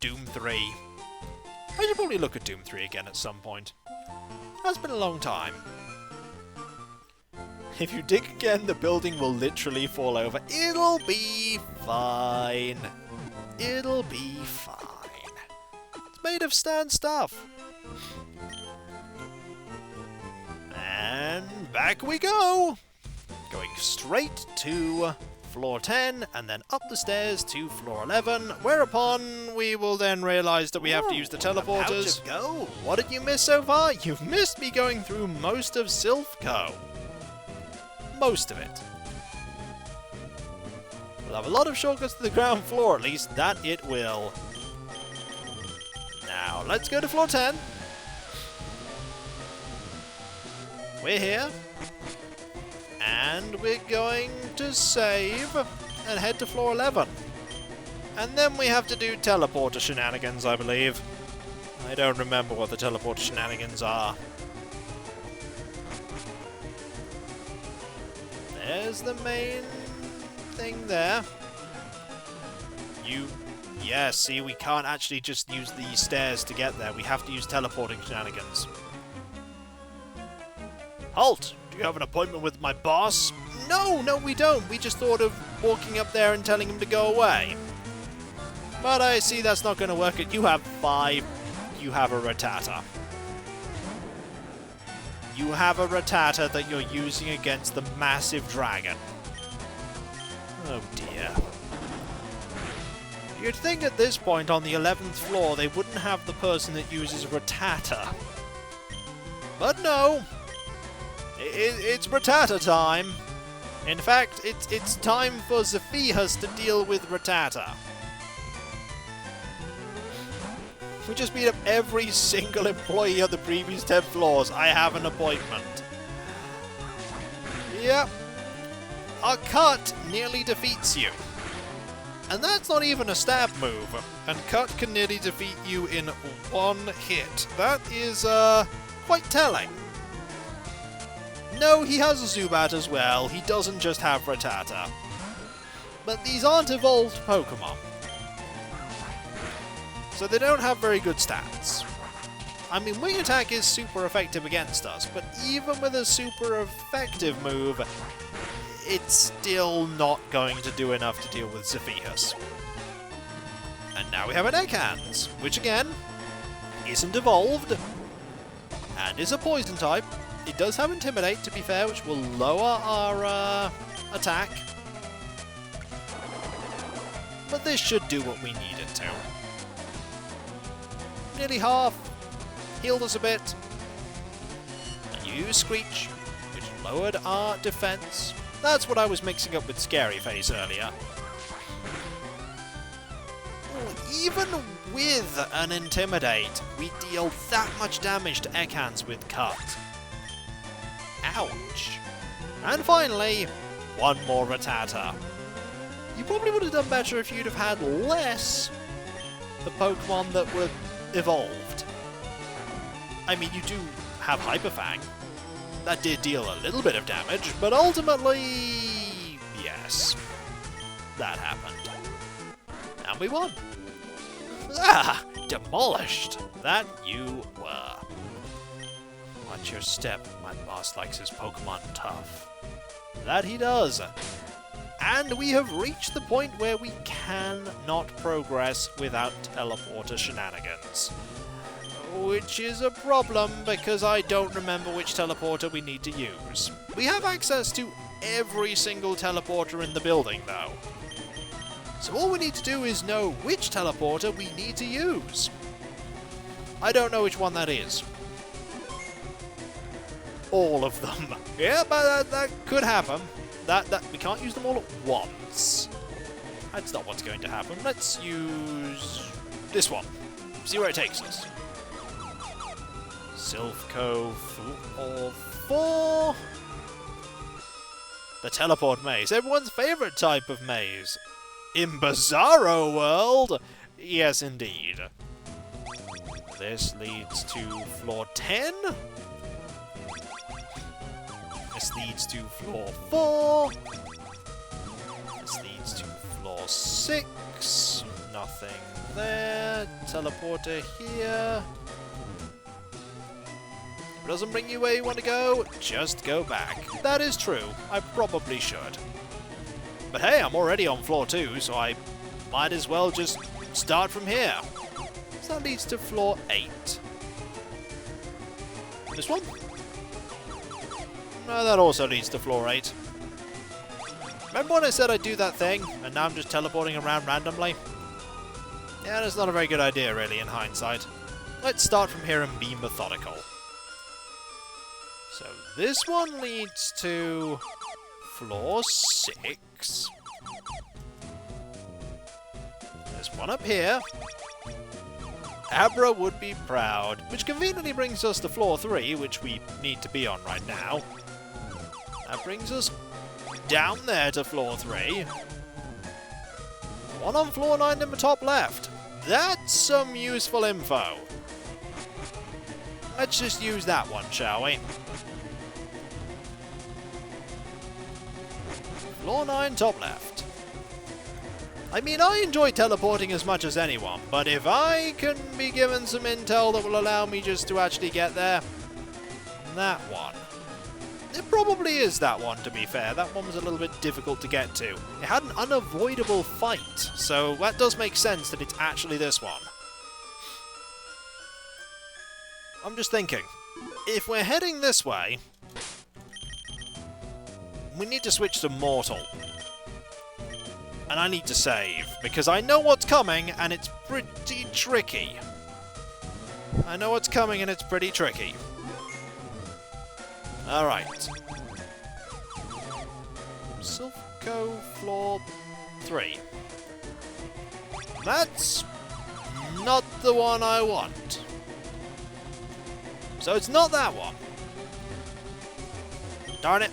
Doom 3. I should probably look at Doom 3 again at some point. That's been a long time. If you dig again, the building will literally fall over. It'll be fine. It'll be fine. It's made of stone stuff. And back we go! Going straight to floor 10, and then up the stairs to floor 11, whereupon we will then realise that we have to use the teleporters. About to go. What did you miss so far? You've missed me going through most of Silph Co. Most of it. We'll have a lot of shortcuts to the ground floor, at least that it will. Now, let's go to floor 10. We're here. And we're going to save and head to floor 11. And then we have to do teleporter shenanigans, I believe. I don't remember what the teleporter shenanigans are. There's the main thing there. Yeah, see, we can't actually just use the stairs to get there. We have to use teleporting shenanigans. Halt! Do you have an appointment with my boss? No, we don't. We just thought of walking up there and telling him to go away. But I see that's not going to work. You have 5. You have a Rattata. You have a Rattata that you're using against the massive dragon. Oh dear. You'd think at this point on the 11th floor they wouldn't have the person that uses Rattata. But no. It's Rattata time. In fact, it's time for Zephyhus to deal with Rattata. We just beat up every single employee of the previous 10 floors. I have an appointment. Yep. A cut nearly defeats you. And that's not even a stab move. And cut can nearly defeat you in one hit. That is, quite telling. No, he has a Zubat as well. He doesn't just have Rattata. But these aren't evolved Pokemon. So they don't have very good stats. I mean, Wing Attack is super effective against us, but even with a super effective move, it's still not going to do enough to deal with Zephyhus. And now we have an Ekans, which again, isn't evolved, and is a poison type. It does have Intimidate, to be fair, which will lower our attack. But this should do what we need it to. Nearly half. Healed us a bit. And use Screech, which lowered our defense. That's what I was mixing up with Scary Face earlier. Even with an Intimidate, we deal that much damage to Ekans with Cut. Ouch. And finally, one more Rattata. You probably would have done better if you'd have had less the Pokemon that were evolved. I mean, you do have Hyper Fang. That did deal a little bit of damage, but ultimately, yes, that happened. And we won. Ah! Demolished! That you were. Watch your step. My boss likes his Pokemon tough. That he does. And we have reached the point where we cannot progress without teleporter shenanigans. Which is a problem because I don't remember which teleporter we need to use. We have access to every single teleporter in the building though. So all we need to do is know which teleporter we need to use. I don't know which one that is. All of them. Yeah, but that could happen. That we can't use them all at once. That's not what's going to happen. Let's use this one. See where it takes us. Silph Co. 4. The teleport maze. Everyone's favourite type of maze. In Bizarro World? Yes, indeed. This leads to floor 10. This leads to floor 4. This leads to floor 6. Nothing there. Teleporter here. If it doesn't bring you where you want to go, just go back. That is true. I probably should. But hey, I'm already on floor 2, so I might as well just start from here. So that leads to floor 8. This one? No, that also leads to floor 8. Remember when I said I'd do that thing, and now I'm just teleporting around randomly? Yeah, that's not a very good idea, really, in hindsight. Let's start from here and be methodical. So this one leads to floor 6. There's one up here. Abra would be proud, which conveniently brings us to floor 3, which we need to be on right now. That brings us down there to floor 3. One on floor 9 in the top left. That's some useful info. Let's just use that one, shall we? Floor 9, top left. I mean, I enjoy teleporting as much as anyone, but if I can be given some intel that will allow me just to actually get there, that one. It probably is that one, to be fair. That one was a little bit difficult to get to. It had an unavoidable fight, so that does make sense that it's actually this one. I'm just thinking, if we're heading this way, we need to switch to Mortal. And I need to save, because I know what's coming, and it's pretty tricky. I know what's coming, and it's pretty tricky. Alright. Silph Co. floor 3. That's not the one I want. So it's not that one. Darn it.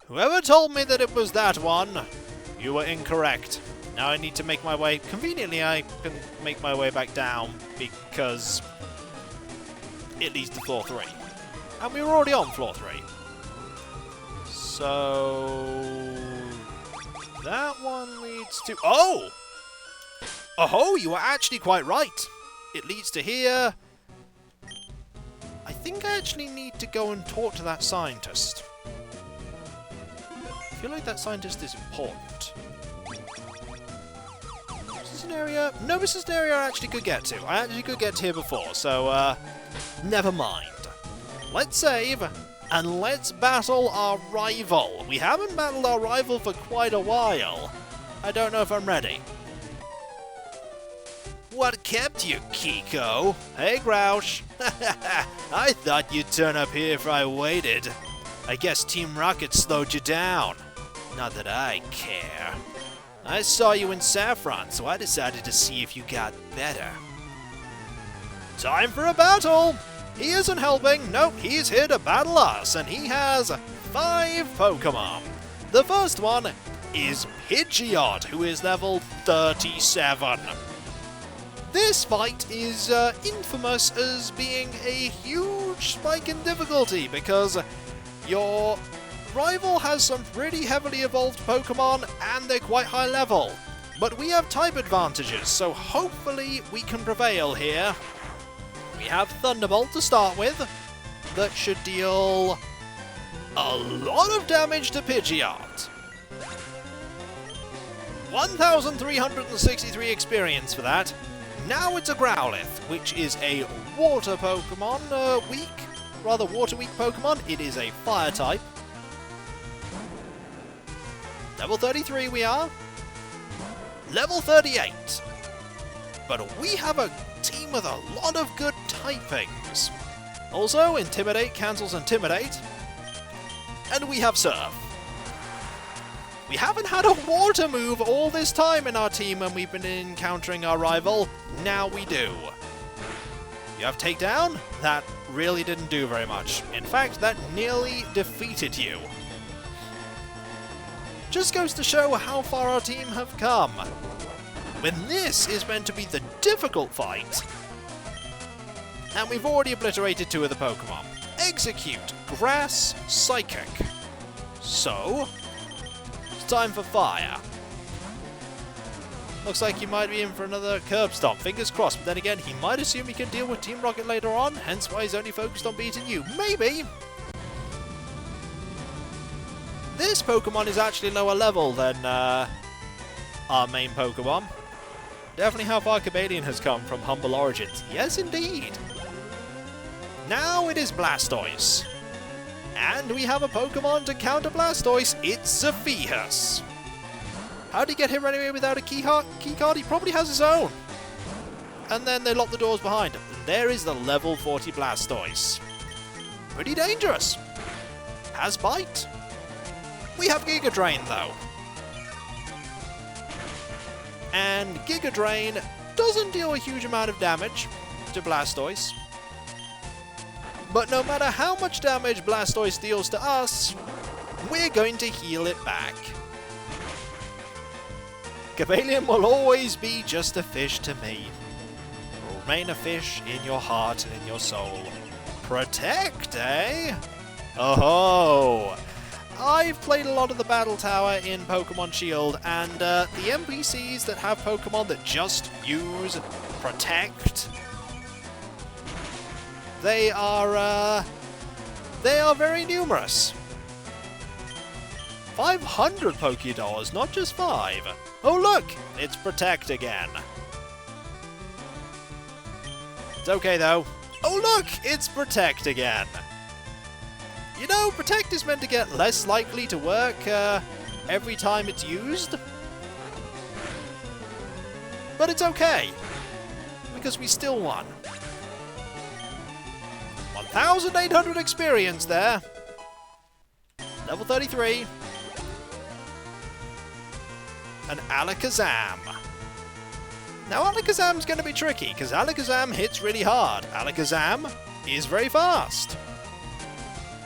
Whoever told me that it was that one, you were incorrect. Now I need to make my way... Conveniently, I can make my way back down because it leads to floor 3. And we were already on floor 3. So... that one leads to... Oh! Oh, you were actually quite right. It leads to here. I think I actually need to go and talk to that scientist. I feel like that scientist is important. area? No, this is an area I actually could get to. I actually could get here before, so, never mind. Let's save, and let's battle our rival. We haven't battled our rival for quite a while. I don't know if I'm ready. What kept you, Kiko? Hey, Grouch. I thought you'd turn up here if I waited. I guess Team Rocket slowed you down. Not that I care. I saw you in Saffron, so I decided to see if you got better. Time for a battle! He isn't helping, nope, he's here to battle us, and he has 5 Pokemon. The first one is Pidgeot, who is level 37. This fight is infamous as being a huge spike in difficulty, because your rival has some pretty heavily evolved Pokemon, and they're quite high level. But we have type advantages, so hopefully we can prevail here. We have Thunderbolt to start with. That should deal a lot of damage to Pidgeot. 1,363 experience for that. Now it's a Growlithe, which is a water Pokemon, water weak Pokemon. It is a fire type. Level 33 we are. Level 38. But we have a team with a lot of good typings. Also, Intimidate cancels Intimidate. And we have Surf. We haven't had a water move all this time in our team when we've been encountering our rival. Now we do. You have Takedown? That really didn't do very much. In fact, that nearly defeated you. Just goes to show how far our team have come. When this is meant to be the difficult fight. And we've already obliterated 2 of the Pokemon. Execute, Grass, Psychic. So, it's time for Fire. Looks like he might be in for another Curb Stomp. Fingers crossed, but then again, he might assume he can deal with Team Rocket later on, hence why he's only focused on beating you. Maybe! This Pokemon is actually lower level than our main Pokemon. Definitely how far Cobalion has come from humble origins. Yes, indeed! Now it is Blastoise. And we have a Pokemon to counter Blastoise. It's Zephyrs. How did he get here anyway without a key card? He probably has his own. And then they lock the doors behind him. And there is the level 40 Blastoise. Pretty dangerous. Has Bite. We have Giga Drain though. And Giga Drain doesn't deal a huge amount of damage to Blastoise. But no matter how much damage Blastoise deals to us, we're going to heal it back. Cobalion will always be just a fish to me. Will remain a fish in your heart and in your soul. Protect, eh? Oh-ho! I've played a lot of the Battle Tower in Pokemon Shield, and the NPCs that have Pokemon that just use Protect, they are very numerous. 500 Pokédollars, not just 5. Oh look, it's Protect again. It's okay though. Oh look, it's Protect again. You know, Protect is meant to get less likely to work every time it's used. But it's okay, because we still won. 1,800 experience there. Level 33. And Alakazam. Now Alakazam's going to be tricky, because Alakazam hits really hard. Alakazam is very fast.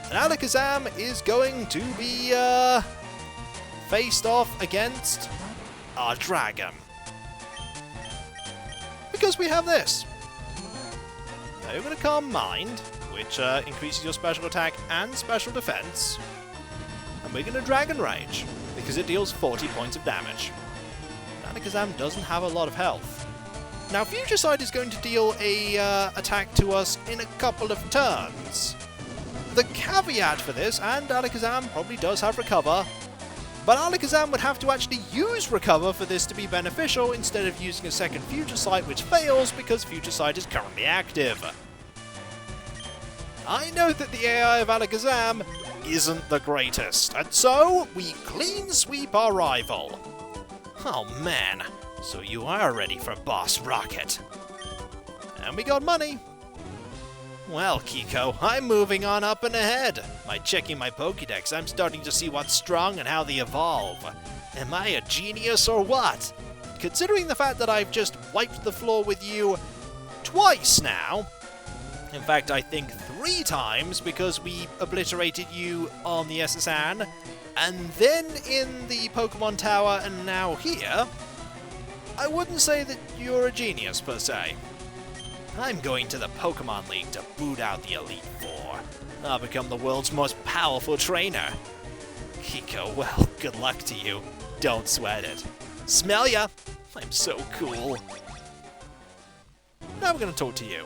And Alakazam is going to be faced off against our dragon. Because we have this. Now you're going to Calm Mind, which increases your special attack and special defense. And we're going to Dragon Rage, because it deals 40 points of damage. Alakazam doesn't have a lot of health. Now Fuchsia Side is going to deal a attack to us in a couple of turns. The caveat for this, and Alakazam probably does have Recover, But Alakazam would have to actually use Recover for this to be beneficial instead of using a second Future Sight, which fails because Future Sight is currently active. I know that the AI of Alakazam isn't the greatest, and so we clean sweep our rival. Oh man, so you are ready for Boss Rocket. And we got money. Well, Kiko, I'm moving on up and ahead. By checking my Pokédex, I'm starting to see what's strong and how they evolve. Am I a genius or what? Considering the fact that I've just wiped the floor with you twice now, in fact I think 3 times because we obliterated you on the SSN, and then in the Pokemon Tower and now here, I wouldn't say that you're a genius per se. I'm going to the Pokemon League to boot out the Elite Four. I'll become the world's most powerful trainer. Kiko, well, good luck to you. Don't sweat it. Smell ya! I'm so cool. Now we're gonna talk to you.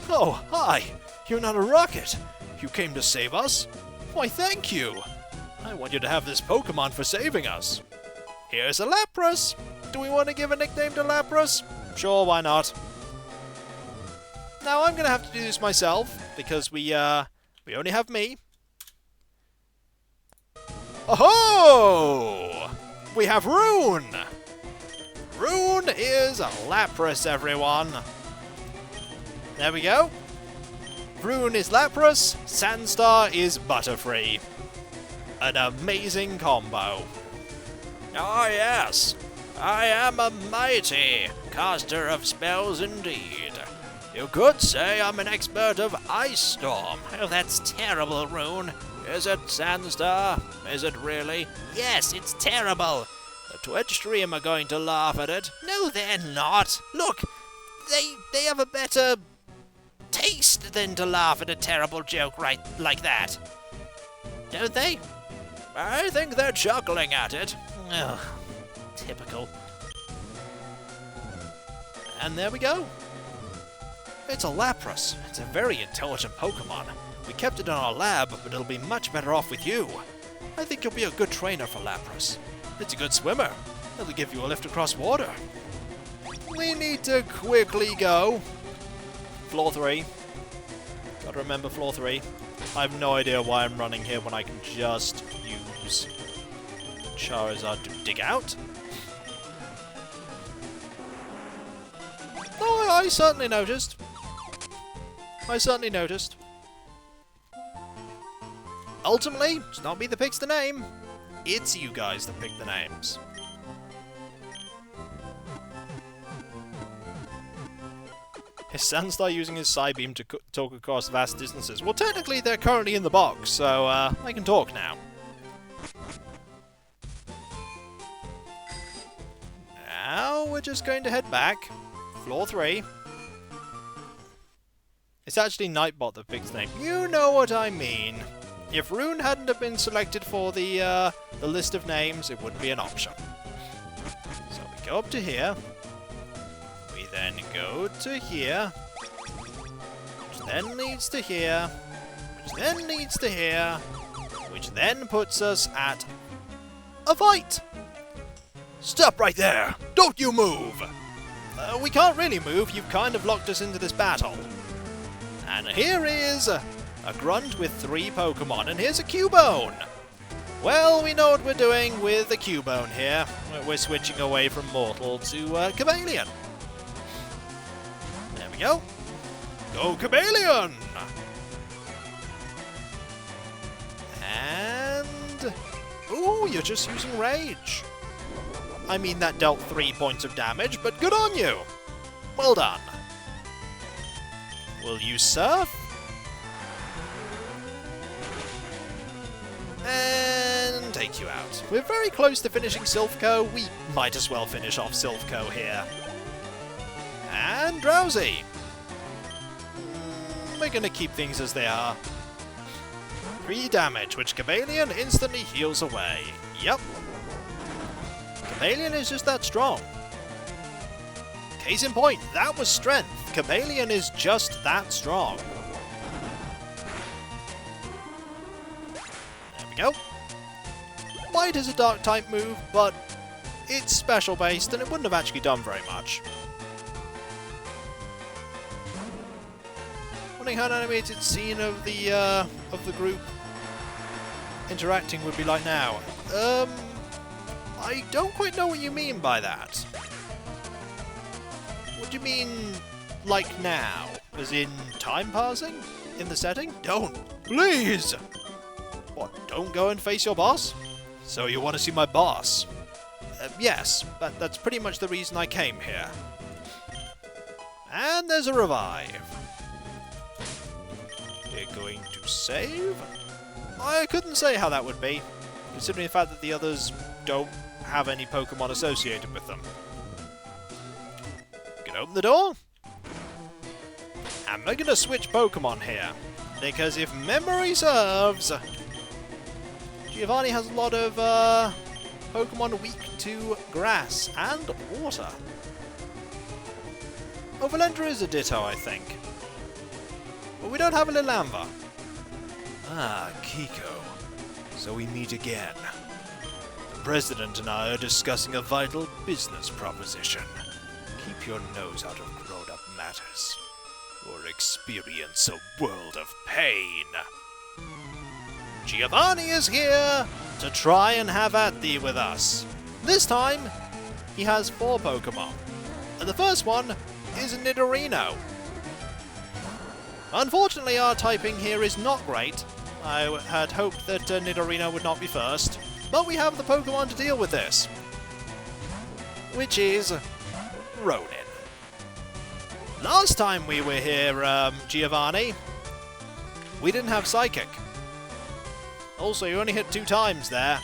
Oh, hi! You're not a rocket! You came to save us? Why, thank you! I want you to have this Pokemon for saving us. Here's a Lapras! Do we want to give a nickname to Lapras? Sure, why not? Now I'm gonna have to do this myself, because we only have me. Oh-ho! We have Rune! Rune is a Lapras, everyone! There we go. Rune is Lapras, Sandstar is Butterfree. An amazing combo. Ah yes, I am a mighty caster of spells indeed. You could say I'm an expert of Ice Storm. Oh, that's terrible, Rune. Is it, Sandstar? Is it really? Yes, it's terrible. The Twitch stream are going to laugh at it. No, they're not. Look, they have a better taste than to laugh at a terrible joke right like that. Don't they? I think they're chuckling at it. Ugh, typical. And there we go. It's a Lapras. It's a very intelligent Pokemon. We kept it in our lab, but it'll be much better off with you. I think you'll be a good trainer for Lapras. It's a good swimmer. It'll give you a lift across water. We need to quickly go. Floor 3. Gotta remember floor 3. I have no idea why I'm running here when I can just use Charizard to dig out. Oh, I certainly noticed. Ultimately, it's not me that picks the name. It's you guys that pick the names. Is Sandstar using his Psybeam to talk across vast distances? Well, technically they're currently in the box, so I can talk now. Now we're just going to head back. Floor 3. It's actually Nightbot that picks the name. You know what I mean. If Rune hadn't have been selected for the list of names, it wouldn't be an option. So we go up to here. We then go to here. Which then leads to here. Which then leads to here. Which then puts us at a fight. Stop right there! Don't you move! We can't really move. You've kind of locked us into this battle. And here is a Grunt with 3 Pokemon, and here's a Cubone! Well, we know what we're doing with the Cubone here. We're switching away from Mortal to Cobalion. There we go. Go Cobalion! And... ooh, you're just using Rage. I mean, that dealt 3 points of damage, but good on you! Well done. Will you Surf? And take you out. We're very close to finishing Silph Co. We might as well finish off Silph Co. here. And Drowsy. We're going to keep things as they are. 3 damage, which Cobalion instantly heals away. Yep. Cobalion is just that strong. Case in point, that was strength. Cobalion is just that strong. There we go. Bite is a Dark-type move, but it's special-based, and it wouldn't have actually done very much. Wondering how an animated scene of the group interacting would be like now. I don't quite know what you mean by that. What do you mean, like now? As in time passing? In the setting? Don't! Please! What, don't go and face your boss? So you want to see my boss? Yes, but that's pretty much the reason I came here. And there's a revive. We're going to save? I couldn't say how that would be, considering the fact that the others don't have any Pokemon associated with them. Can open the door? And we're going to switch Pokemon here, because if memory serves, Giovanni has a lot of Pokemon weak to grass and water. Oh, Valendra is a Ditto, I think. But we don't have a Lilanva. Ah, Kiko. So we meet again. The President and I are discussing a vital business proposition. Keep your nose out of grown-up matters, or experience a world of pain. Giovanni is here to try and have at thee with us. This time, he has 4 Pokemon. And the first one is Nidorino. Unfortunately, our typing here is not great. I had hoped that Nidorino would not be first, but we have the Pokemon to deal with this, which is Ronin. Last time we were here, Giovanni, we didn't have Psychic. Also, you only hit 2 times there.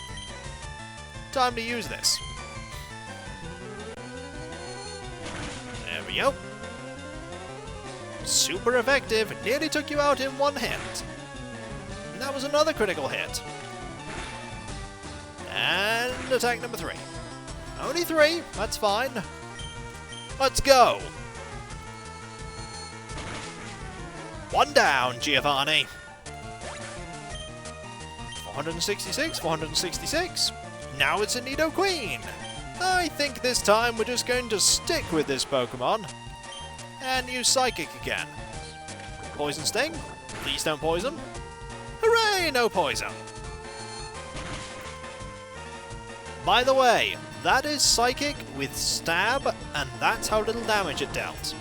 Time to use this. There we go. Super effective, nearly took you out in 1 hit. And that was another critical hit. And attack number 3. Only 3, that's fine. Let's go. 1 down, Giovanni. 466, 466. Now it's a Nidoqueen. I think this time we're just going to stick with this Pokemon and use Psychic again. Poison Sting. Please don't poison. Hooray, no poison. By the way, that is Psychic with Stab, and that's how little damage it dealt.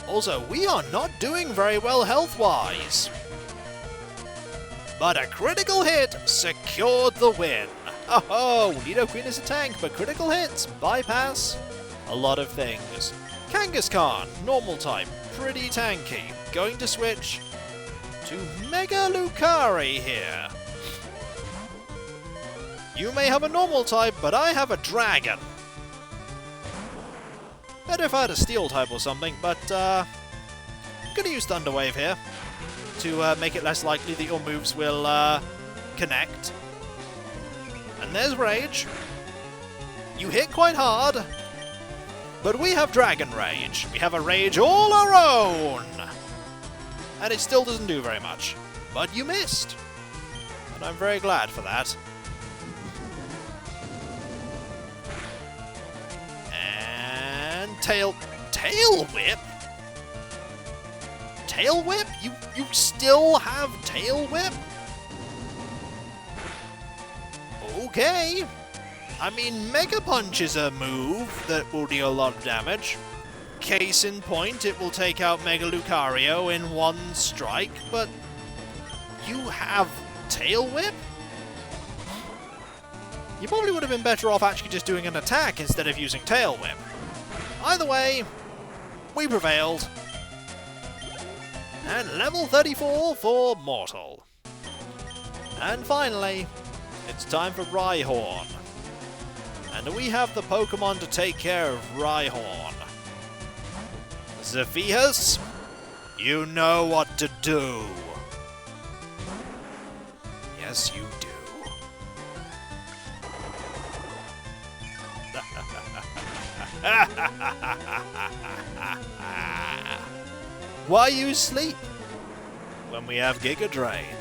Also, we are not doing very well health-wise. But a critical hit secured the win. Oh, Nidoqueen is a tank, but critical hits bypass a lot of things. Kangaskhan, normal type, pretty tanky. Going to switch to Mega Lucario here. You may have a normal type, but I have a dragon. Better if I had a steel type or something, but I'm going to use Thunder Wave here to make it less likely that your moves will connect. And there's Rage. You hit quite hard, but we have Dragon Rage. We have a Rage all our own. And it still doesn't do very much. But you missed. And I'm very glad for that. And Tail Whip? Tail Whip? You still have Tail Whip? Okay. I mean, Mega Punch is a move that will deal a lot of damage. Case in point, it will take out Mega Lucario in 1 strike, but you have Tail Whip? You probably would have been better off actually just doing an attack instead of using Tail Whip. Either way, we prevailed. And level 34 for Mortal. And finally, it's time for Rhyhorn. And we have the Pokemon to take care of Rhyhorn. Zephyrs, you know what to do. Yes, you do. Why you sleep when we have Giga Drain?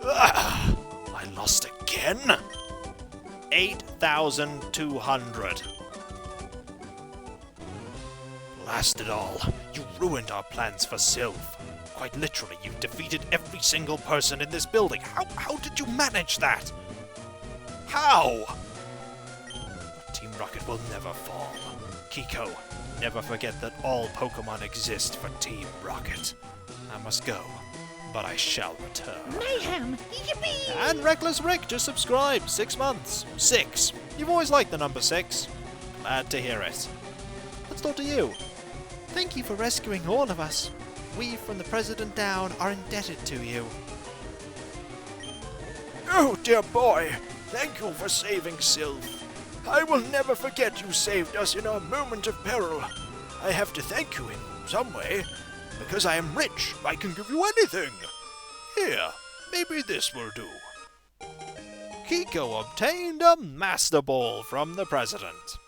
I lost again? 8,200. Blast it all. You ruined our plans for Silph. Quite literally, you've defeated every single person in this building. How did you manage that? How? Team Rocket will never fall. Kiko, never forget that all Pokemon exist for Team Rocket. I must go, but I shall return. Mayhem! Yippee! And Reckless Rick just subscribed. 6 months. 6. You've always liked the number 6. Glad to hear it. Let's talk to you. Thank you for rescuing all of us. We, from the President down, are indebted to you. Oh, dear boy. Thank you for saving Silph. I will never forget you saved us in our moment of peril. I have to thank you in some way, because I am rich. I can give you anything. Here, maybe this will do. Kiko obtained a Master Ball from the President.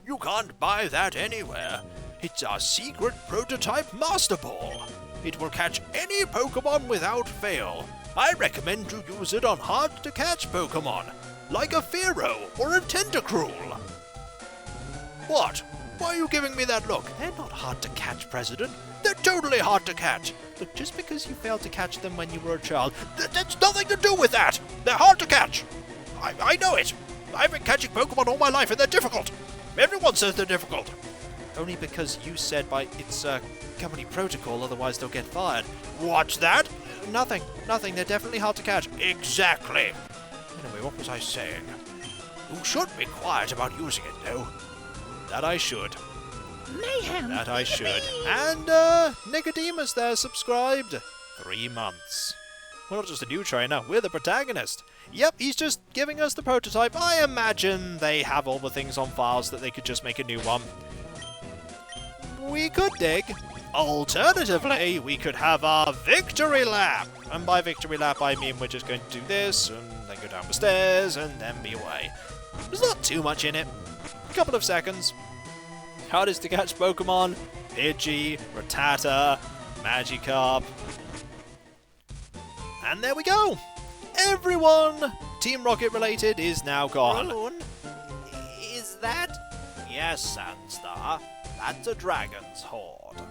You can't buy that anywhere. It's our secret prototype Master Ball. It will catch any Pokemon without fail. I recommend you use it on hard-to-catch Pokemon, like a Fearow or a Tentacruel. What? Why are you giving me that look? They're not hard to catch, President. They're totally hard to catch. Look, just because you failed to catch them when you were a child, That's nothing to do with that. They're hard to catch. I know it. I've been catching Pokemon all my life and they're difficult. Everyone says they're difficult. only because you said it's company protocol, otherwise they'll get fired. What's that? Nothing. They're definitely hard to catch. Exactly. Anyway, what was I saying? You should be quiet about using it, though. That I should. Mayhem! That I should. And, Nicodemus there subscribed. 3 months. We're not just a new trainer, we're the protagonist. Yep, he's just giving us the prototype. I imagine they have all the things on files that they could just make a new one. We could dig. Alternatively, we could have our victory lap. And by victory lap, I mean we're just going to do this, and then go down the stairs, and then be away. There's not too much in it. A couple of seconds. Hardest to catch Pokemon: Pidgey, Rattata, Magikarp. And there we go! Everyone Team Rocket related is now gone. Balloon? Is that? Yes, Sandstar. That's a dragon's horde.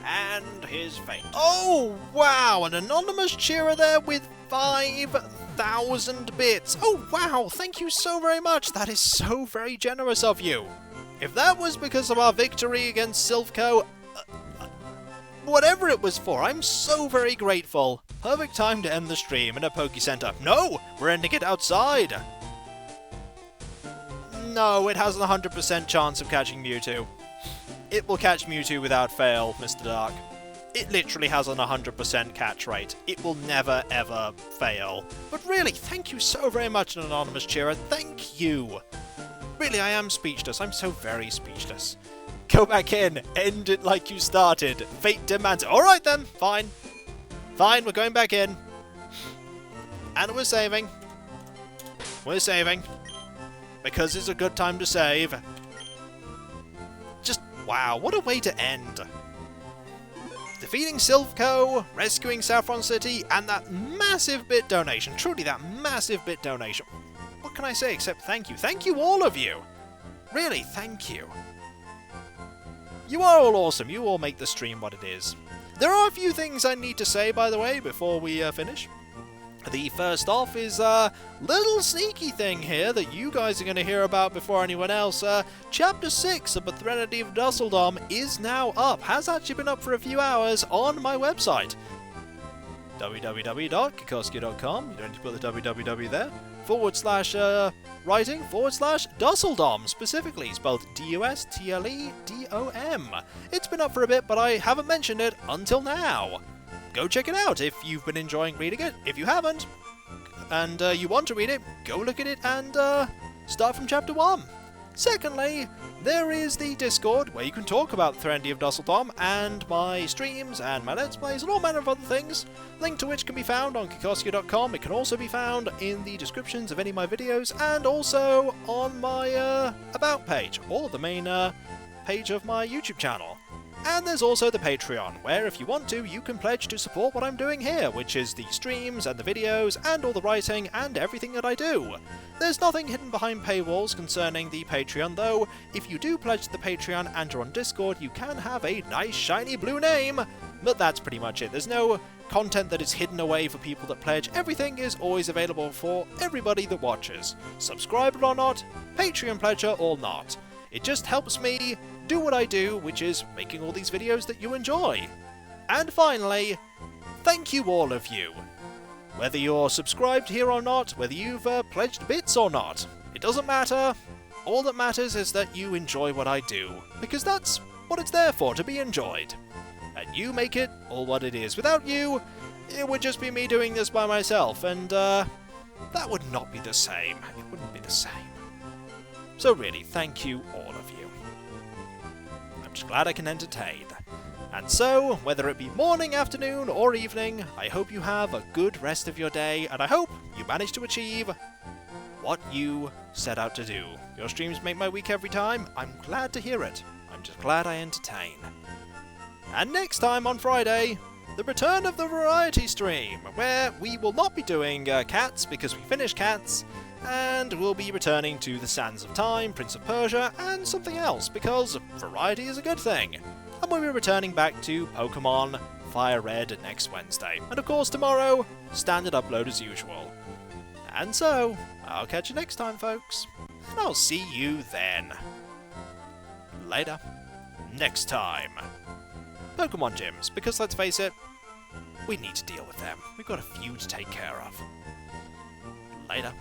And his fate. Oh, wow! An anonymous cheerer there with 5,000 bits. Oh, wow! Thank you so very much. That is so very generous of you. If that was because of our victory against Silph Co, whatever it was for, I'm so very grateful. Perfect time to end the stream in a Poke Center. No! We're ending it outside! No, it has an 100% chance of catching Mewtwo. It will catch Mewtwo without fail, Mr. Dark. It literally has an 100% catch rate. It will never, ever fail. But really, thank you so very much, an anonymous cheerer. Thank you! Really, I am speechless. I'm so very speechless. Go back in. End it like you started. Fate demands it. Alright then. Fine. Fine, we're going back in. And we're saving. We're saving. Because it's a good time to save. Just, wow, what a way to end. Defeating Silph Co, rescuing Saffron City, and that massive bit donation. Truly, that massive bit donation. What can I say except thank you? Thank you, all of you. Really, thank you. You are all awesome. You all make the stream what it is. There are a few things I need to say, by the way, before we finish. The first off is a little sneaky thing here that you guys are going to hear about before anyone else. Chapter 6 of the Threnody of Dusseldom is now up. Has actually been up for a few hours on my website. www.kikoskia.com. You don't need to put the www there. /writing/Dusseldom, specifically spelled DUSTLEDOM. It's been up for a bit, but I haven't mentioned it until now. Go check it out if you've been enjoying reading it. If you haven't, and you want to read it, go look at it and start from chapter 1. Secondly, there is the Discord, where you can talk about the Threnody of Dusseldom and my streams and my Let's Plays and all manner of other things, link to which can be found on Kikoskia.com. It can also be found in the descriptions of any of my videos and also on my About page, or the main page of my YouTube channel. And there's also the Patreon, where if you want to, you can pledge to support what I'm doing here, which is the streams and the videos and all the writing and everything that I do. There's nothing hidden behind paywalls concerning the Patreon, though. If you do pledge to the Patreon and you're on Discord, you can have a nice shiny blue name. But that's pretty much it. There's no content that is hidden away for people that pledge. Everything is always available for everybody that watches. Subscriber or not, Patreon pledger or not. It just helps me do what I do, which is making all these videos that you enjoy. And finally, thank you all of you. Whether you're subscribed here or not, whether you've pledged bits or not, it doesn't matter. All that matters is that you enjoy what I do, because that's what it's there for, to be enjoyed. And you make it all what it is. Without you, it would just be me doing this by myself, and that would not be the same. It wouldn't be the same. So really, thank you, all of you. I'm just glad I can entertain. And so, whether it be morning, afternoon, or evening, I hope you have a good rest of your day, and I hope you manage to achieve what you set out to do. Your streams make my week every time. I'm glad to hear it. I'm just glad I entertain. And next time on Friday, the return of the variety stream, where we will not be doing Cats, because we finished Cats, and we'll be returning to the Sands of Time, Prince of Persia, and something else, because variety is a good thing. And we'll be returning back to Pokemon FireRed next Wednesday. And of course tomorrow, standard upload as usual. And so, I'll catch you next time, folks. And I'll see you then. Later. Next time. Pokemon gyms, because let's face it, we need to deal with them. We've got a few to take care of. Later.